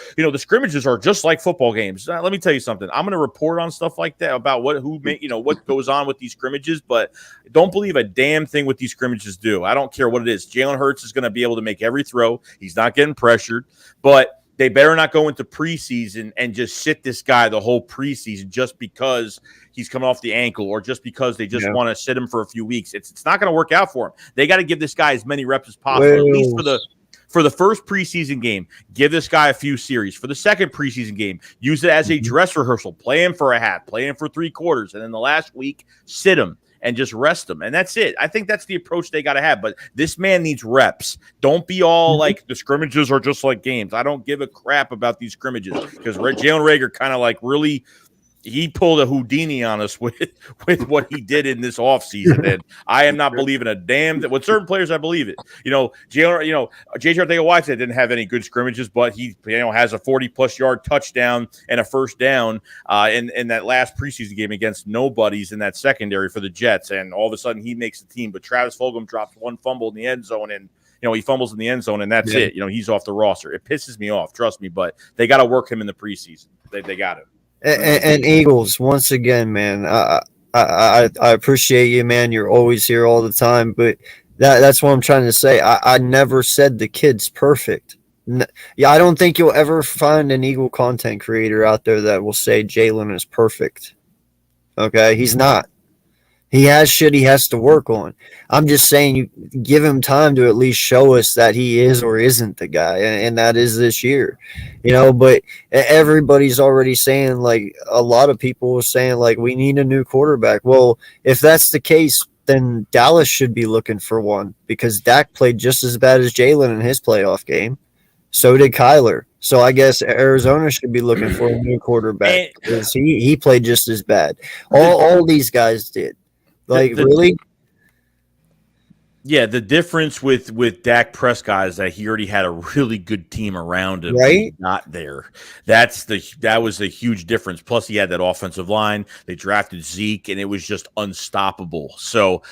just like football games. Let me tell you something. I'm going to report on stuff like that about what goes on with these scrimmages, but don't believe a damn thing what these scrimmages do. I don't care what it is. Jalen Hurts is going to be able to make every throw. He's not getting pressured, but they better not go into preseason and just sit this guy the whole preseason just because he's coming off the ankle or just because they just want to sit him for a few weeks. It's not going to work out for him. They got to give this guy as many reps as possible, at least for the first preseason game. Give this guy a few series. For the second preseason game, use it as a dress rehearsal. Play him for a half, play him for 3 quarters, and then the last week, sit him and just rest them. And that's it. I think that's the approach they got to have. But this man needs reps. Don't be all like the scrimmages are just like games. I don't give a crap about these scrimmages, because Jalen Reagor kind of like really – he pulled a Houdini on us with what he did in this offseason. And I am not believing a damn – with certain players, I believe it. J.J. Arcega-Whiteside didn't have any good scrimmages, but he has a 40-plus yard touchdown and a first down in that last preseason game against nobodies in that secondary for the Jets. And all of a sudden, he makes the team. But Travis Fulgham drops 1 fumble in the end zone, and he fumbles in the end zone, and that's it. He's off the roster. It pisses me off, trust me, but they got to work him in the preseason. They got to. And Eagles, once again, man, I appreciate you, man. You're always here all the time, but that's what I'm trying to say. I never said the kid's perfect. I don't think you'll ever find an Eagle content creator out there that will say Jalen is perfect. Okay, he's not. He has shit he has to work on. I'm just saying, you give him time to at least show us that he is or isn't the guy, and that is this year, But everybody's already saying, like, a lot of people are saying, like, we need a new quarterback. Well, if that's the case, then Dallas should be looking for one, because Dak played just as bad as Jalen in his playoff game. So did Kyler. So I guess Arizona should be looking for a new quarterback, because he played just as bad. All these guys did. Really? Yeah, the difference with Dak Prescott is that he already had a really good team around him. Right? Not there. That was a huge difference. Plus, he had that offensive line. They drafted Zeke, and it was just unstoppable. So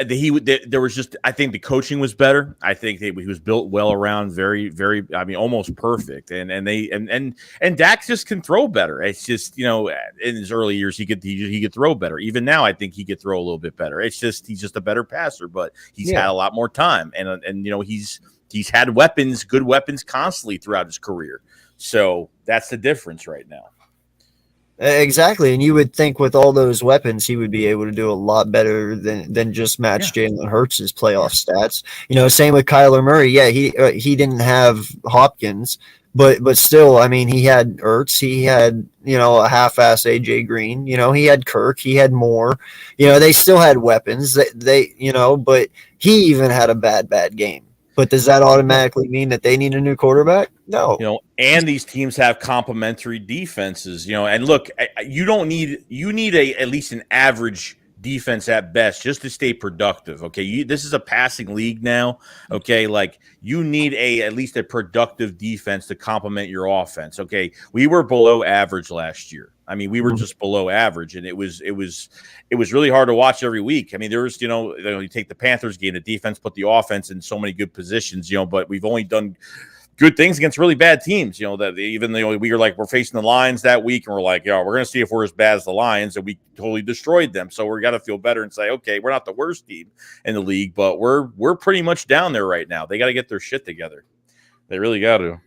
there was just, I think the coaching was better. I think he was built well around, very, very, almost perfect. And Dak just can throw better. It's just, in his early years, he could throw better. Even now, I think he could throw a little bit better. It's just, he's just a better passer, but he's had a lot more time. And he's had weapons, good weapons constantly throughout his career. So that's the difference right now. Exactly, and you would think with all those weapons, he would be able to do a lot better than just match Jalen Hurts' playoff stats. Same with Kyler Murray. Yeah, he didn't have Hopkins, but still, he had Ertz, he had a half-ass AJ Green. He had Kirk, he had Moore. They still had weapons. But he even had a bad game. But does that automatically mean that they need a new quarterback? No. And these teams have complementary defenses, and look, you need at least an average defense at best just to stay productive. Okay. This is a passing league now. Okay. Like, you need at least a productive defense to complement your offense. Okay. We were below average last year. We were just below average, and it was really hard to watch every week. There was, you take the Panthers game, the defense put the offense in so many good positions, but we've only done good things against really bad teams, that even though we were like, we're facing the Lions that week, and we're like, we're going to see if we're as bad as the Lions, and we totally destroyed them. So we got to feel better and say, okay, we're not the worst team in the league, but we're pretty much down there right now. They got to get their shit together. They really got to.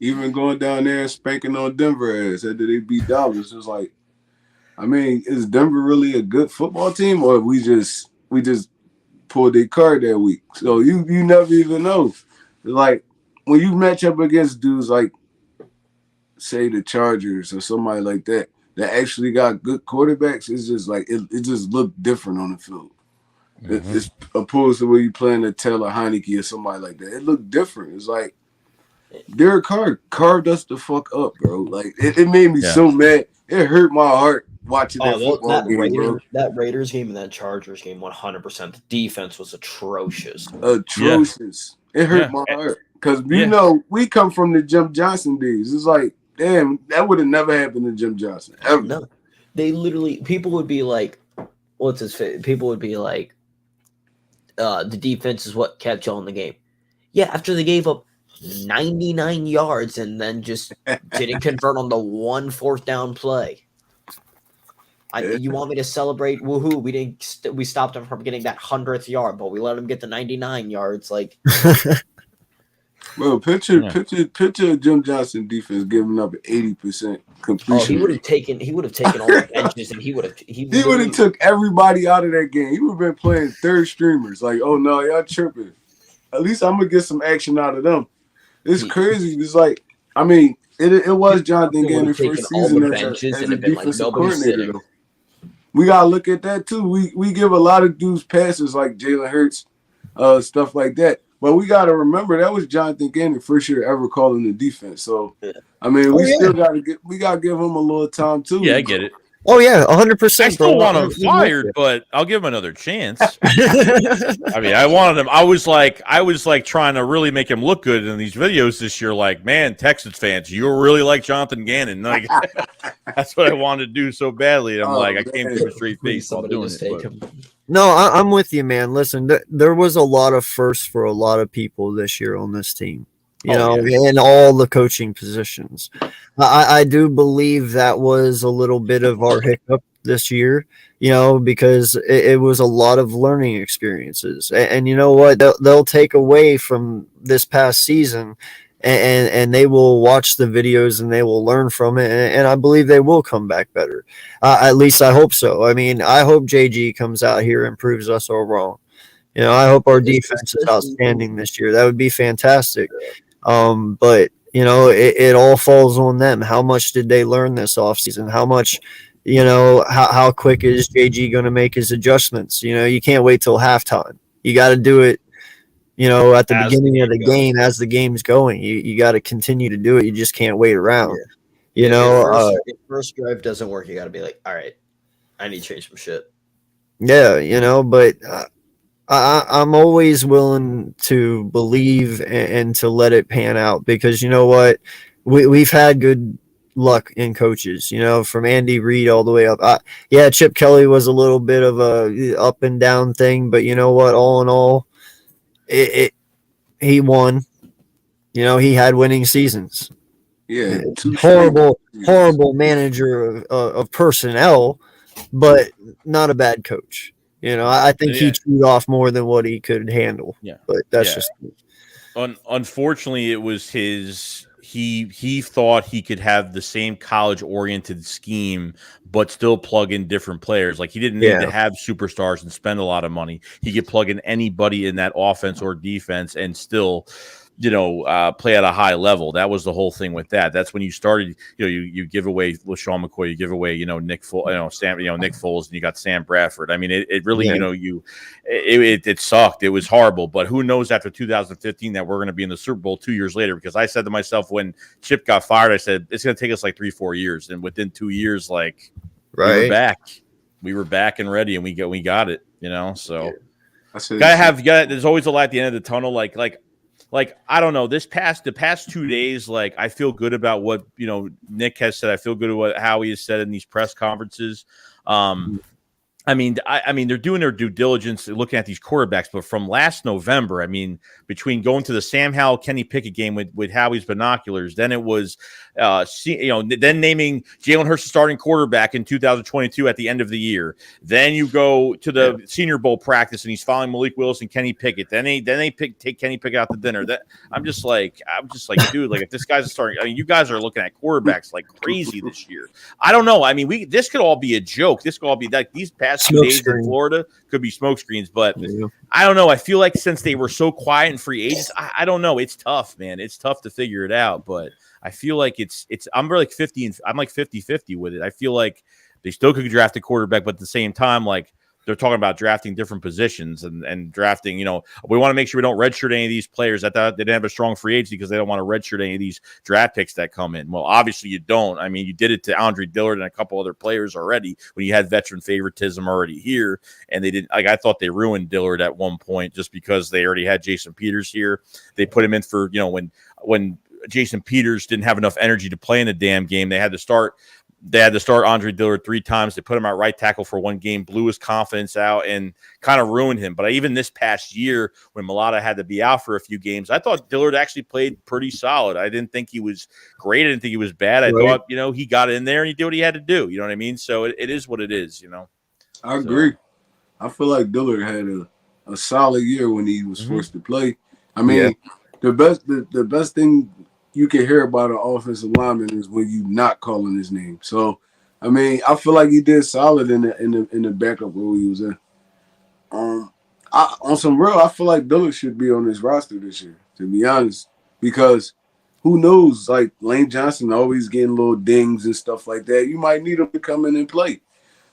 Even going down there and spanking on Denver ass after they beat Dallas, it's like, is Denver really a good football team, or we just pulled their card that week? So you never even know. Like, when you match up against dudes like, say, the Chargers or somebody like that actually got good quarterbacks, it's just like it just looked different on the field. Mm-hmm. It's opposed to when you playing a Taylor Heineke or somebody like that. It looked different. It's like Derek Carr carved us the fuck up, bro. Like, it made me so mad. It hurt my heart watching that football game, bro. That Raiders game and that Chargers game, 100%. The defense was atrocious. Atrocious. It hurt my heart because you know we come from the Jim Johnson days. It's like, damn, that would have never happened to Jim Johnson ever. No, they literally people would be like, "What's his face?" People would be like, "The defense is what kept y'all in the game." Yeah, after they gave up 99 yards and then just didn't convert on the 1 4th down play. You want me to celebrate? Woohoo! We stopped them from getting that 100th yard, but we let them get the 99 yards. Like, bro, picture Jim Johnson defense giving up 80% completion. He would have taken all the benches, and he would have took everybody out of that game. He would have been playing third streamers. Like, oh no, y'all tripping. At least I'm gonna get some action out of them. It's crazy. It's like, I mean, it was Jonathan Gannon's first season as a defensive coordinator. We gotta look at that too. We give a lot of dudes passes like Jalen Hurts, stuff like that. But we gotta remember that was Jonathan Gannon's first year ever calling the defense. So I mean, still gotta give him a little time too. Yeah, I get it. Oh yeah, 100%. I still want him fired, but I'll give him another chance. I mean, I wanted him. I was like trying to really make him look good in these videos this year. Like, man, Texans fans, you really like Jonathan Gannon. Like, that's what I wanted to do so badly. And I'm I came to a straight face while doing it. No, I'm with you, man. Listen, there was a lot of firsts for a lot of people this year on this team. You know, in all the coaching positions. I do believe that was a little bit of our hiccup this year, you know, because it was a lot of learning experiences. And you know what? They'll take away from this past season and they will watch the videos and they will learn from it. And I believe they will come back better. At least I hope so. I mean, I hope JG comes out here and proves us all wrong. You know, I hope our defense is outstanding this year. That would be fantastic. But you know, it all falls on them. How much did they learn this offseason? How much, you know, how quick is JG going to make his adjustments? You know, you can't wait till halftime. You got to do it, you know, at the beginning of the game as the game's going. You got to continue to do it. You just can't wait around. Yeah. You know, if first drive doesn't work, you got to be like, all right, I need to change some shit. Yeah, you know, but I'm always willing to believe and to let it pan out because you know what, we've had good luck in coaches. You know, from Andy Reid all the way up. Chip Kelly was a little bit of a up and down thing, but you know what? All in all, he won. You know, he had winning seasons. Yeah, horrible manager of personnel, but not a bad coach. You know, I think he chewed off more than what he could handle. Yeah, but that's just. Unfortunately, it was his. He thought he could have the same college-oriented scheme, but still plug in different players. Like he didn't need to have superstars and spend a lot of money. He could plug in anybody in that offense or defense and still, you know, play at a high level. That was the whole thing with that. That's when you started. You know, you give away LaShawn McCoy, you give away, you know, Nick Foles, and you got Sam Bradford. I mean, it really, you know, it sucked. It was horrible. But who knows after 2015 that we're going to be in the Super Bowl 2 years later? Because I said to myself when Chip got fired, I said it's going to take us like 3-4 years, and within 2 years, like we were back and ready, and we got it. You know, so there's always a light at the end of the tunnel. Like, I don't know, the past 2 days, like, I feel good about what, you know, Nick has said. I feel good about how he has said in these press conferences. I mean, they're doing their due diligence looking at these quarterbacks, but from last November, I mean, between going to the Sam Howell, Kenny Pickett game with Howie's binoculars, then it was, then naming Jalen Hurts starting quarterback in 2022 at the end of the year. Then you go to the Senior Bowl practice and he's following Malik Willis and Kenny Pickett. Then they take Kenny Pickett out to dinner. I'm just like, dude, like if this guy's starting, I mean, you guys are looking at quarterbacks like crazy this year. I don't know. I mean, this could all be a joke. This could all be like these past 2 days in Florida could be smoke screens, but I don't know. I feel like since they were so quiet and free agents, I don't know. It's tough, man. It's tough to figure it out, but I feel like I'm like 50 and I'm like 50-50 with it. I feel like they still could draft a quarterback, but at the same time, like they're talking about drafting different positions and drafting, we want to make sure we don't redshirt any of these players. I thought they didn't have a strong free agency because they don't want to redshirt any of these draft picks that come in. Well, obviously you don't. I mean, you did it to Andre Dillard and a couple other players already when you had veteran favoritism already here. And they didn't, I thought they ruined Dillard at one point just because they already had Jason Peters here. They put him in for, when Jason Peters didn't have enough energy to play in the damn game, they had to start Andre Dillard 3 times. They put him at right tackle for one game, blew his confidence out, and kind of ruined him. But even this past year, when Mulata had to be out for a few games, I thought Dillard actually played pretty solid. I didn't think he was great. I didn't think he was bad. I thought, he got in there and he did what he had to do. You know what I mean? So it is what it is, I agree. I feel like Dillard had a solid year when he was forced to play. I mean, the best thing you can hear about an offensive lineman is when you not calling his name. So, I mean, I feel like he did solid in the backup role he was in. On some real, I feel like Dillard should be on this roster this year, to be honest, because who knows? Like Lane Johnson always getting little dings and stuff like that. You might need him to come in and play.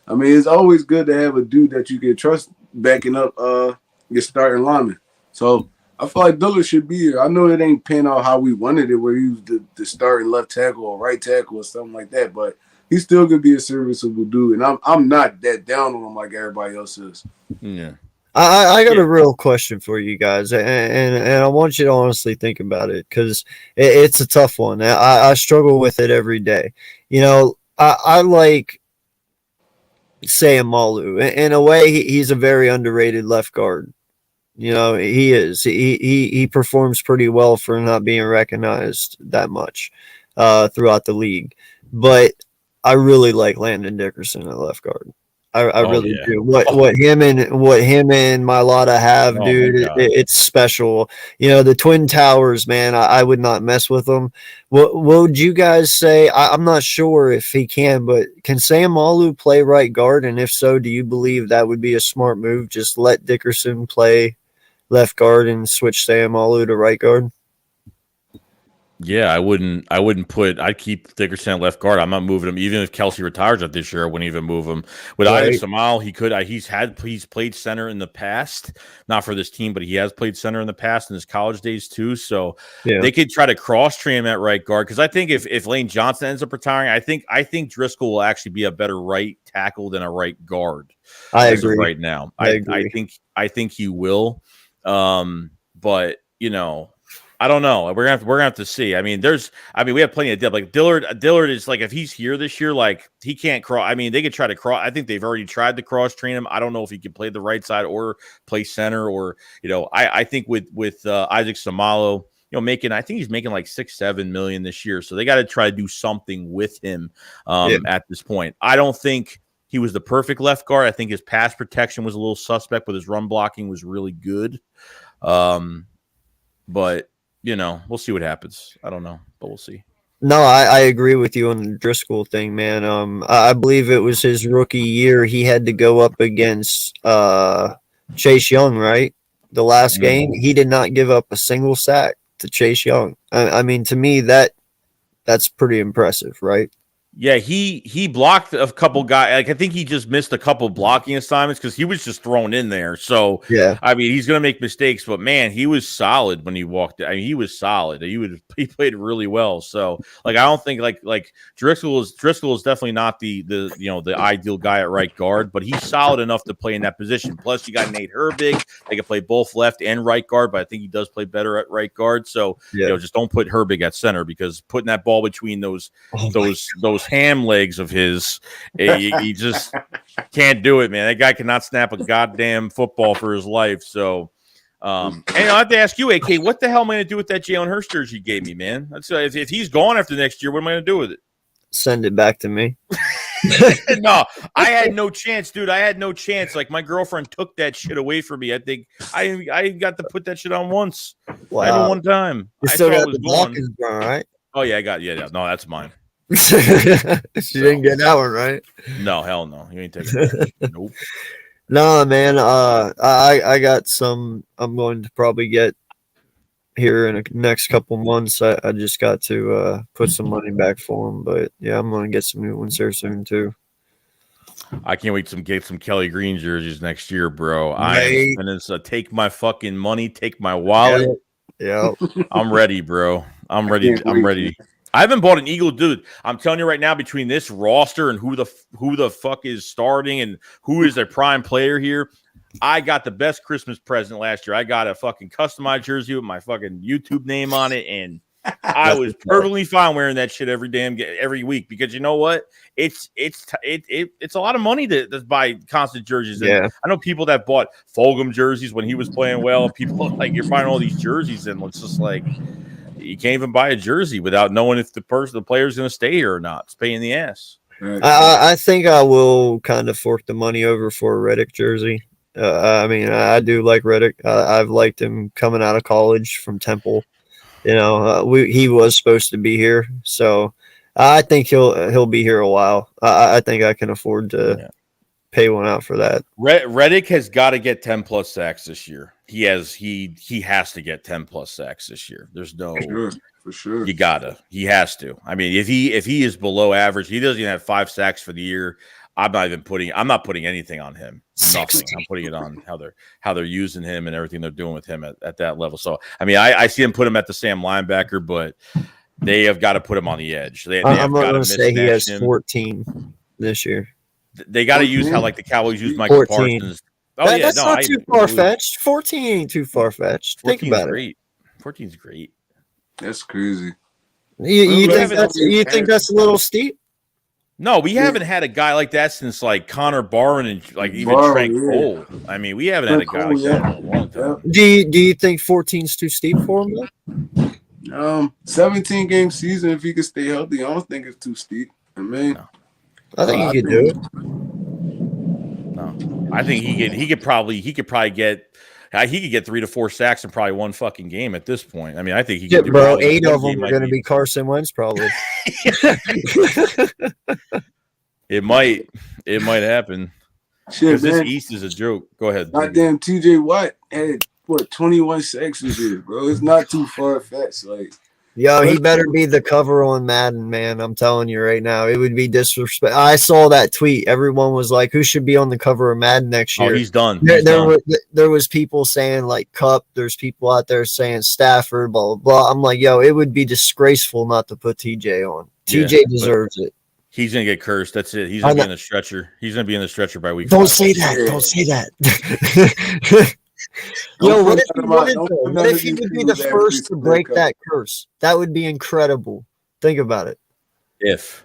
I mean, it's always good to have a dude that you can trust backing up your starting lineman. So I feel like Dillard should be here. I know it ain't panned out how we wanted it, where he was the starting left tackle or right tackle or something like that, but he still could be a serviceable dude. And I'm not that down on him like everybody else is. Yeah. I got a real question for you guys, and I want you to honestly think about it because it's a tough one. I struggle with it every day. I like Sayamalu. In a way, he's a very underrated left guard. He is. He performs pretty well for not being recognized that much throughout the league. But I really like Landon Dickerson at left guard. I really do. What him and Mailata have, dude, it's special. The Twin Towers, man. I would not mess with them. What would you guys say? I'm not sure if he can, but can Sam Malu play right guard? And if so, do you believe that would be a smart move? Just let Dickerson play left guard and switch Sam Malu to right guard? Yeah, I'd keep Dickerson at left guard. I'm not moving him. Even if Kelsey retires at this year, I wouldn't even move him. With Isaac Samal, he's played center in the past, not for this team, but he has played center in the past in his college days too. So they could try to cross train him at right guard. Because I think if Lane Johnson ends up retiring, I think Driscoll will actually be a better right tackle than a right guard. I agree. Right now, I think he will. But I don't know. We're gonna have to see. I mean, we have plenty of depth. Like Dillard is like, if he's here this year, like he can't cross. I mean, they could try to cross. I think they've already tried to cross train him. I don't know if he can play the right side or play center or I think with Isaac Samalo, I think he's making like $6-7 million this year. So they got to try to do something with him at this point. I don't think he was the perfect left guard. I think his pass protection was a little suspect, but his run blocking was really good. But we'll see what happens. I don't know, but we'll see. No, I agree with you on the Driscoll thing, man. I believe it was his rookie year. He had to go up against Chase Young, right? The last game, he did not give up a single sack to Chase Young. I mean, to me, that's pretty impressive, right? Yeah, he blocked a couple guys. Like I think he just missed a couple blocking assignments because he was just thrown in there. So I mean, he's gonna make mistakes, but man, he was solid when he walked. I mean, he was solid. He played really well. So like, I don't think like Driscoll is definitely not the ideal guy at right guard, but he's solid enough to play in that position. Plus, you got Nate Herbig. They can play both left and right guard, but I think he does play better at right guard. So just don't put Herbig at center because putting that ball between those ham legs of his, he just can't do it, man. That guy cannot snap a goddamn football for his life. So, and I have to ask you, AK, what the hell am I going to do with that Jalen Hurts jersey you gave me, man? If he's gone after next year, what am I going to do with it? Send it back to me. No, I had no chance, dude. I had no chance. Like my girlfriend took that shit away from me. I think I got to put that shit on once. Wow. I had it one time. You still got the Dawkins gun, right? Oh yeah, I got no, that's mine. She didn't get that one, right? No, hell no. You ain't taking that. Nope. No, man. I got some. I'm going to probably get here in the next couple months. I just got to put some money back for them, but yeah, I'm going to get some new ones here soon too. I can't wait to get some Kelly Green jerseys next year, bro. I Right. am spending, so take my fucking money, take my wallet. Yeah. I'm ready, bro. I'm ready. can't I'm wait, ready. I haven't bought an Eagle, dude. I'm telling you right now, between this roster and who the fuck is starting and who is their prime player here, I got the best Christmas present last year. I got a fucking customized jersey with my fucking YouTube name on it, and I was perfectly fine wearing that shit every week because you know what? It's a lot of money to buy constant jerseys. And Yeah. I know people that bought Fulgham jerseys when he was playing well. People like you're buying all these jerseys, and it's just like you can't even buy a jersey without knowing if the player's going to stay here or not. It's a pain in the ass. I think I will kind of fork the money over for a Reddick jersey. I mean, I do like Reddick. I've liked him coming out of college from Temple. You know, he was supposed to be here, so I think he'll be here a while. I think I can afford to pay one out for that. Reddick has got to get 10 plus sacks this year. He has to get 10 plus sacks this year. There's no for sure. He has to. I mean, if he is below average, he doesn't even have 5 sacks for the year. I'm not putting anything on him. Nothing. I'm putting it on how they're using him and everything they're doing with him at that level. So I mean, I see him put him at the Sam linebacker, but they have got to put him on the edge. I'm not going to say he has 14 this year. They got to use how like the Cowboys use Michael 14. Parsons. That's not too far fetched. 14 ain't too far fetched. Think about it. 14's great. That's crazy. You think that's a little steep? No, we haven't had a guy like that since like Connor Barron and like even Trent Cole. I mean, we haven't had a guy like that in a long time. Do you think 14's too steep for him though? 17 game season, if he could stay healthy, I don't think it's too steep. I mean, I think he could do it. No, I think he could probably get 3 to 4 sacks in probably one fucking game at this point. I mean, I think he could. Bro, 8 of them are going to be Carson Wentz probably. It might happen. Shit, this East is a joke. Go ahead. Goddamn, TJ Watt had 21 sacks this year, bro. It's not too far fetched. Like, yo, he better be the cover on Madden, man. I'm telling you right now, it would be disrespect. I saw that tweet. Everyone was like, "Who should be on the cover of Madden next year?" Oh, he's done. There was people saying like Cup. There's people out there saying Stafford. Blah blah blah. I'm like, yo, it would be disgraceful not to put TJ on. TJ deserves it. He's gonna get cursed. That's it. He's gonna be in the stretcher. He's gonna be in the stretcher by week. Don't say that. Don't say that. Yo, what if he would be the first to break that curse? That would be incredible. Think about it. If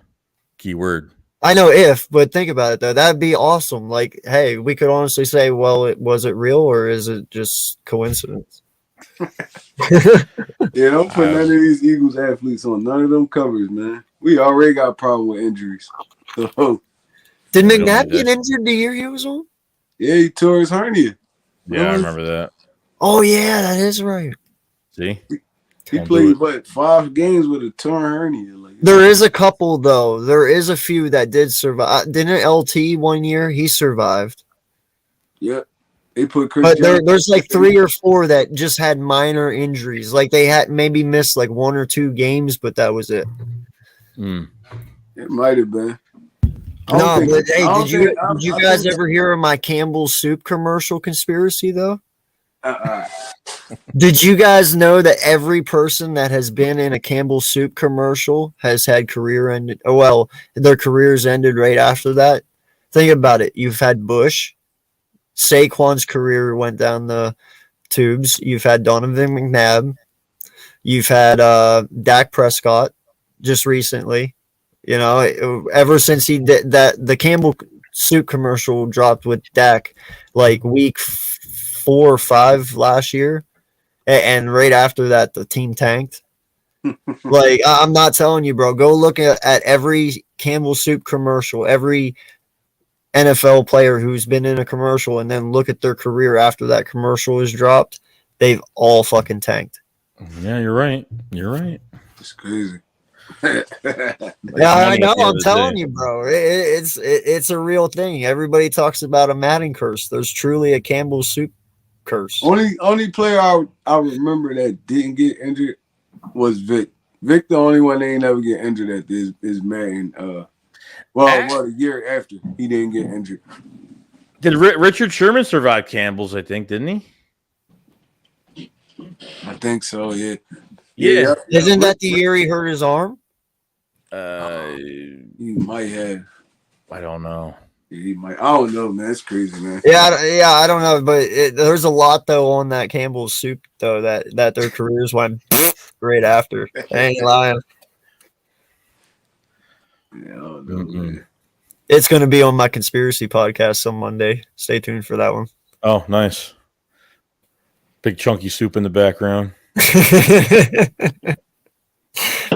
keyword. I know if, but think about it though. That'd be awesome. Like, hey, we could honestly say, well, was it real or is it just coincidence? Yeah, don't put none of these Eagles athletes on none of them covers, man. We already got a problem with injuries. So, did McNabb get injured the year he was on? Yeah, he tore his hernia. Yeah, I remember that. Oh yeah, that is right. See, he played 5 games with a torn hernia. Like, there is a couple though. There is a few that did survive. Didn't LT 1 year? He survived. Yep. They put Chris but there's like 3 or 4 that just had minor injuries. Like they had maybe missed like 1 or 2 games, but that was it. It might have been. No, but hey, did you guys ever hear of my Campbell's soup commercial conspiracy though? Did you guys know that every person that has been in a Campbell's soup commercial has had career ended? Oh, well, their careers ended right after that. Think about it. You've had Bush. Saquon's career went down the tubes. You've had Donovan McNabb. You've had Dak Prescott just recently. You know, ever since he did that, the Campbell soup commercial dropped with Dak like week 4 or 5 last year. And right after that, the team tanked. Like, I'm not telling you, bro. Go look at every Campbell soup commercial, every NFL player who's been in a commercial, and then look at their career after that commercial is dropped. They've all fucking tanked. Yeah, you're right. You're right. It's crazy. Yeah, I know. I'm telling you, bro. It's a real thing. Everybody talks about a Madden curse. There's truly a Campbell soup curse. Only player I remember that didn't get injured was Vic. Vic, the only one that ain't never get injured at this is Madden. Well, the year after he didn't get injured. Did Richard Sherman survive Campbell's? I think, didn't he? I think so. Yeah. Yeah. Isn't that the year he hurt his arm? He might have. I don't know. He might. I don't know, man. It's crazy, man. Yeah, I don't know, but there's a lot though on that Campbell's soup though that their careers went right after. I ain't lying. Yeah, I don't know, man. It's going to be on my conspiracy podcast on Monday. Stay tuned for that one. Oh, nice. Big chunky soup in the background.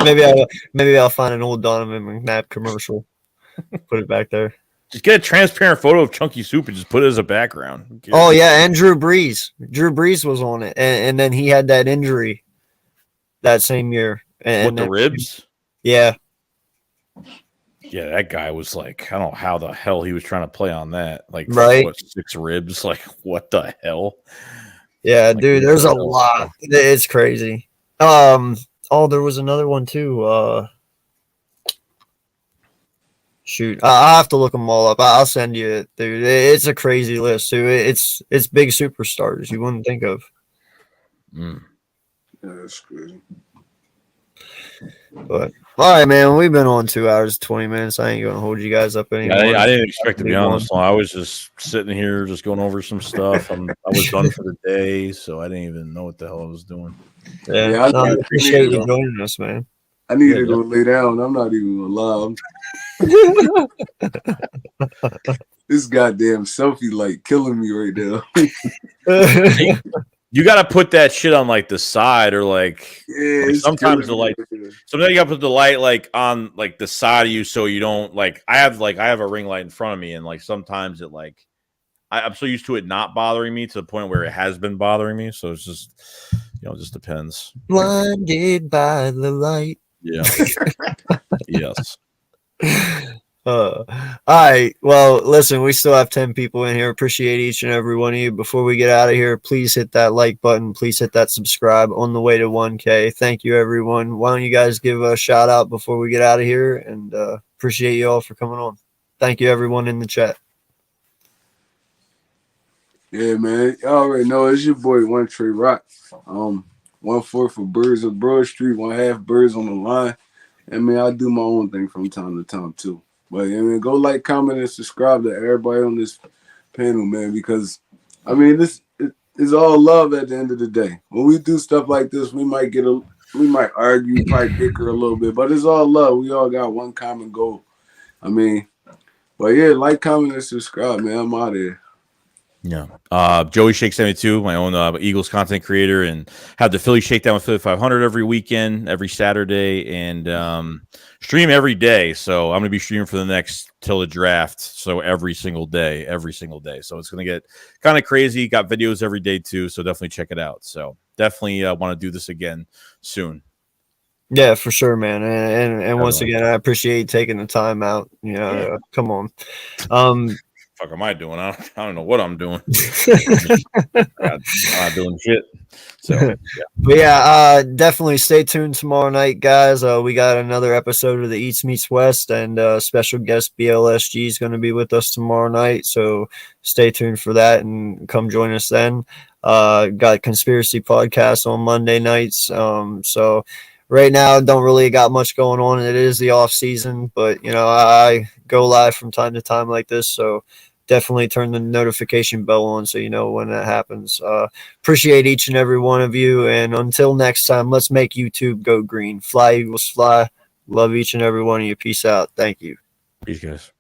maybe I'll find an old Donovan McNabb commercial. Put it back there. Just get a transparent photo of chunky soup and just put it as a background. Oh yeah, and Drew Brees. Drew Brees was on it, and then he had that injury that same year. And with the ribs? Yeah. Yeah, that guy was like, I don't know how the hell he was trying to play on that. Like, right? What, 6 ribs? Like, what the hell? Yeah, like, dude, there's a lot. It's crazy. Oh, there was another one too. Shoot, I'll have to look them all up. I'll send you it, dude. It's a crazy list too. It's big superstars you wouldn't think of. Yeah, that's crazy. But all right, man, we've been on 2 hours 20 minutes. I ain't gonna hold you guys up anymore. I didn't expect to be on this long. I was just sitting here, just going over some stuff. I was done for the day, so I didn't even know what the hell I was doing. Yeah, I appreciate you joining us, man. I need to go lay down. I'm not even gonna lie. This goddamn selfie light killing me right now. You got to put that shit on like the side or like sometimes the light. Sometimes you got to put the light like on like the side of you so you don't like. I have a ring light in front of me and like sometimes it like I'm so used to it not bothering me to the point where it has been bothering me. So it's just it just depends. Blinded by the light. Yeah. Yes. All right. Well, listen, we still have 10 people in here. Appreciate each and every one of you. Before we get out of here, please hit that like button. Please hit that subscribe on the way to 1K. Thank you, everyone. Why don't you guys give a shout out before we get out of here? And appreciate you all for coming on. Thank you, everyone in the chat. Yeah, man. Y'all already know it's your boy, One Trey Rock. 1/4 for Birds of Broad Street, 1/2 Birds on the Line. I mean, I do my own thing from time to time, too. But, I mean, go like, comment, and subscribe to everybody on this panel, man, because, I mean, this is all love at the end of the day. When we do stuff like this, we might argue, probably bicker a little bit, but it's all love. We all got one common goal. I mean, but, yeah, like, comment, and subscribe, man. I'm out of here. Yeah. Joey Shake 72, my own Eagles content creator, and have the Philly Shakedown with Philly 500 every weekend, every Saturday, and stream every day. So I'm going to be streaming for the next till the draft. So every single day. So it's going to get kind of crazy. Got videos every day too. So definitely check it out. So definitely want to do this again soon. Yeah, for sure, man. And once again, I appreciate you taking the time out. Come on. Fuck am I doing? I don't know what I'm doing. I'm not doing shit. So yeah. But yeah, definitely stay tuned tomorrow night, guys. We got another episode of the Eats Meets West, and special guest BLSG is going to be with us tomorrow night. So stay tuned for that and come join us then. Got Conspiracy Podcast on Monday nights. So right now, don't really got much going on. It is the off season, but I go live from time to time like this. So definitely turn the notification bell on so you know when that happens. Appreciate each and every one of you. And until next time, let's make YouTube go green. Fly, Eagles, fly. Love each and every one of you. Peace out. Thank you. Peace, guys.